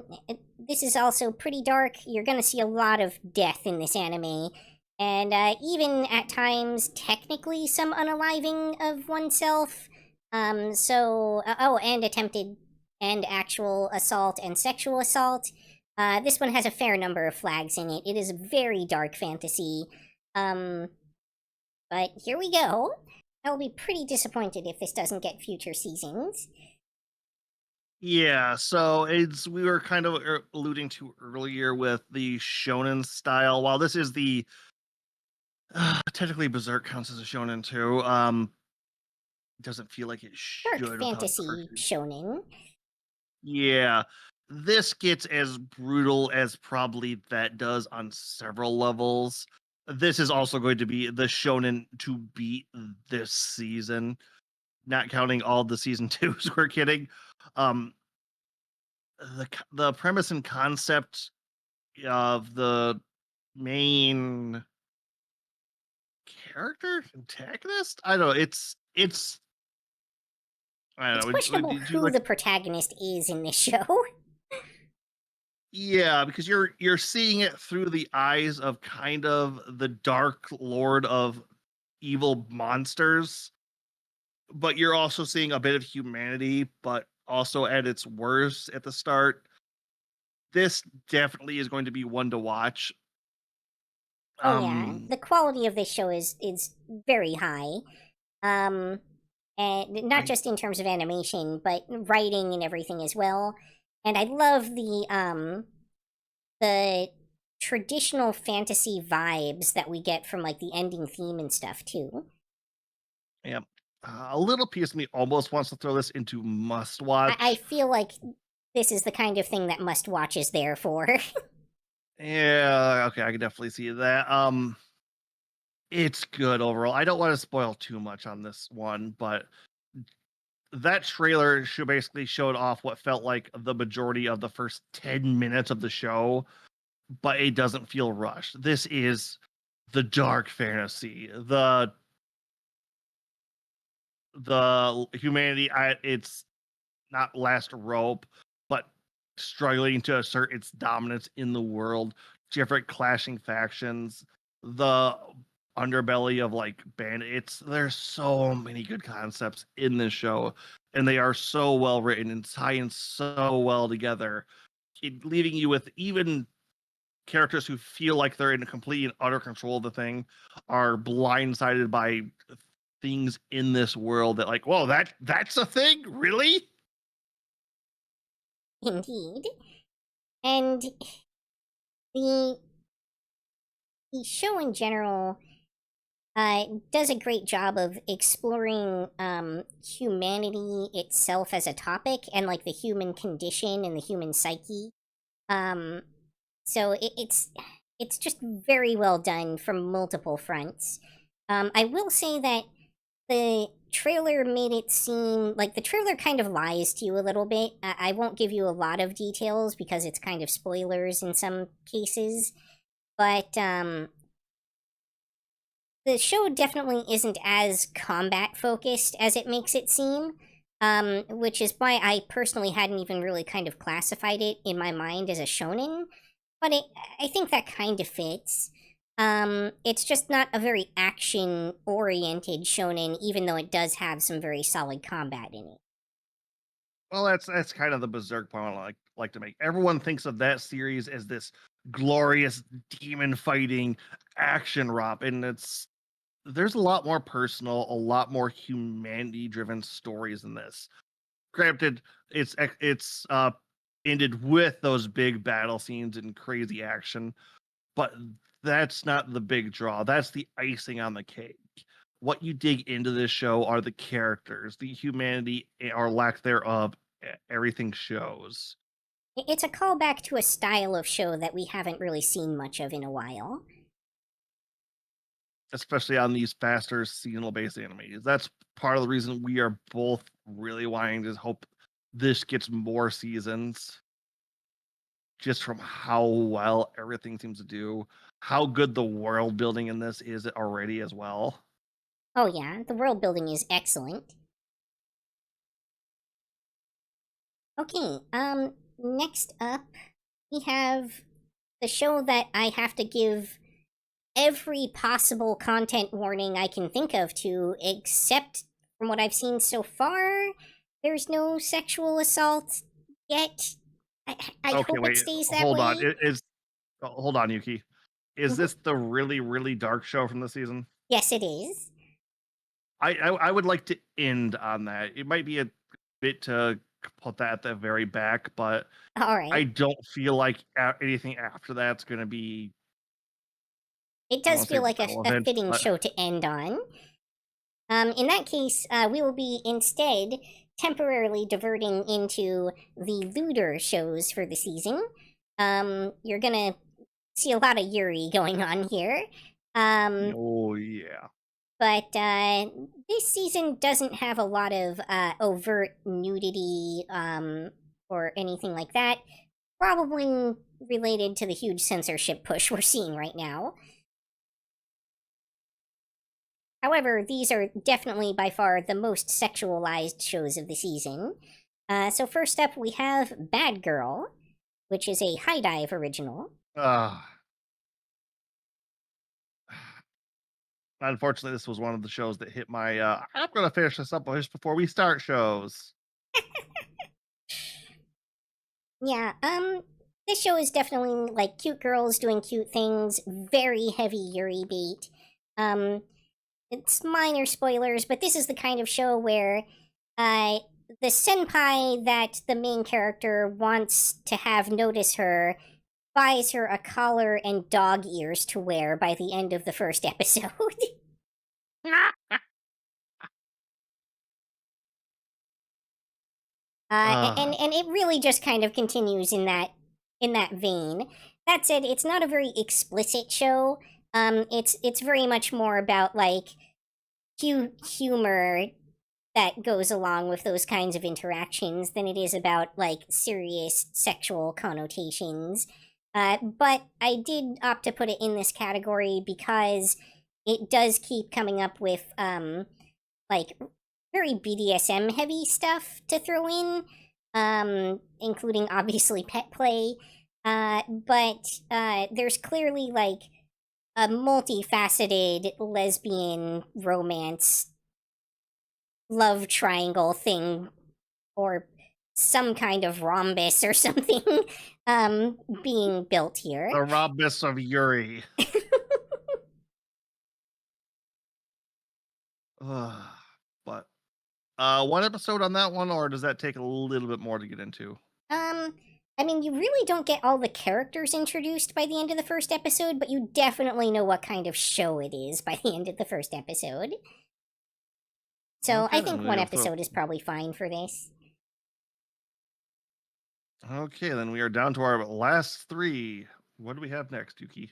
This is also pretty dark. You're gonna see a lot of death in this anime, and even at times, technically, some unaliving of oneself. And attempted and actual assault and sexual assault. This one has a fair number of flags in it. It is very dark fantasy. But here we go. I will be pretty disappointed if this doesn't get future seasons. Yeah, so we were kind of alluding to earlier with the shonen style. While this is the technically Berserk counts as a shonen too. It doesn't feel like it should. Dark fantasy shonen. Yeah, this gets as brutal as probably that does on several levels. This is also going to be the shonen to beat this season, not counting all the season 2s. We're kidding. The premise and concept of the main character antagonist, I don't know. It's I don't It's know. questionable who the protagonist is in this show. Yeah, because you're seeing it through the eyes of kind of the dark lord of evil monsters, but you're also seeing a bit of humanity, but also at its worst at the start. This definitely is going to be one to watch. Oh yeah, the quality of this show is very high. And not just in terms of animation, but writing and everything as well. And I love the traditional fantasy vibes that we get from like the ending theme and stuff too. Yep. A little piece of me almost wants to throw this into must watch. I feel like this is the kind of thing that must watch is there for. Yeah, okay, I can definitely see that. It's good overall. I don't want to spoil too much on this one, but that trailer basically showed off what felt like the majority of the first 10 minutes of the show, but it doesn't feel rushed. This is the dark fantasy, the humanity. It's not last rope, but struggling to assert its dominance in the world. Different clashing factions, the underbelly of like bandits. There's so many good concepts in this show, and they are so well written and tying so well together, leaving you with even characters who feel like they're in complete and utter control of the thing are blindsided by things in this world that like, whoa, that's a thing, really? Indeed. And the show in general does a great job of exploring humanity itself as a topic and like the human condition and the human psyche. So it's just very well done from multiple fronts. I will say that the trailer made it seem like the trailer kind of lies to you a little bit. I won't give you a lot of details because it's kind of spoilers in some cases, but the show definitely isn't as combat focused as it makes it seem. which is why I personally hadn't even really kind of classified it in my mind as a shonen, but I think that kind of fits. It's just not a very action-oriented shonen, even though it does have some very solid combat in it. Well, that's kind of the berserk point I like to make. Everyone thinks of that series as this glorious demon fighting action romp, and there's a lot more personal, a lot more humanity driven stories in this. Granted, it's ended with those big battle scenes and crazy action, but that's not the big draw. That's the icing on the cake. What you dig into this show are the characters, the humanity or lack thereof. Everything shows. It's a callback to a style of show that we haven't really seen much of in a while. Especially on these faster seasonal based animes. That's part of the reason we are both really wanting to hope this gets more seasons. Just from how well everything seems to do, how good the world building in this is already as well. Oh yeah, the world building is excellent. Okay, next up, we have the show that I have to give every possible content warning I can think of to, except from what I've seen so far, there's no sexual assault yet. I hope it stays that hold way. on. Hold on, Yuki. Is this the really, really dark show from the season? Yes, it is. I would like to end on that. It might be a bit to put that at the very back, but All right. I don't feel like anything after that's going to be. It does feel like a fitting show to end on. In that case, we will be instead temporarily diverting into the looter shows for the season. You're gonna see a lot of Yuri going on here. Oh yeah. But this season doesn't have a lot of overt nudity or anything like that. Probably related to the huge censorship push we're seeing right now. However, these are definitely by far the most sexualized shows of the season. So first up, we have Bad Girl, which is a High Dive original. Unfortunately, this was one of the shows that hit my I'm going to finish this up just before we start shows. Yeah, this show is definitely like cute girls doing cute things, very heavy Yuri bait. It's minor spoilers, but this is the kind of show where the senpai that the main character wants to have notice her buys her a collar and dog ears to wear by the end of the first episode. And it really just kind of continues in that vein. That said, it's not a very explicit show. It's very much more about like humor that goes along with those kinds of interactions than it is about like serious sexual connotations. But I did opt to put it in this category because it does keep coming up with like very BDSM heavy stuff to throw in, including obviously pet play. But there's clearly like a multifaceted lesbian romance love triangle thing, or some kind of rhombus or something being built here. The rhombus of Yuri. But one episode on that one, or does that take a little bit more to get into? I mean, you really don't get all the characters introduced by the end of the first episode, but you definitely know what kind of show it is by the end of the first episode. So Okay, I think one episode is probably fine for this. Okay, then we are down to our last three. What do we have next, Yuki?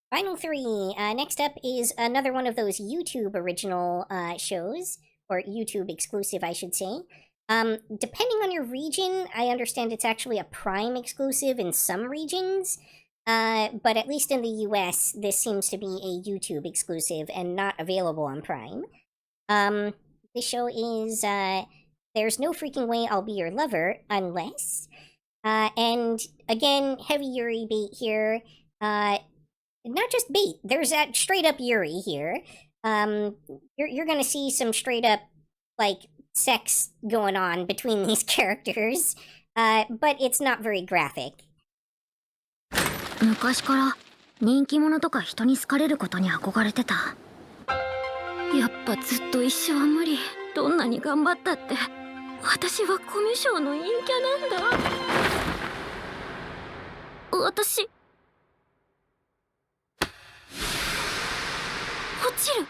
Final three. Next up is another one of those YouTube original shows, or YouTube exclusive, I should say. Depending on your region, I understand it's actually a Prime exclusive in some regions, but at least in the US, this seems to be a YouTube exclusive and not available on Prime. This show is There's no freaking way I'll be your lover unless. And again, heavy Yuri bait here. Not just bait. There's that straight up Yuri here. You're gonna see some straight up like sex going on between these characters. But it's not very graphic. 昔から人気者とか人に好かれることに憧れてた。やっぱずっと一生は無理。どんなに頑張ったって、私はコミュ障の陰キャなんだ。私落ちる。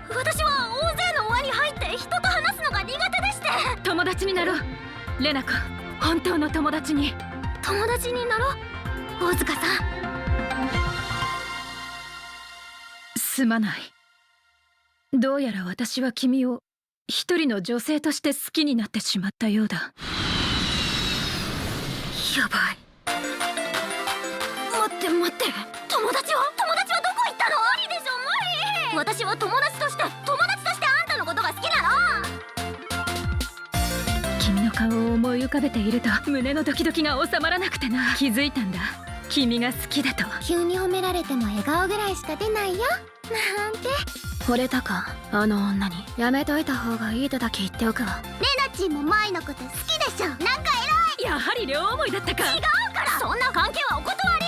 私は大勢の輪に入って人と話すのが苦手でして。友達になろう、レナ君。本当の友達に。友達になろう、大塚さん。すまない。どうやら私は君を一人の女性として好きになってしまったようだ。やばい。待って待って、友達はどこ行ったの？無理でしょ、無理。私は友達としてあんたのことが好きなの。君の顔を思い浮かべていると胸のドキドキが収まらなくてな。気づいたんだ、君が好きだと。急に褒められても笑顔ぐらいしか出ないよ、なんて。惚れたか、あの女に。やめといた方がいいとだけ言っておくわ。レナチンも舞のこと好きでしょ。なんか偉い。やはり両思いだったか。違うから、そんな関係はお断り。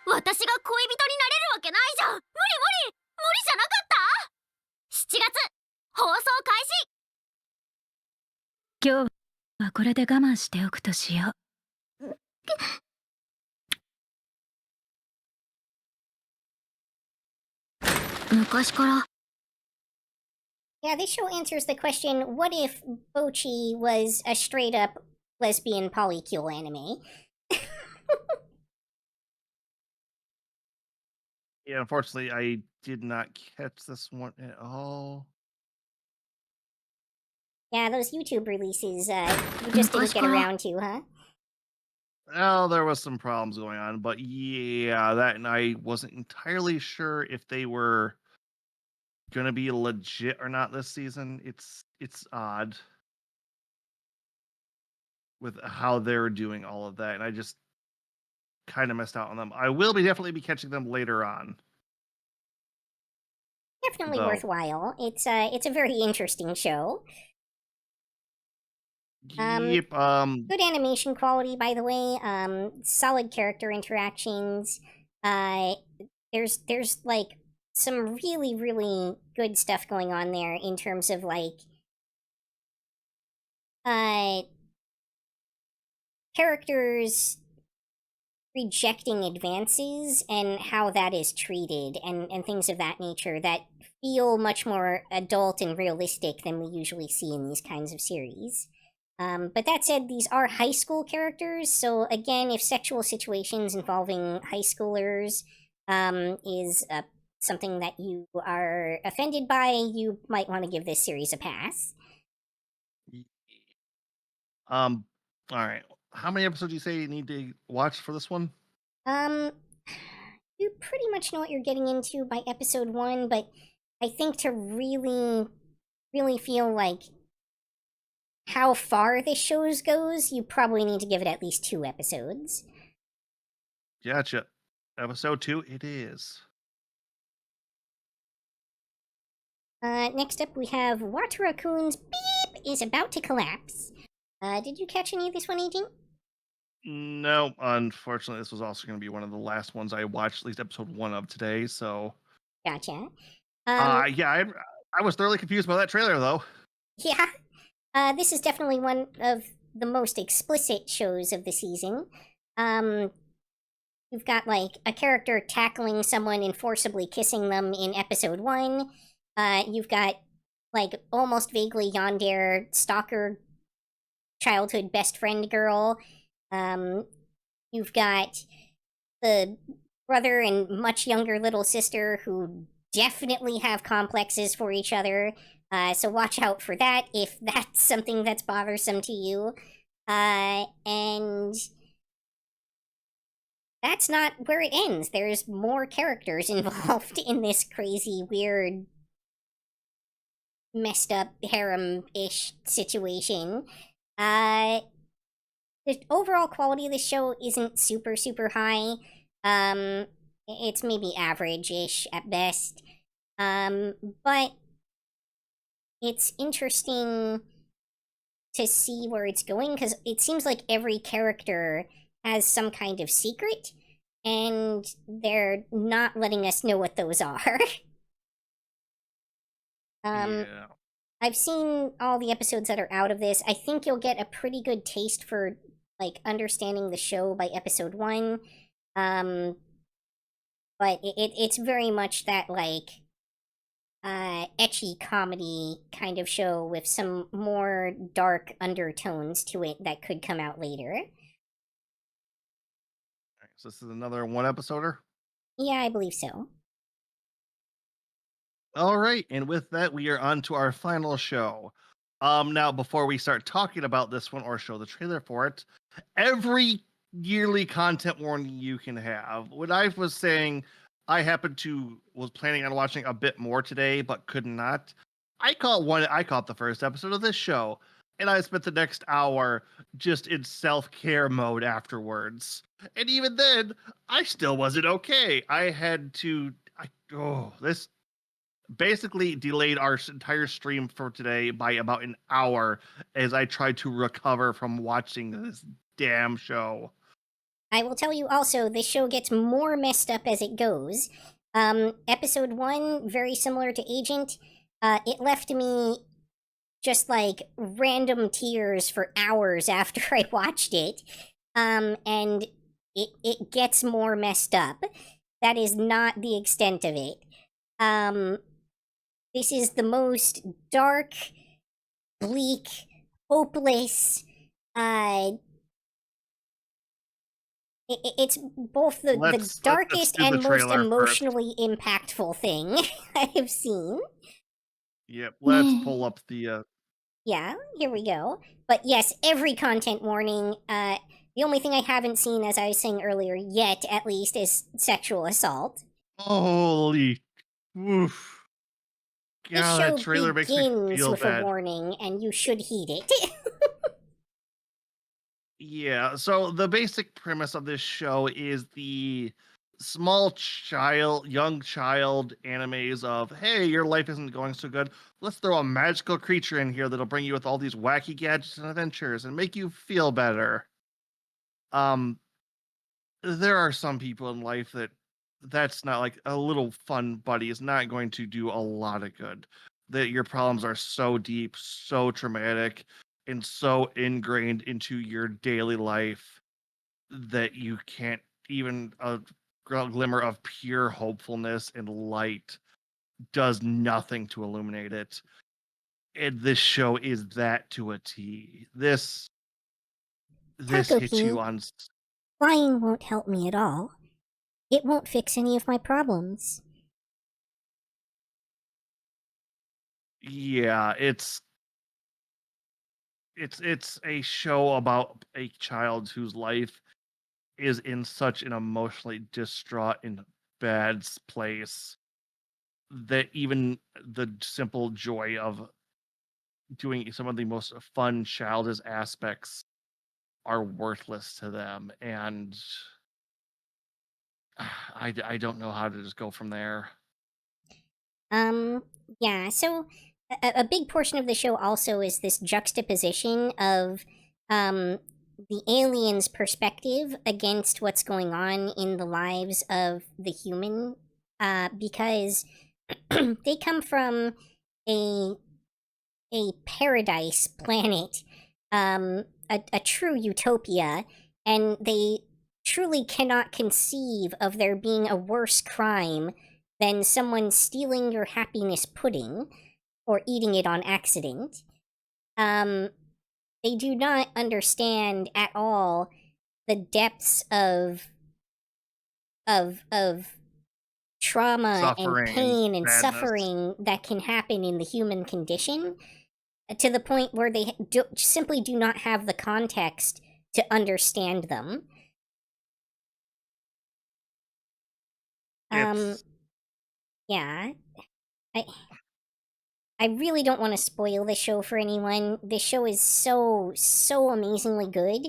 私が恋人になれるわけないじゃん。無理じゃなかった？ 7 月放送開始。今日はこれで我慢しておくとしよう。昔から。 Yeah, this show answers the question, what if Bochi was a straight up lesbian polycule anime? Yeah, unfortunately, I did not catch this one at all. Yeah, those YouTube releases, you just didn't get around to, huh? Well, there was some problems going on, but yeah, that, and I wasn't entirely sure if they were gonna be legit or not this season. It's odd with how they're doing all of that, and I just kind of missed out on them. I will definitely be catching them later on. Definitely worthwhile. It's a very interesting show. Yep. Good animation quality, by the way. Solid character interactions. There's like some really good stuff going on there in terms of like characters rejecting advances and how that is treated and things of that nature that feel much more adult and realistic than we usually see in these kinds of series. But that said, these are high school characters, so again, if sexual situations involving high schoolers is something that you are offended by, you might want to give this series a pass. All right. How many episodes do you say you need to watch for this one? You pretty much know what you're getting into by episode 1, but I think to really feel like how far this show goes, you probably need to give it at least 2 episodes. Gotcha. Episode 2, it is. Next up we have Watara-kun's beep is about to collapse. Did you catch any of this one, Agent? No, unfortunately, this was also going to be one of the last ones I watched, at least episode 1 of today, so... Gotcha. Yeah, I was thoroughly confused by that trailer, though. Yeah. This is definitely one of the most explicit shows of the season. You've got, like, a character tackling someone and forcibly kissing them in episode 1. You've got, like, almost vaguely yandere stalker childhood best friend girl. You've got the brother and much younger little sister who definitely have complexes for each other. So watch out for that if that's something that's bothersome to you. And that's not where it ends. There's more characters involved in this crazy, weird, messed up harem-ish situation. The overall quality of the show isn't super, super high. It's maybe average-ish at best. But it's interesting to see where it's going, because it seems like every character has some kind of secret, and they're not letting us know what those are. Yeah. I've seen all the episodes that are out of this. I think you'll get a pretty good taste for, like, understanding the show by episode 1. But it's very much that, like, ecchi comedy kind of show with some more dark undertones to it that could come out later. Alright, so this is another one episoder. Yeah, I believe so. All right, and with that, we are on to our final show. Now before we start talking about this one or show the trailer for it, every yearly content warning you can have. When I was saying I was planning on watching a bit more today, but could not. I caught the first episode of this show, and I spent the next hour just in self-care mode afterwards. And even then, I still wasn't okay. This basically delayed our entire stream for today by about an hour as I tried to recover from watching this damn show. I will tell you also, this show gets more messed up as it goes. Episode 1, very similar to Agent. It left me just, like, random tears for hours after I watched it. And it gets more messed up. That is not the extent of it. This is the most dark, bleak, hopeless, it's both the Let's darkest do the and most trailer emotionally impactful thing I have seen. Yep, let's pull up the Yeah, here we go. But yes, every content warning. The only thing I haven't seen, as I was saying earlier, yet at least, is sexual assault. holy oof. This God, show that trailer makes me begins feel with a bad. warning, and you should heed it. Yeah, so the basic premise of this show is the young child animes of, hey, your life isn't going so good. Let's throw a magical creature in here that'll bring you with all these wacky gadgets and adventures and make you feel better. There are some people in life that's not, like, a little fun buddy is not going to do a lot of good. That your problems are so deep, so traumatic, and so ingrained into your daily life that you can't even a glimmer of pure hopefulness and light does nothing to illuminate it. And this show is that to a T. This hits Takopi, you on. flying won't help me at all. It won't fix any of my problems. Yeah, it's a show about a child whose life is in such an emotionally distraught and bad place that even the simple joy of doing some of the most fun childish aspects are worthless to them, and I don't know how to just go from there. Yeah, so a big portion of the show also is this juxtaposition of the aliens' perspective against what's going on in the lives of the human, because they come from a paradise planet, a true utopia, and they truly cannot conceive of there being a worse crime than someone stealing your happiness pudding or eating it on accident. They do not understand at all the depths of trauma Suffering and pain and sadness. suffering that can happen in the human condition, to the point where they simply do not have the context to understand them. It's Yeah. I really don't want to spoil the show for anyone. This show is so amazingly good.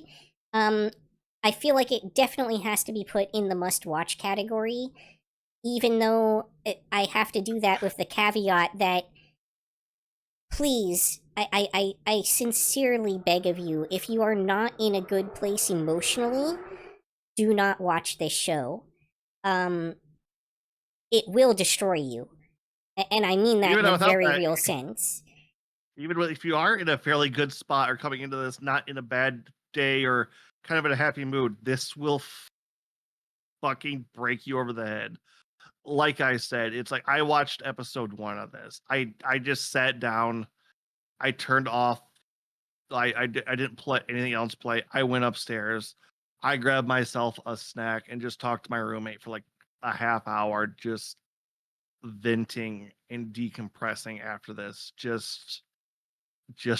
I feel like it definitely has to be put in the must-watch category, even though I have to do that with the caveat that, please, I sincerely beg of you, if you are not in a good place emotionally, do not watch this show. It will destroy you. And I mean that Even in a without very that- real sense. even if you are in a fairly good spot or coming into this not in a bad day or kind of in a happy mood, this will fucking break you over the head. Like I said, it's like I watched episode 1 of this. I just sat down. I turned off. I didn't play anything else play. I went upstairs. I grabbed myself a snack and just talked to my roommate for like a half hour, just venting and decompressing after this. Just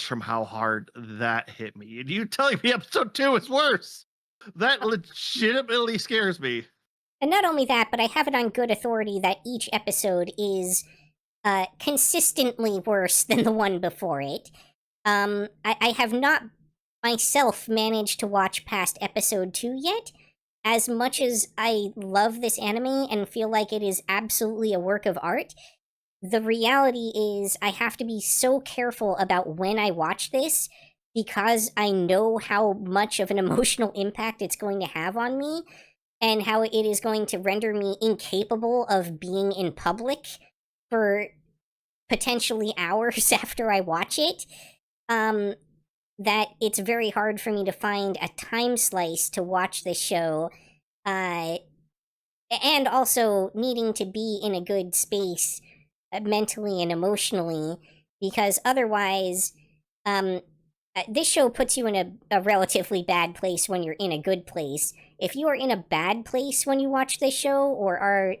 from how hard that hit me. And you telling me episode 2 is worse. That legitimately scares me. And not only that, but I have it on good authority that each episode is consistently worse than the one before it. I have not myself managed to watch past episode 2 yet. As much as I love this anime and feel like it is absolutely a work of art, the reality is I have to be so careful about when I watch this because I know how much of an emotional impact it's going to have on me and how it is going to render me incapable of being in public for potentially hours after I watch it. That it's very hard for me to find a time slice to watch the show, and also needing to be in a good space mentally and emotionally, because otherwise, this show puts you in a relatively bad place when you're in a good place. If you are in a bad place when you watch this show, or are,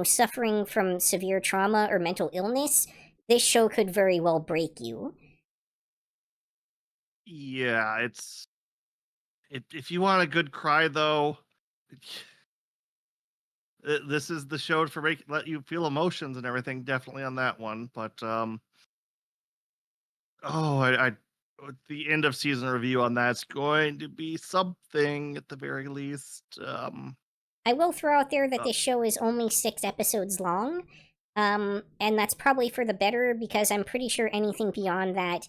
suffering from severe trauma or mental illness, this show could very well break you. Yeah, if you want a good cry though, this is the show for let you feel emotions and everything. Definitely on that one, but the end of season review on that's going to be something at the very least. I will throw out there that this show is only 6 episodes long, and that's probably for the better because I'm pretty sure anything beyond that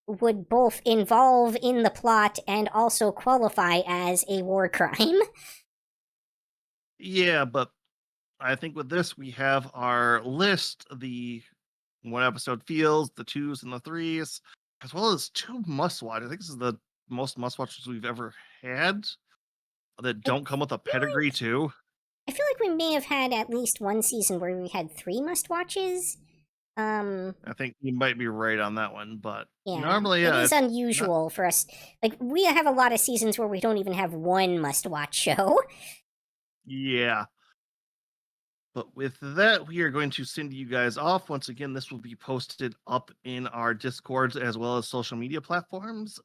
would both involve in the plot and also qualify as a war crime. Yeah, but I think with this we have our list, the 1 episode feels, the 2s and the 3s, as well as 2 must-watch. I think this is the most must-watches we've ever had that don't come with a pedigree too. I feel like we may have had at least one season where we had 3 must-watches. I think you might be right on that one, but yeah, normally, it is unusual for us. Like, we have a lot of seasons where we don't even have one must-watch show. Yeah. But with that, we are going to send you guys off. Once again, this will be posted up in our Discords as well as social media platforms.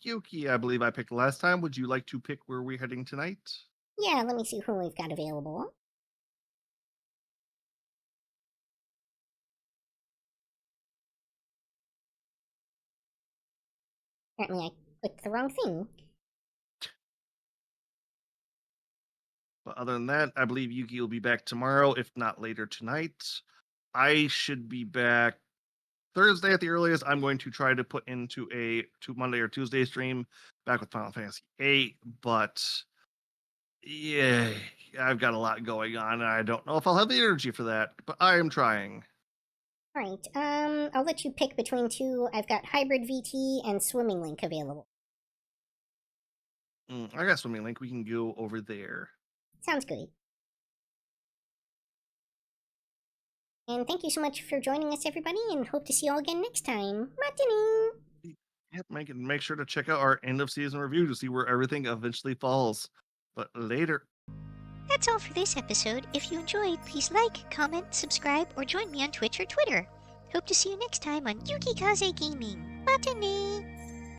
Yuki, I believe I picked last time. Would you like to pick where we're heading tonight? Yeah, let me see who we've got available. Apparently I clicked the wrong thing. But other than that, I believe Yuki will be back tomorrow, if not later tonight. I should be back Thursday at the earliest. I'm going to try to put into a Monday or Tuesday stream back with Final Fantasy VIII, but yeah, I've got a lot going on, and I don't know if I'll have the energy for that, but I am trying. Alright, I'll let you pick between 2. I've got Hybrid VT and Swimming Link available. I got Swimming Link. We can go over there. Sounds good. And thank you so much for joining us, everybody, and hope to see you all again next time. Matini! Yep, make sure to check out our end of season review to see where everything eventually falls. But later. That's all for this episode. If you enjoyed, please like, comment, subscribe, or join me on Twitch or Twitter. Hope to see you next time on Yukikaze Gaming. Matane!